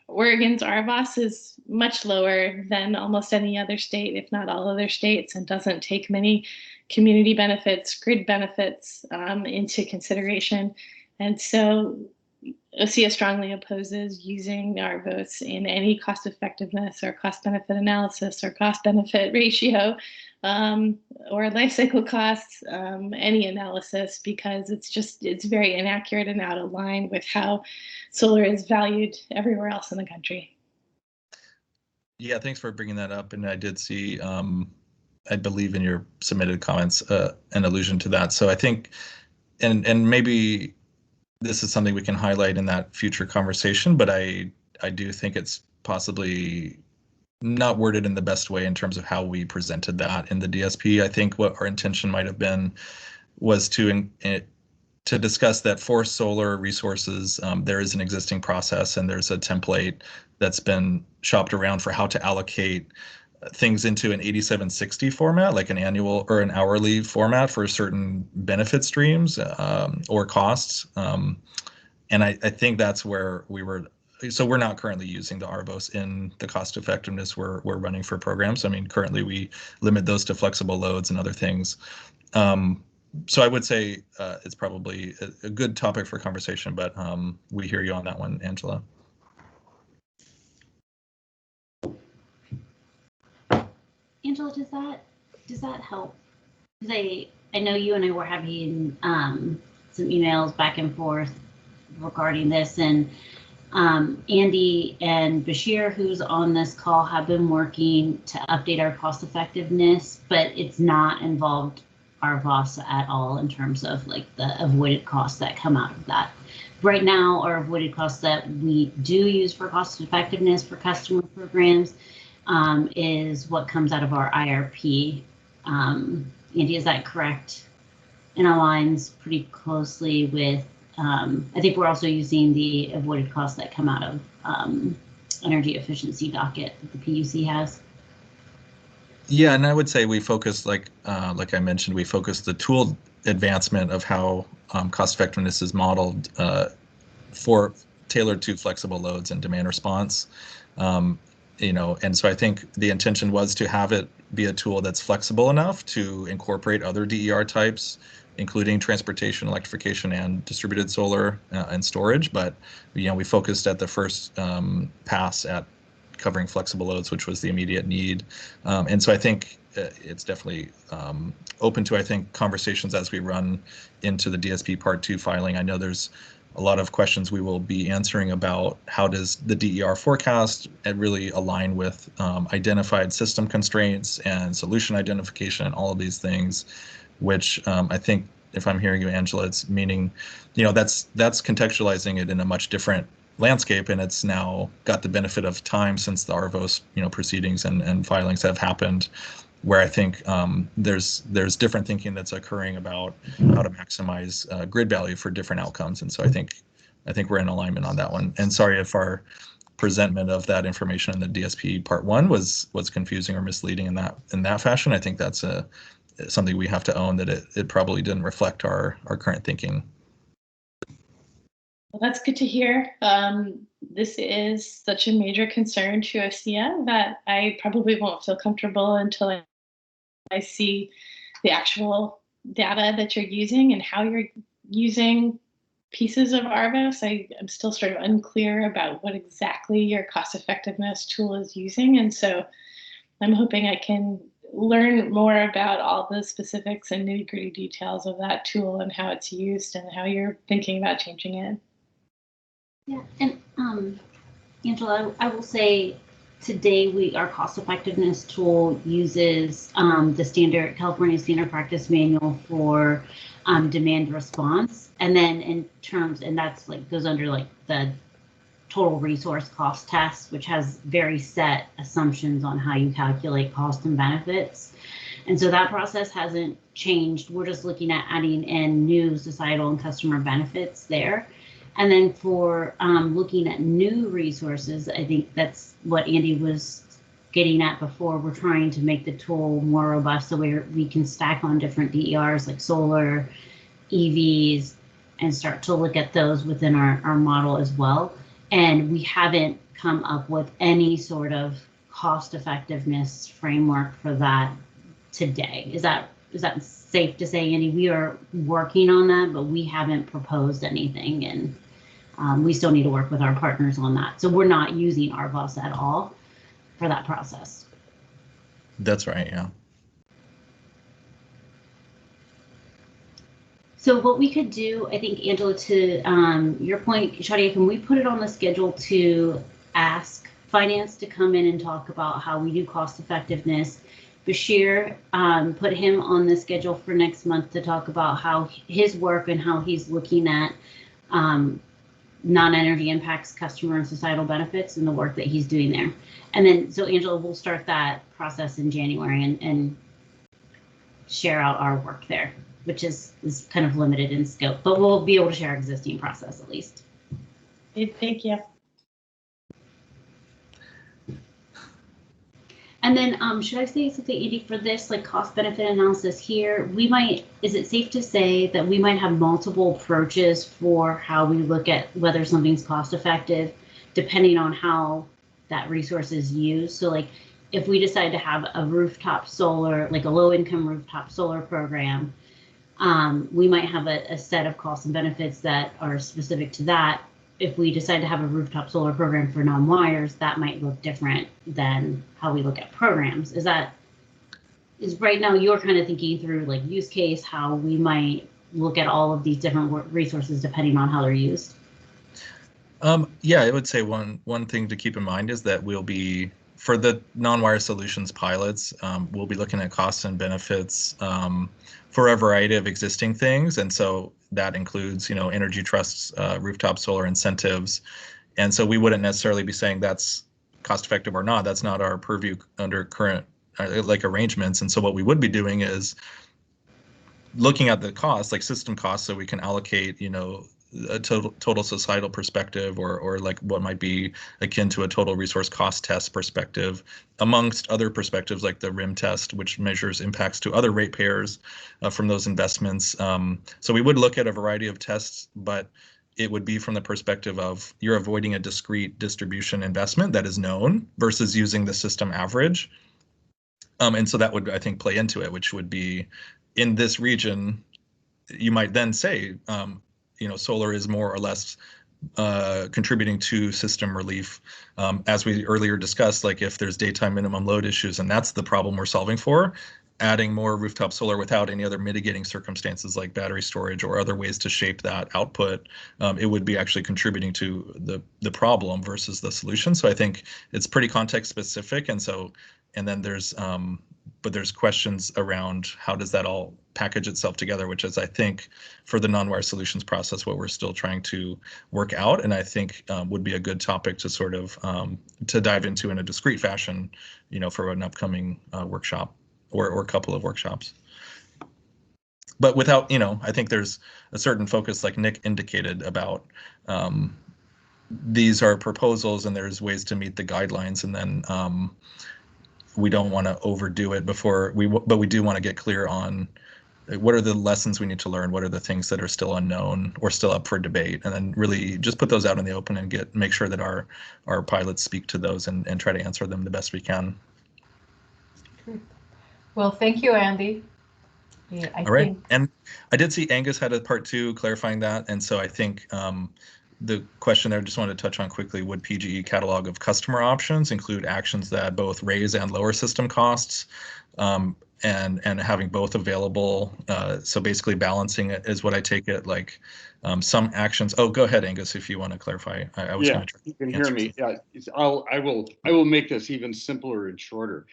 Oregon's RVOS is much lower than almost any other state, if not all other states, and doesn't take many community benefits, grid benefits into consideration. And so OCS strongly opposes using RVOS in any cost effectiveness or cost benefit analysis or cost benefit ratio or life cycle costs, any analysis, because it's very inaccurate and out of line with how solar is valued everywhere else in the country. Yeah, thanks for bringing that up. And I did see, I believe in your submitted comments, an allusion to that. So I think, and maybe this is something we can highlight in that future conversation, but I do think it's possibly not worded in the best way in terms of how we presented that in the DSP. I think what our intention might have been was to discuss that for solar resources, there is an existing process and there's a template that's been shopped around for how to allocate things into an 8760 format, like an annual or an hourly format for certain benefit streams or costs. And I think that's where we were. So we're not currently using the RVOS in the cost effectiveness we're running for programs. I mean, currently we limit those to flexible loads and other things. So I would say it's probably a good topic for conversation, but we hear you on that one, Angela. Angela, does that help? I know you and I were having some emails back and forth regarding this, and Andy and Bashir, who's on this call, have been working to update our cost effectiveness, but it's not involved RVOS at all in terms of like the avoided costs that come out of that. Right now, our avoided costs that we do use for cost effectiveness for customer programs is what comes out of our IRP. Andy, is that correct? And aligns pretty closely with, I think we're also using the avoided costs that come out of energy efficiency docket that the PUC has. Yeah, and I would say we focus, like I mentioned, we focus the tool advancement of how cost effectiveness is modeled for tailored to flexible loads and demand response. and so I think the intention was to have it be a tool that's flexible enough to incorporate other DER types, including transportation, electrification, and distributed solar and storage. But we focused at the first pass at covering flexible loads, which was the immediate need. And so I think it's definitely open to, I think, conversations as we run into the DSP Part 2 filing. I know there's a lot of questions we will be answering about how does the DER forecast really align with identified system constraints and solution identification and all of these things, which I think, if I'm hearing you, Angela, it's meaning, that's contextualizing it in a much different landscape, and it's now got the benefit of time since the ARVOS proceedings and filings have happened, where I think there's different thinking that's occurring about how to maximize grid value for different outcomes. And so I think we're in alignment on that one. And sorry if our presentment of that information in the DSP Part 1 was confusing or misleading in that fashion. I think that's something we have to own, that it probably didn't reflect our current thinking. Well, that's good to hear. This is such a major concern to OSEA that I probably won't feel comfortable until I see the actual data that you're using and how you're using pieces of ARVOS. I'm still sort of unclear about what exactly your cost effectiveness tool is using. And so I'm hoping I can learn more about all the specifics and nitty-gritty details of that tool and how it's used and how you're thinking about changing it. Yeah, and Angela, I will say today our cost effectiveness tool uses the California Standard Practice Manual for demand response, and then and that's goes under the total resource cost test, which has very set assumptions on how you calculate cost and benefits. And so that process hasn't changed. We're just looking at adding in new societal and customer benefits there. And then for looking at new resources, I think that's what Andy was getting at before. We're trying to make the tool more robust so we can stack on different DERs like solar, EVs, and start to look at those within our model as well. And we haven't come up with any sort of cost effectiveness framework for that today. Is that safe to say, Andy? We are working on that, but we haven't proposed anything, and we still need to work with our partners on that. So we're not using ARVOS at all for that process. That's right, yeah. So what we could do, I think, Angela, to your point, Shadia, can we put it on the schedule to ask finance to come in and talk about how we do cost effectiveness? Bashir, put him on the schedule for next month to talk about how his work and how he's looking at non-energy impacts, customer and societal benefits, and the work that he's doing there. And then, so Angela, we'll start that process in January and share out our work there, which is kind of limited in scope, but we'll be able to share our existing process at least. Thank you. And then should I say something, Andy, for this cost benefit analysis here, is it safe to say that we might have multiple approaches for how we look at whether something's cost effective, depending on how that resource is used? So if we decide to have a rooftop solar, a low income rooftop solar program, we might have a set of costs and benefits that are specific to that. If we decide to have a rooftop solar program for non-wires, that might look different than how we look at programs. Is right now you're kind of thinking through use case, how we might look at all of these different resources depending on how they're used? Yeah, I would say one thing to keep in mind is that we'll be, for the non-wire solutions pilots, we'll be looking at costs and benefits for a variety of existing things. And so that includes, Energy Trust's rooftop solar incentives. And so we wouldn't necessarily be saying that's cost effective or not. That's not our purview under current arrangements. And so what we would be doing is looking at the costs, system costs, so we can allocate, a total societal perspective or what might be akin to a total resource cost test perspective, amongst other perspectives like the RIM test, which measures impacts to other ratepayers from those investments. So we would look at a variety of tests, but it would be from the perspective of you're avoiding a discrete distribution investment that is known versus using the system average. And so that would, I think, play into it, which would be in this region, you might then say, solar is more or less contributing to system relief. As we earlier discussed, like if there's daytime minimum load issues and that's the problem we're solving for, adding more rooftop solar without any other mitigating circumstances like battery storage or other ways to shape that output, it would be actually contributing to the problem versus the solution. So I think it's pretty context specific. And then there's but there's questions around how does that all package itself together, which is, I think, for the non-wire solutions process, what we're still trying to work out, and I think would be a good topic to sort of to dive into in a discrete fashion, for an upcoming workshop or a couple of workshops. But without, I think there's a certain focus, like Nick indicated, about these are proposals and there's ways to meet the guidelines, and then we don't want to overdo it but we do want to get clear on what are the lessons we need to learn, what are the things that are still unknown or still up for debate, and then really just put those out in the open and make sure that our pilots speak to those and try to answer them the best we can. Well, thank you, Andy. Yeah, All right, and I did see Angus had a part 2 clarifying that, and so I think the question there, I just wanted to touch on quickly, would PGE catalog of customer options include actions that both raise and lower system costs, and having both available? So basically balancing it is what I take it, like some actions. Oh, go ahead, Angus, if you want to clarify. I was going to try. You can hear me. Yeah, I will make this even simpler and shorter.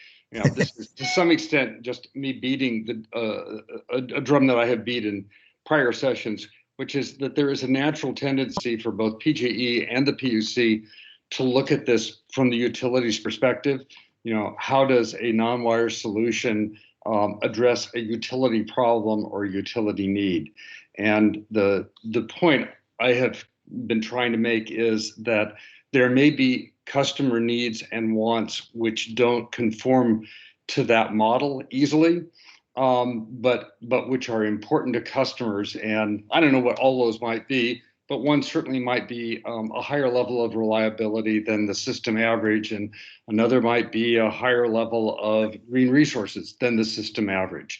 This is to some extent just me beating a drum that I have beat in prior sessions, which is that there is a natural tendency for both PGE and the PUC to look at this from the utilities perspective. How does a non-wire solution address a utility problem or utility need? And the point I have been trying to make is that there may be customer needs and wants which don't conform to that model easily, but which are important to customers. And I don't know what all those might be, but one certainly might be a higher level of reliability than the system average, and another might be a higher level of green resources than the system average.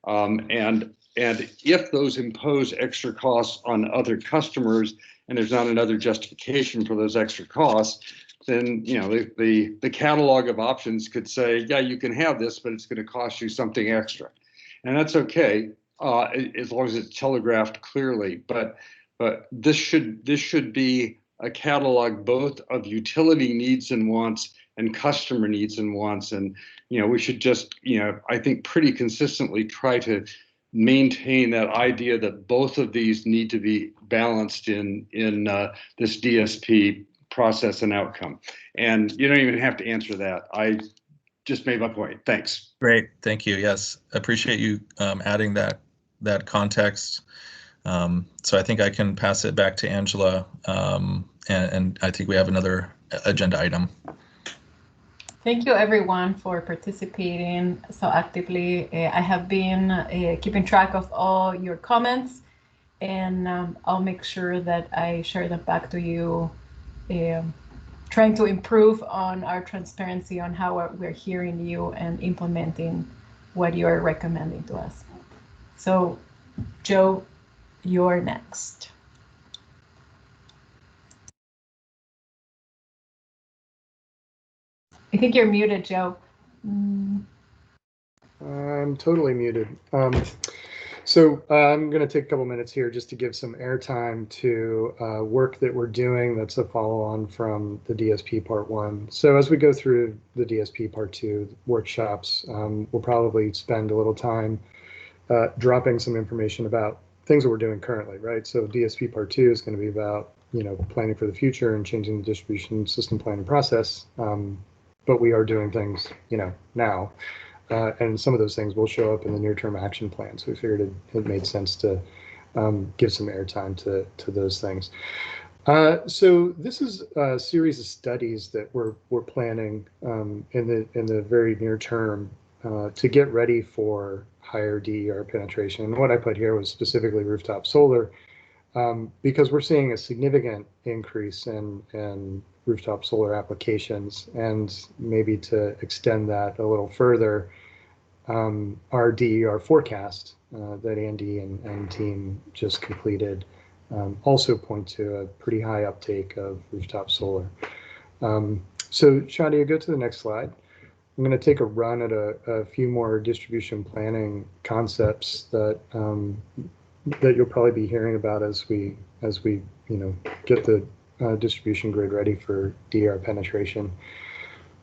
And if those impose extra costs on other customers, and there's not another justification for those extra costs, then the catalog of options could say, yeah, you can have this, but it's going to cost you something extra, and that's okay as long as it's telegraphed clearly. But this should be a catalog both of utility needs and wants and customer needs and wants, and we should just I think pretty consistently try to maintain that idea that both of these need to be balanced in this DSP process and outcome. And you don't even have to answer that. I just made my point. Thanks. Great, thank you. Yes, appreciate you adding that context. So I think I can pass it back to Angela, and I think we have another agenda item. Thank you, everyone, for participating so actively. I have been keeping track of all your comments, and I'll make sure that I share them back to you, trying to improve on our transparency on how we're hearing you and implementing what you're recommending to us. So, Joe, you're next. I think you're muted, Joe. I'm totally muted. So I'm going to take a couple minutes here just to give some airtime to work that we're doing that's a follow-on from the DSP Part 1. So as we go through the DSP Part 2 workshops, we'll probably spend a little time dropping some information about things that we're doing currently, right? So DSP Part 2 is going to be about, planning for the future and changing the distribution system planning process. But we are doing things, now. And some of those things will show up in the near-term action plan. So we figured it made sense to give some airtime to those things. So this is a series of studies that we're planning in the very near term to get ready for higher DER penetration. And what I put here was specifically rooftop solar. because we're seeing a significant increase in rooftop solar applications, and maybe to extend that a little further, our DER forecast that Andy and team just completed also point to a pretty high uptake of rooftop solar. So Shadia, go to the next slide. I'm going to take a run at a few more distribution planning concepts that that you'll probably be hearing about as we get the distribution grid ready for DER penetration.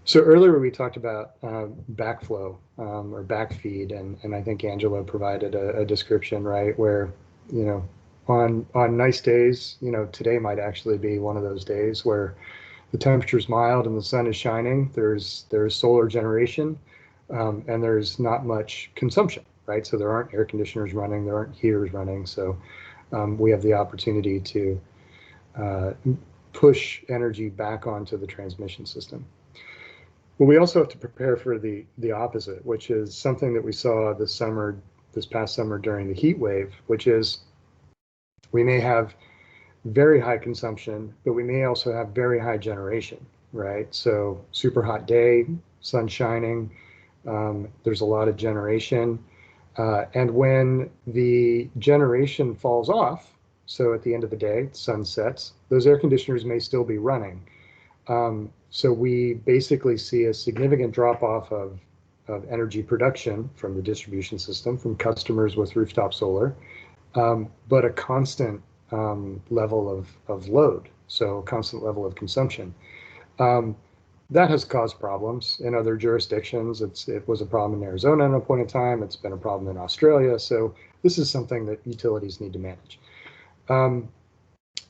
So earlier we talked about backflow or backfeed, and I think Angela provided a description, right, where on nice days, today might actually be one of those days where the temperature's mild and the sun is shining. There's solar generation, and there's not much consumption, right? So there aren't air conditioners running, there aren't heaters running. So we have the opportunity to push energy back onto the transmission system. But we also have to prepare for the opposite, which is something that we saw this past summer during the heat wave, which is we may have very high consumption, but we may also have very high generation, right? So super hot day, sun shining, there's a lot of generation. And when the generation falls off, so at the end of the day, sun sets, those air conditioners may still be running. So we basically see a significant drop off of energy production from the distribution system, from customers with rooftop solar, but a constant level of load, so a constant level of consumption. That has caused problems in other jurisdictions. It was a problem in Arizona at a point in time. It's been a problem in Australia. So this is something that utilities need to manage.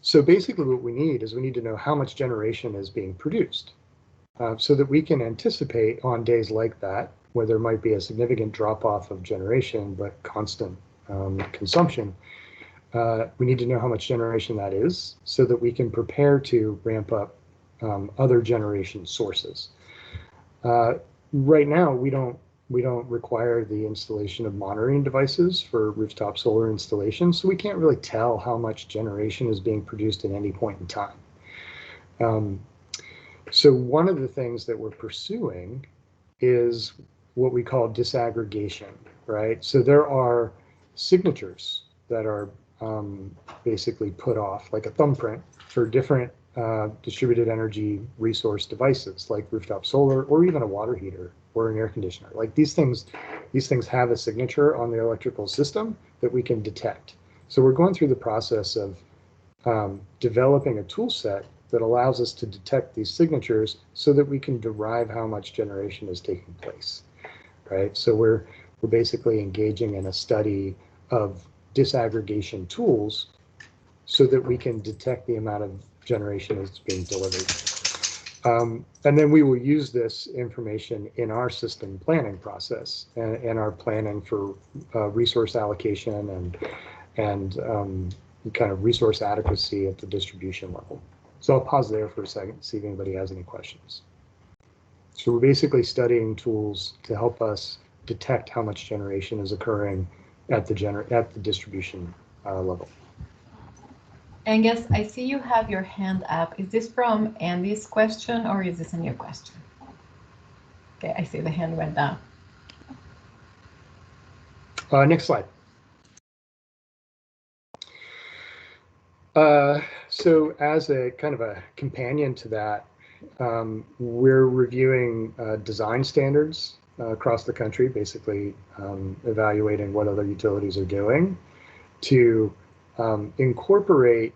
So basically what we need to know how much generation is being produced so that we can anticipate on days like that, where there might be a significant drop off of generation, but constant consumption. We need to know how much generation that is so that we can prepare to ramp up other generation sources. Right now, we don't require the installation of monitoring devices for rooftop solar installations, so we can't really tell how much generation is being produced at any point in time. So one of the things that we're pursuing is what we call disaggregation, right? So there are signatures that are basically put off, like a thumbprint, for different distributed energy resource devices like rooftop solar or even a water heater or an air conditioner. Like these things have a signature on the electrical system that we can detect. So we're going through the process of developing a tool set that allows us to detect these signatures so that we can derive how much generation is taking place, right? So we're basically engaging in a study of disaggregation tools so that we can detect the amount of generation that's being delivered. And then we will use this information in our system planning process and our planning for resource allocation and kind of resource adequacy at the distribution level. So I'll pause there for a second to see if anybody has any questions. So we're basically studying tools to help us detect how much generation is occurring at the distribution level. Angus, I see you have your hand up. Is this from Andy's question or is this a new question? Okay, I see the hand went down. Next slide. So as a kind of a companion to that, we're reviewing design standards across the country, basically evaluating what other utilities are doing to incorporate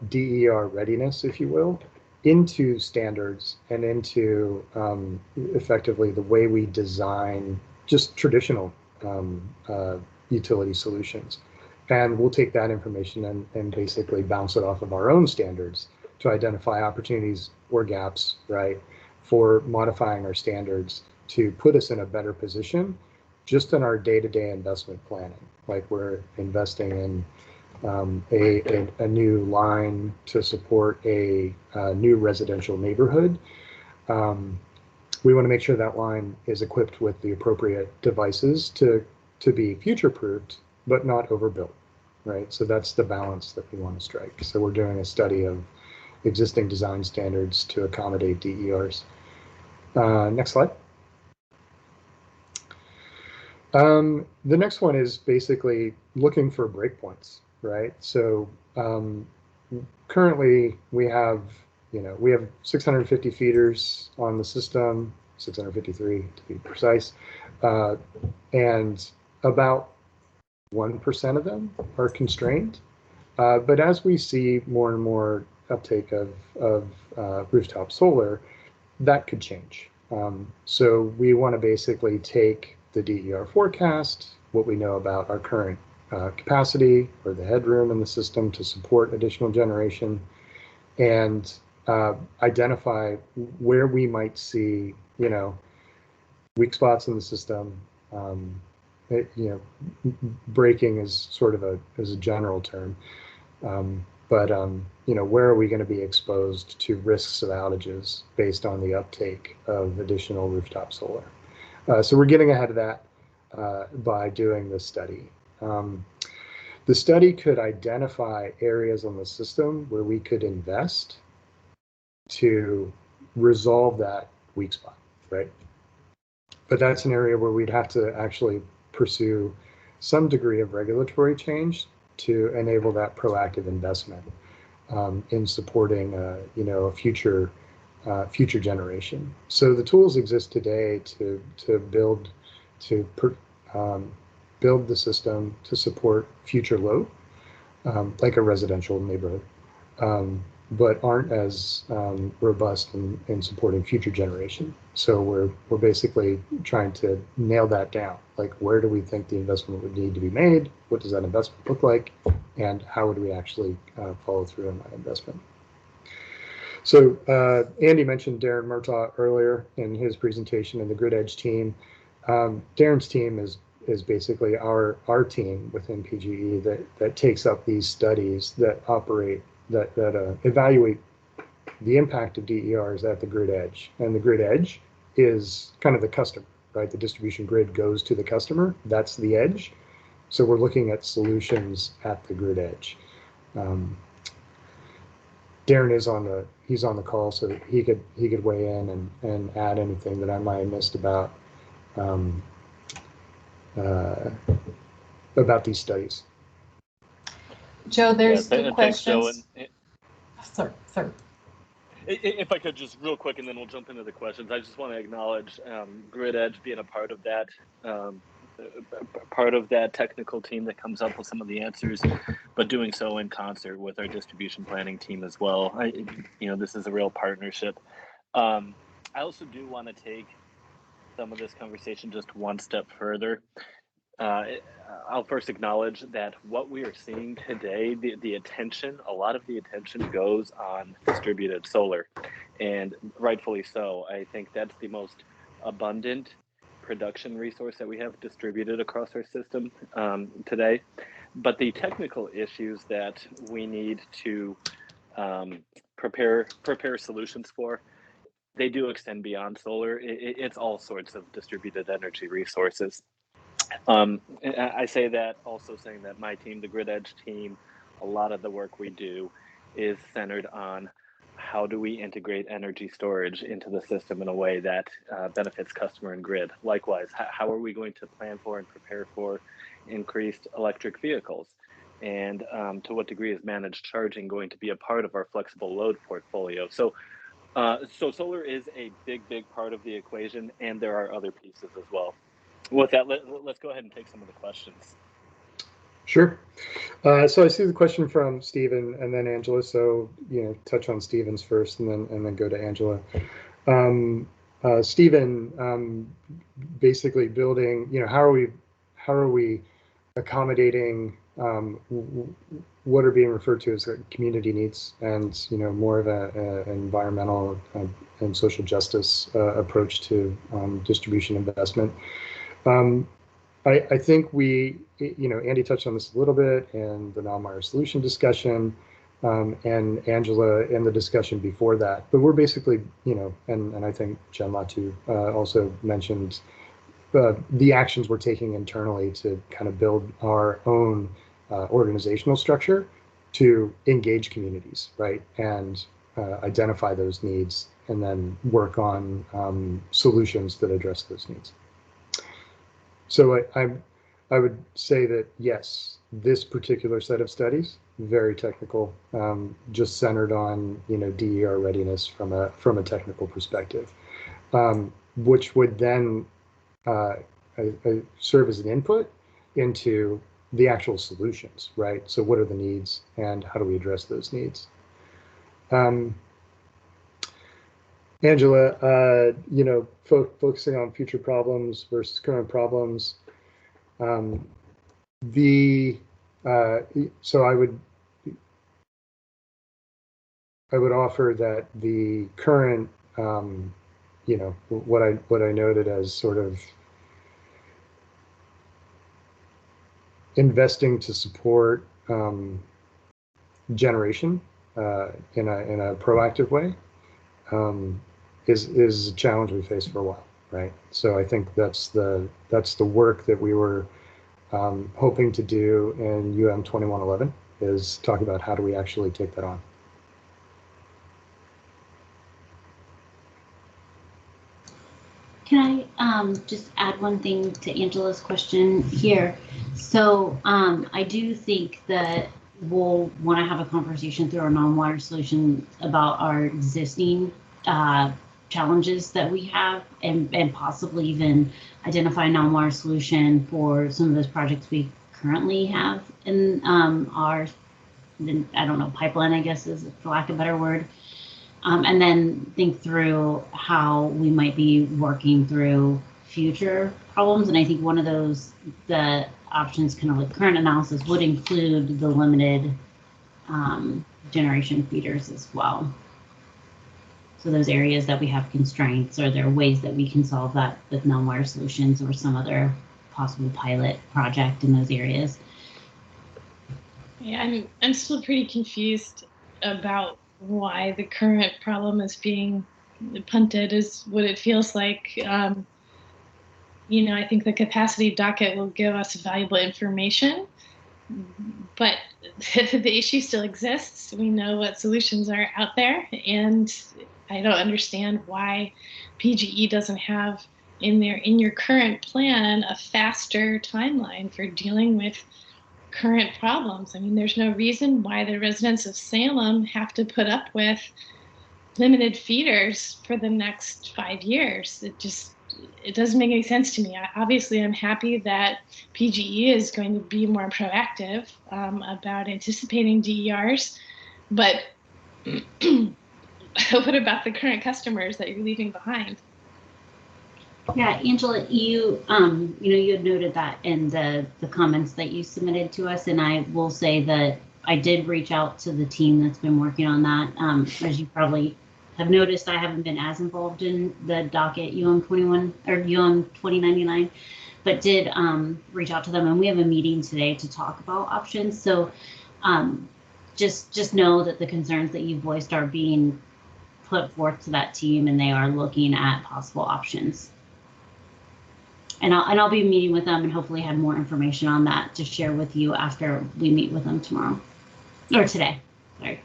DER readiness, if you will, into standards and into effectively the way we design just traditional utility solutions. And we'll take that information and basically bounce it off of our own standards to identify opportunities or gaps, right, for modifying our standards to put us in a better position just in our day-to-day investment planning. Like we're investing in a new line to support a new residential neighborhood. We want to make sure that line is equipped with the appropriate devices to be future-proofed, but not overbuilt, right? So that's the balance that we want to strike. So we're doing a study of existing design standards to accommodate DERs. Next slide. The next one is basically looking for breakpoints, right? So currently we have 650 feeders on the system, 653 to be precise, and about 1% of them are constrained. But as we see more and more uptake of rooftop solar, that could change. So we want to basically take the DER forecast, what we know about our current capacity or the headroom in the system to support additional generation, and identify where we might see, weak spots in the system. Breaking is sort of a general term, but where are we going to be exposed to risks of outages based on the uptake of additional rooftop solar? So we're getting ahead of that by doing this study. The study could identify areas on the system where we could invest to resolve that weak spot, right? But that's an area where we'd have to actually pursue some degree of regulatory change to enable that proactive investment in supporting, a future generation. So the tools exist today to build the system to support future load, like a residential neighborhood, but aren't as robust in supporting future generation. So we're basically trying to nail that down. Like, where do we think the investment would need to be made? What does that investment look like? And how would we actually follow through on that investment? So Andy mentioned Darren Murtaugh earlier in his presentation in the Grid Edge team. Darren's team is basically our team within PGE that takes up these studies that evaluate the impact of DERs at the grid edge. And the grid edge is kind of the customer, right? The distribution grid goes to the customer. That's the edge. So we're looking at solutions at the grid edge. Darren is on the call, so he could weigh in and add anything that I might have missed about these studies. Joe, there's two questions. Sorry. If I could just real quick, and then we'll jump into the questions. I just want to acknowledge Grid Edge being a part of that technical team that comes up with some of the answers, but doing so in concert with our distribution planning team as well. This is a real partnership. I also do want to take some of this conversation just one step further. I'll first acknowledge that what we are seeing today, a lot of the attention goes on distributed solar, and rightfully so. I think that's the most abundant production resource that we have distributed across our system today. But the technical issues that we need to prepare solutions for, they do extend beyond solar. It's all sorts of distributed energy resources. I say that also saying that my team, the Grid Edge team, a lot of the work we do is centered on how do we integrate energy storage into the system in a way that benefits customer and grid. Likewise, how are we going to plan for and prepare for increased electric vehicles? And to what degree is managed charging going to be a part of our flexible load portfolio? So solar is a big part of the equation, and there are other pieces as well. With that, let's go ahead and take some of the questions. Sure. So I see the question from Stephen and then Angela. So touch on Stephen's first, and then go to Angela. Stephen, basically building. How are we accommodating what are being referred to as community needs, and more of an environmental and social justice approach to distribution investment. I think Andy touched on this a little bit in the non-Meyer solution discussion, and Angela in the discussion before that. But we're basically, and I think Jen Latu also mentioned the actions we're taking internally to kind of build our own organizational structure to engage communities, right, and identify those needs, and then work on solutions that address those needs. So I would say that yes, this particular set of studies, very technical, just centered on DER readiness from a technical perspective, which would then serve as an input into the actual solutions, right? So what are the needs and how do we address those needs? Angela, focusing on future problems versus current problems. So I would offer that the current, what I noted as sort of investing to support generation in a proactive way is a challenge we faced for a while, right? So I think that's the work that we were hoping to do in UM 2111, is talk about how do we actually take that on. Can I just add one thing to Angela's question here? So I do think that we'll want to have a conversation through our non-water solution about our existing challenges that we have, and possibly even identify a non-water solution for some of those projects we currently have in our, I don't know, pipeline, I guess is for lack of a better word. And then think through how we might be working through future problems. And I think one of those, the options kind of like current analysis would include the limited generation feeders as well. So those areas that we have constraints, are there ways that we can solve that with non-water solutions or some other possible pilot project in those areas? Yeah, I'm still pretty confused about why the current problem is being punted, is what it feels like. I think the capacity docket will give us valuable information, but the issue still exists. We know what solutions are out there, and I don't understand why PGE doesn't have in your current plan a faster timeline for dealing with current problems. I mean, there's no reason why the residents of Salem have to put up with limited feeders for the next 5 years. It doesn't make any sense to me. Obviously, I'm happy that PGE is going to be more proactive about anticipating DERs, but what about the current customers that you're leaving behind? Yeah, Angela, you had noted that in the comments that you submitted to us, and I will say that I did reach out to the team that's been working on that. As you probably have noticed, I haven't been as involved in the docket UM 21 or UM 2099, but did reach out to them, and we have a meeting today to talk about options. So just know that the concerns that you voiced are being put forth to that team, and they are looking at possible options. And I'll be meeting with them and hopefully have more information on that to share with you after we meet with them tomorrow, or today, sorry.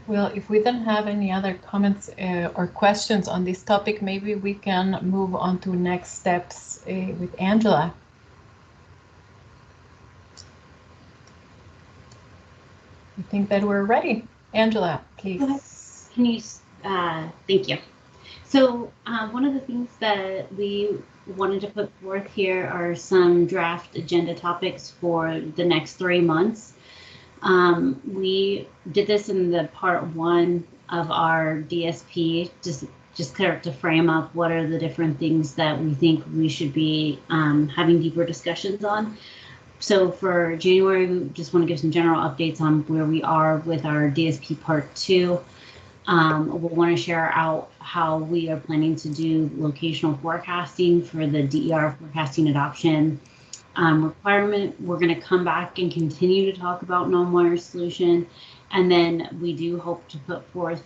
Well, if we don't have any other comments or questions on this topic, maybe we can move on to next steps with Angela. I think that we're ready. Angela, please. Can you, thank you. So one of the things that we wanted to put forth here are some draft agenda topics for the next 3 months. We did this in the part 1 of our DSP, just kind of to frame up what are the different things that we think we should be having deeper discussions on. So for January, we just want to give some general updates on where we are with our DSP part 2. We'll want to share out how we are planning to do locational forecasting for the DER forecasting adoption requirement. We're going to come back and continue to talk about non-water solution. And then we do hope to put forth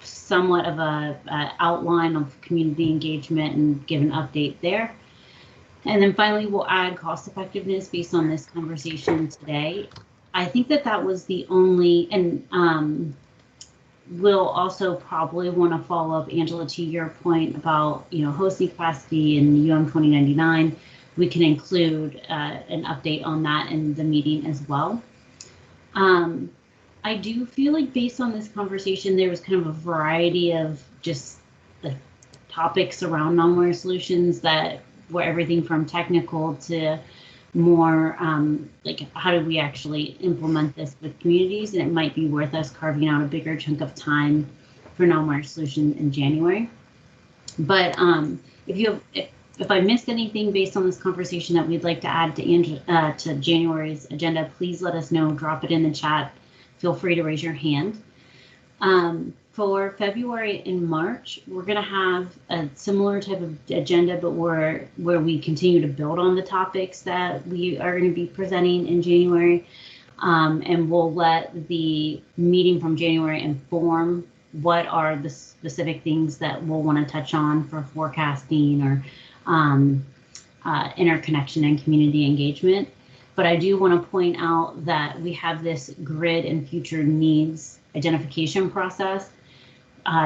somewhat of a outline of community engagement and give an update there. And then finally, we'll add cost effectiveness based on this conversation today. I think that that was the only, and we'll also probably want to follow up, Angela, to your point about, you know, hosting capacity and UM 2099. We can include an update on that in the meeting as well. I do feel like based on this conversation, there was kind of a variety of just the topics around non-wire solutions that were everything from technical to more like how do we actually implement this with communities, and it might be worth us carving out a bigger chunk of time for non-wire solution in January. But if I missed anything based on this conversation that we'd like to add to January's agenda, please let us know. Drop it in the chat. Feel free to raise your hand. For February and March, we're going to have a similar type of agenda, but where we continue to build on the topics that we are going to be presenting in January. And we'll let the meeting from January inform what are the specific things that we'll want to touch on for forecasting or interconnection and community engagement. But I do want to point out that we have this grid and future needs identification process.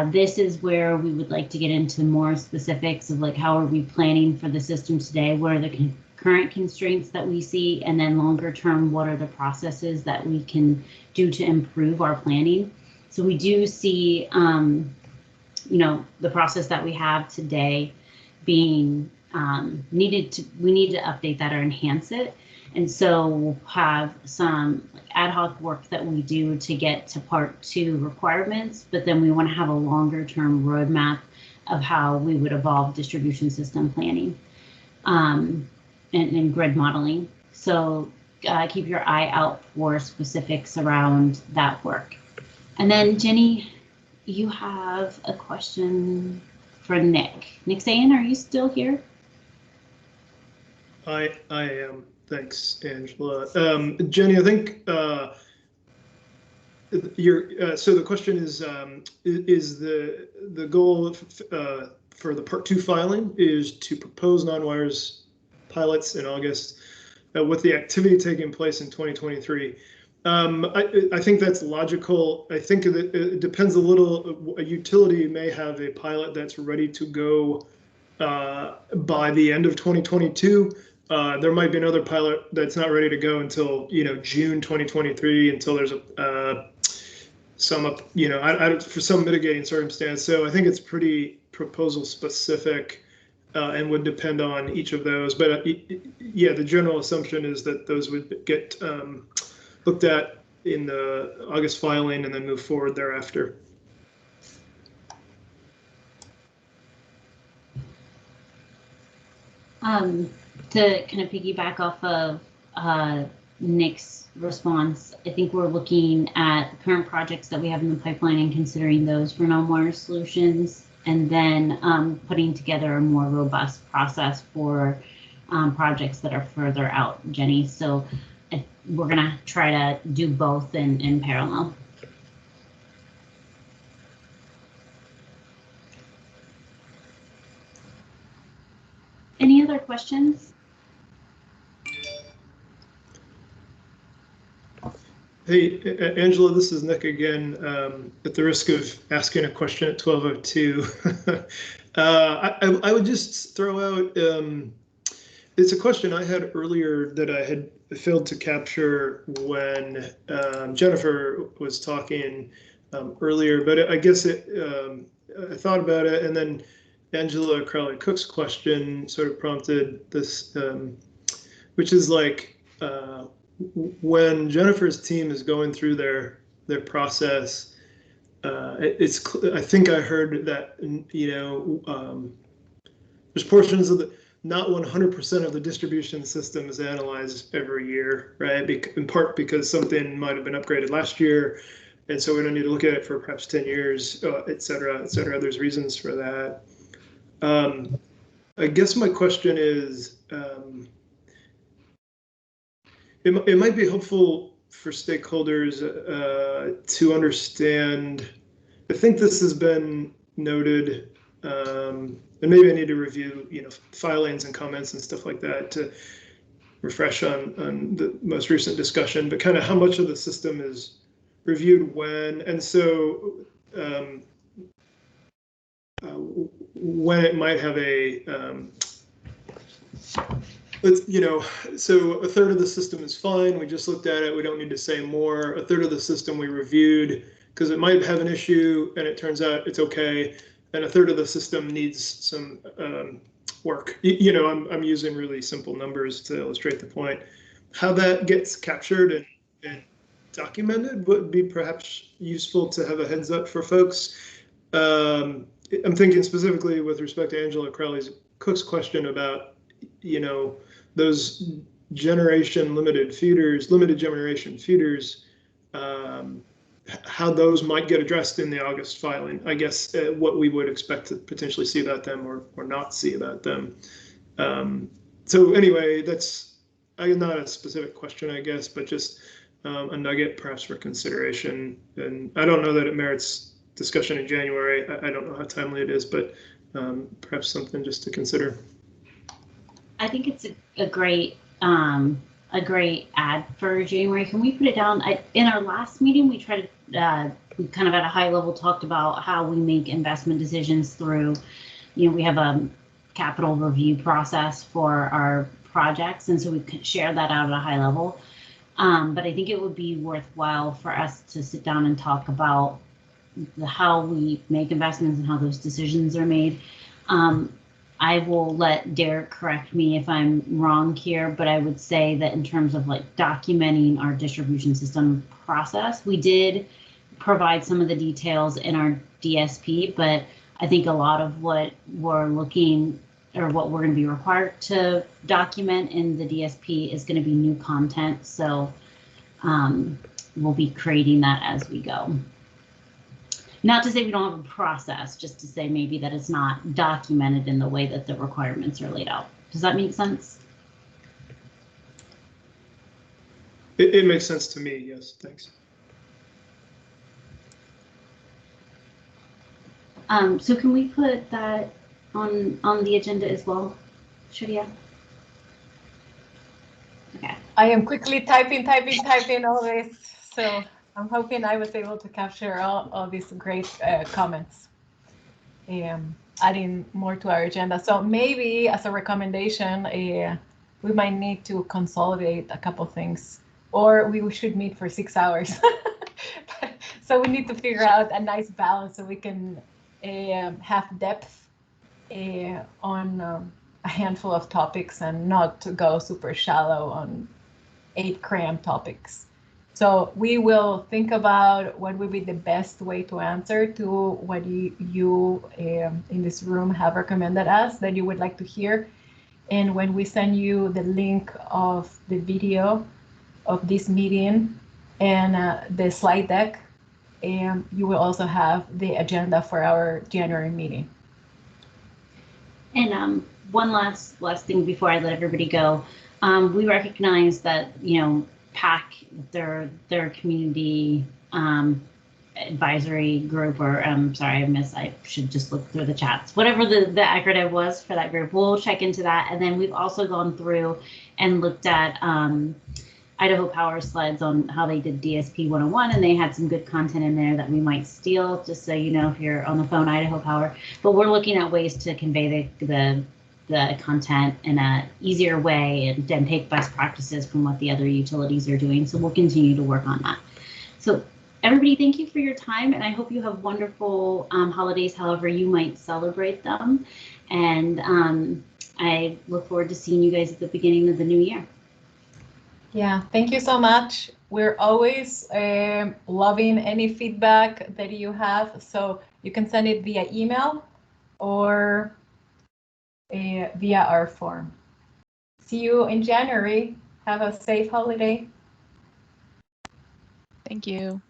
This is where we would like to get into more specifics of like how are we planning for the system today, what are the current constraints that we see, and then longer term, what are the processes that we can do to improve our planning. So we do see, you know, the process that we have today being we need to update that or enhance it. And so we'll have some ad hoc work that we do to get to part 2 requirements, but then we want to have a longer term roadmap of how we would evolve distribution system planning and grid modeling. So keep your eye out for specifics around that work. And then Jenny, you have a question for Nick. Nick Sayan, are you still here? I am. Thanks, Angela. Jenny, I think so the question is the goal for the Part 2 filing is to propose non-wires pilots in August with the activity taking place in 2023. I think that's logical. I think that it depends a little. A utility may have a pilot that's ready to go by the end of 2022. There might be another pilot that's not ready to go until, you know, June 2023, until there's for some mitigating circumstance. So I think it's pretty proposal specific and would depend on each of those. But yeah, the general assumption is that those would get looked at in the August filing and then move forward thereafter. To kind of piggyback off of Nick's response, I think we're looking at the current projects that we have in the pipeline and considering those for non-wire solutions, and then putting together a more robust process for projects that are further out, Jenny. So we're going to try to do both in parallel. Any other questions? Hey, Angela, this is Nick again. At the risk of asking a question at 12:02, I would just throw out, it's a question I had earlier that I had failed to capture when Jennifer was talking earlier, but I guess I thought about it, and then Angela Crowley-Cook's question sort of prompted this, which is like, when Jennifer's team is going through their process, I think I heard that, you know, there's portions of not 100% of the distribution system is analyzed every year, right? In part because something might have been upgraded last year, and so we don't need to look at it for perhaps 10 years, et cetera, et cetera. There's reasons for that. I guess my question is, it might be helpful for stakeholders to understand I think this has been noted, and maybe I need to review, filings and comments and stuff like that to refresh on the most recent discussion, but kind of how much of the system is reviewed when, and so when it might have a, so a third of the system is fine. We just looked at it. We don't need to say more. A third of the system we reviewed because it might have an issue and it turns out it's okay. And a third of the system needs some work. I'm using really simple numbers to illustrate the point. How that gets captured and documented would be perhaps useful to have a heads up for folks. I'm thinking specifically with respect to Angela Cook's question about, those limited generation feeders, how those might get addressed in the August filing. I guess what we would expect to potentially see about them or not see about them. So anyway, that's not a specific question, I guess, but just a nugget perhaps for consideration. And I don't know that it merits discussion in January. I don't know how timely it is, but perhaps something just to consider. I think it's a great ad for January. Can we put it down? In our last meeting, we tried to, we kind of at a high level talked about how we make investment decisions through, we have a capital review process for our projects. And so we could share that out at a high level. But I think it would be worthwhile for us to sit down and talk about how we make investments and how those decisions are made. I will let Derek correct me if I'm wrong here, but I would say that in terms of documenting our distribution system process, we did provide some of the details in our DSP, but I think a lot of what we're looking or what we're going to be required to document in the DSP is going to be new content. So we'll be creating that as we go. Not to say we don't have a process, just to say maybe that it's not documented in the way that the requirements are laid out. Does that make sense? It makes sense to me, yes, thanks. So can we put that on the agenda as well, Shadia? Okay. I am quickly typing all this, so I'm hoping I was able to capture all these great comments, adding more to our agenda. So maybe as a recommendation, we might need to consolidate a couple things, or we should meet for 6 hours. So we need to figure out a nice balance so we can have depth on a handful of topics and not to go super shallow on 8 cram topics. So we will think about what would be the best way to answer to what you in this room have recommended us that you would like to hear. And when we send you the link of the video of this meeting and the slide deck, you will also have the agenda for our January meeting. And one last thing before I let everybody go, we recognize that PAC, their community advisory group, or I should just look through the chats, whatever the acronym was for that group, we'll check into that. And then we've also gone through and looked at Idaho Power slides on how they did DSP 101, and they had some good content in there that we might steal, just so you know if you're on the phone, Idaho Power. But we're looking at ways to convey the content in an easier way and take best practices from what the other utilities are doing. So we'll continue to work on that. So everybody, thank you for your time, and I hope you have wonderful holidays, however you might celebrate them. And I look forward to seeing you guys at the beginning of the new year. Yeah, thank you so much. We're always loving any feedback that you have. So you can send it via email or via our form. See you in January. Have a safe holiday. Thank you.